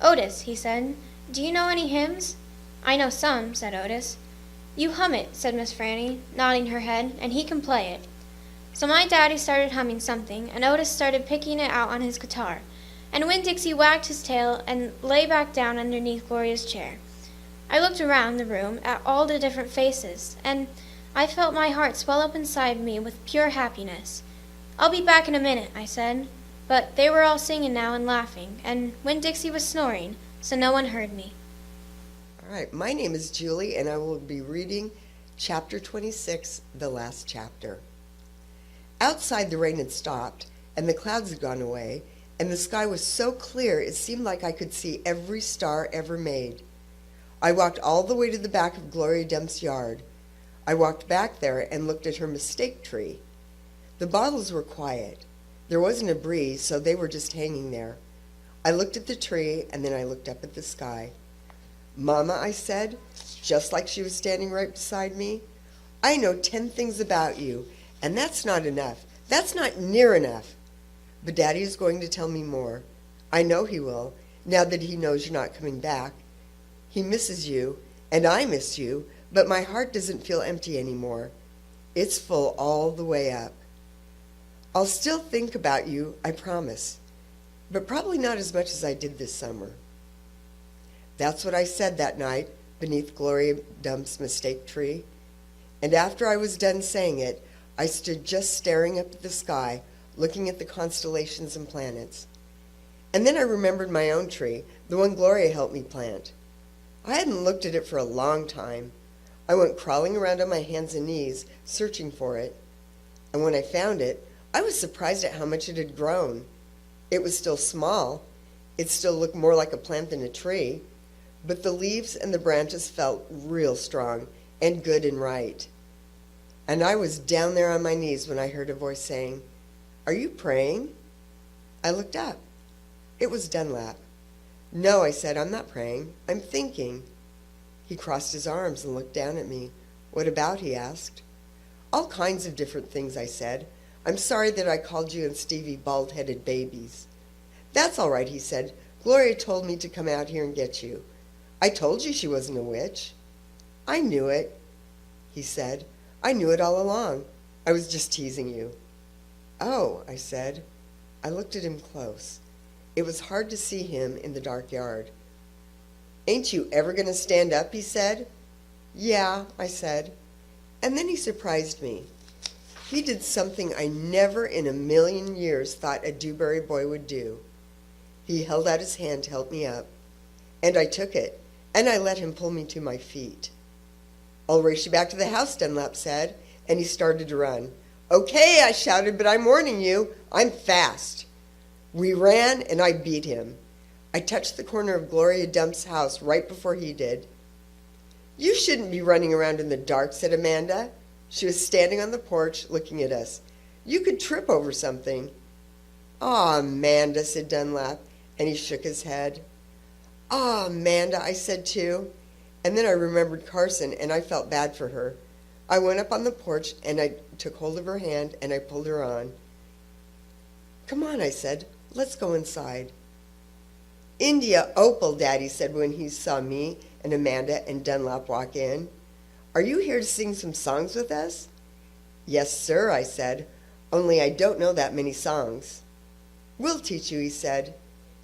"Otis," he said, "do you know any hymns?" "I know some," said Otis. "You hum it," said Miss Franny, nodding her head, "and he can play it." So my daddy started humming something, and Otis started picking it out on his guitar, and Winn-Dixie wagged his tail and lay back down underneath Gloria's chair. I looked around the room at all the different faces, and I felt my heart swell up inside me with pure happiness. "I'll be back in a minute," I said. But they were all singing now and laughing, and Winn-Dixie was snoring, so no one heard me. All right, my name is Julie, and I will be reading chapter 26, the last chapter. Outside, the rain had stopped, and the clouds had gone away, and the sky was so clear it seemed like I could see every star ever made. I walked all the way to the back of Gloria Dump's yard. I walked back there and looked at her mistake tree. The bottles were quiet. There wasn't a breeze, so they were just hanging there. I looked at the tree, and then I looked up at the sky. "Mama," I said, just like she was standing right beside me, "I know 10 things about you, and that's not enough. That's not near enough. But Daddy is going to tell me more. I know he will, now that he knows you're not coming back. He misses you, and I miss you, but my heart doesn't feel empty anymore. It's full all the way up. I'll still think about you, I promise, but probably not as much as I did this summer." That's what I said that night beneath Gloria Dump's mistake tree. And after I was done saying it, I stood just staring up at the sky, looking at the constellations and planets. And then I remembered my own tree, the one Gloria helped me plant. I hadn't looked at it for a long time. I went crawling around on my hands and knees, searching for it. And when I found it, I was surprised at how much it had grown. It was still small. It still looked more like a plant than a tree. But the leaves and the branches felt real strong and good and right. And I was down there on my knees when I heard a voice saying, "Are you praying?" I looked up. It was Dunlap. "No," I said, "I'm not praying. I'm thinking." He crossed his arms and looked down at me. "What about?" he asked. "All kinds of different things," I said. "I'm sorry that I called you and Stevie bald-headed babies." "That's all right," he said. "Gloria told me to come out here and get you. I told you she wasn't a witch." "I knew it," he said. "I knew it all along. I was just teasing you." "Oh," I said. I looked at him close. It was hard to see him in the dark yard. "Ain't you ever going to stand up?" he said. "Yeah," I said. And then he surprised me. He did something I never in a million years thought a Dewberry boy would do. He held out his hand to help me up, and I took it, and I let him pull me to my feet. I'll race you back to the house, Dunlap said, and he started to run. Okay, I shouted, but I'm warning you, I'm fast. We ran, and I beat him. I touched the corner of Gloria Dump's house right before he did. You shouldn't be running around in the dark, said Amanda. She was standing on the porch looking at us. You could trip over something. Aw, Amanda, said Dunlap, and he shook his head. Aw, Amanda, I said too. And then I remembered Carson, and I felt bad for her. I went up on the porch, and I took hold of her hand, and I pulled her on. Come on, I said. Let's go inside. India Opal, Daddy said when he saw me and Amanda and Dunlap walk in. Are you here to sing some songs with us? Yes, sir, I said, only I don't know that many songs. We'll teach you, he said.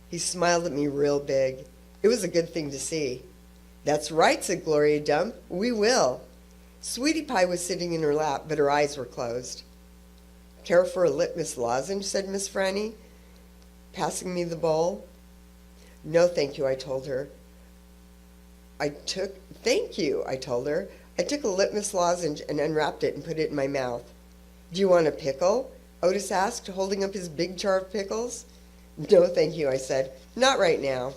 He smiled at me real big. It was a good thing to see. That's right, said Gloria Dump. We will. Sweetie Pie was sitting in her lap, but her eyes were closed. Care for a litmus lozenge, said Miss Franny, passing me the bowl. No, thank you, I told her. Thank you, I told her. I took a litmus lozenge and unwrapped it and put it in my mouth. Do you want a pickle? Otis asked, holding up his big jar of pickles. No, thank you, I said. Not right now.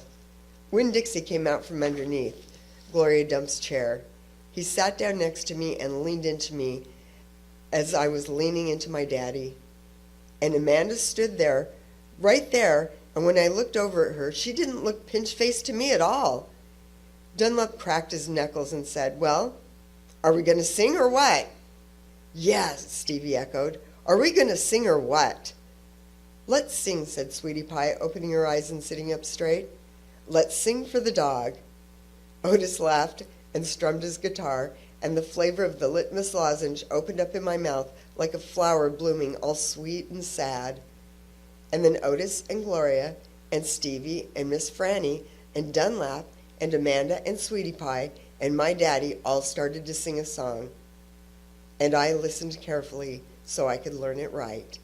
Winn-Dixie came out from underneath Gloria Dump's chair. He sat down next to me and leaned into me as I was leaning into my daddy. And Amanda stood there, right there, and when I looked over at her, she didn't look pinch-faced to me at all. Dunlap cracked his knuckles and said, Well, are we going to sing or what? Yes, Stevie echoed. Are we going to sing or what? Let's sing, said Sweetie Pie, opening her eyes and sitting up straight. Let's sing for the dog. Otis laughed and strummed his guitar, and the flavor of the litmus lozenge opened up in my mouth like a flower blooming all sweet and sad. And then Otis and Gloria and Stevie and Miss Franny and Dunlap and Amanda and Sweetie Pie and my daddy all started to sing a song. And I listened carefully so I could learn it right.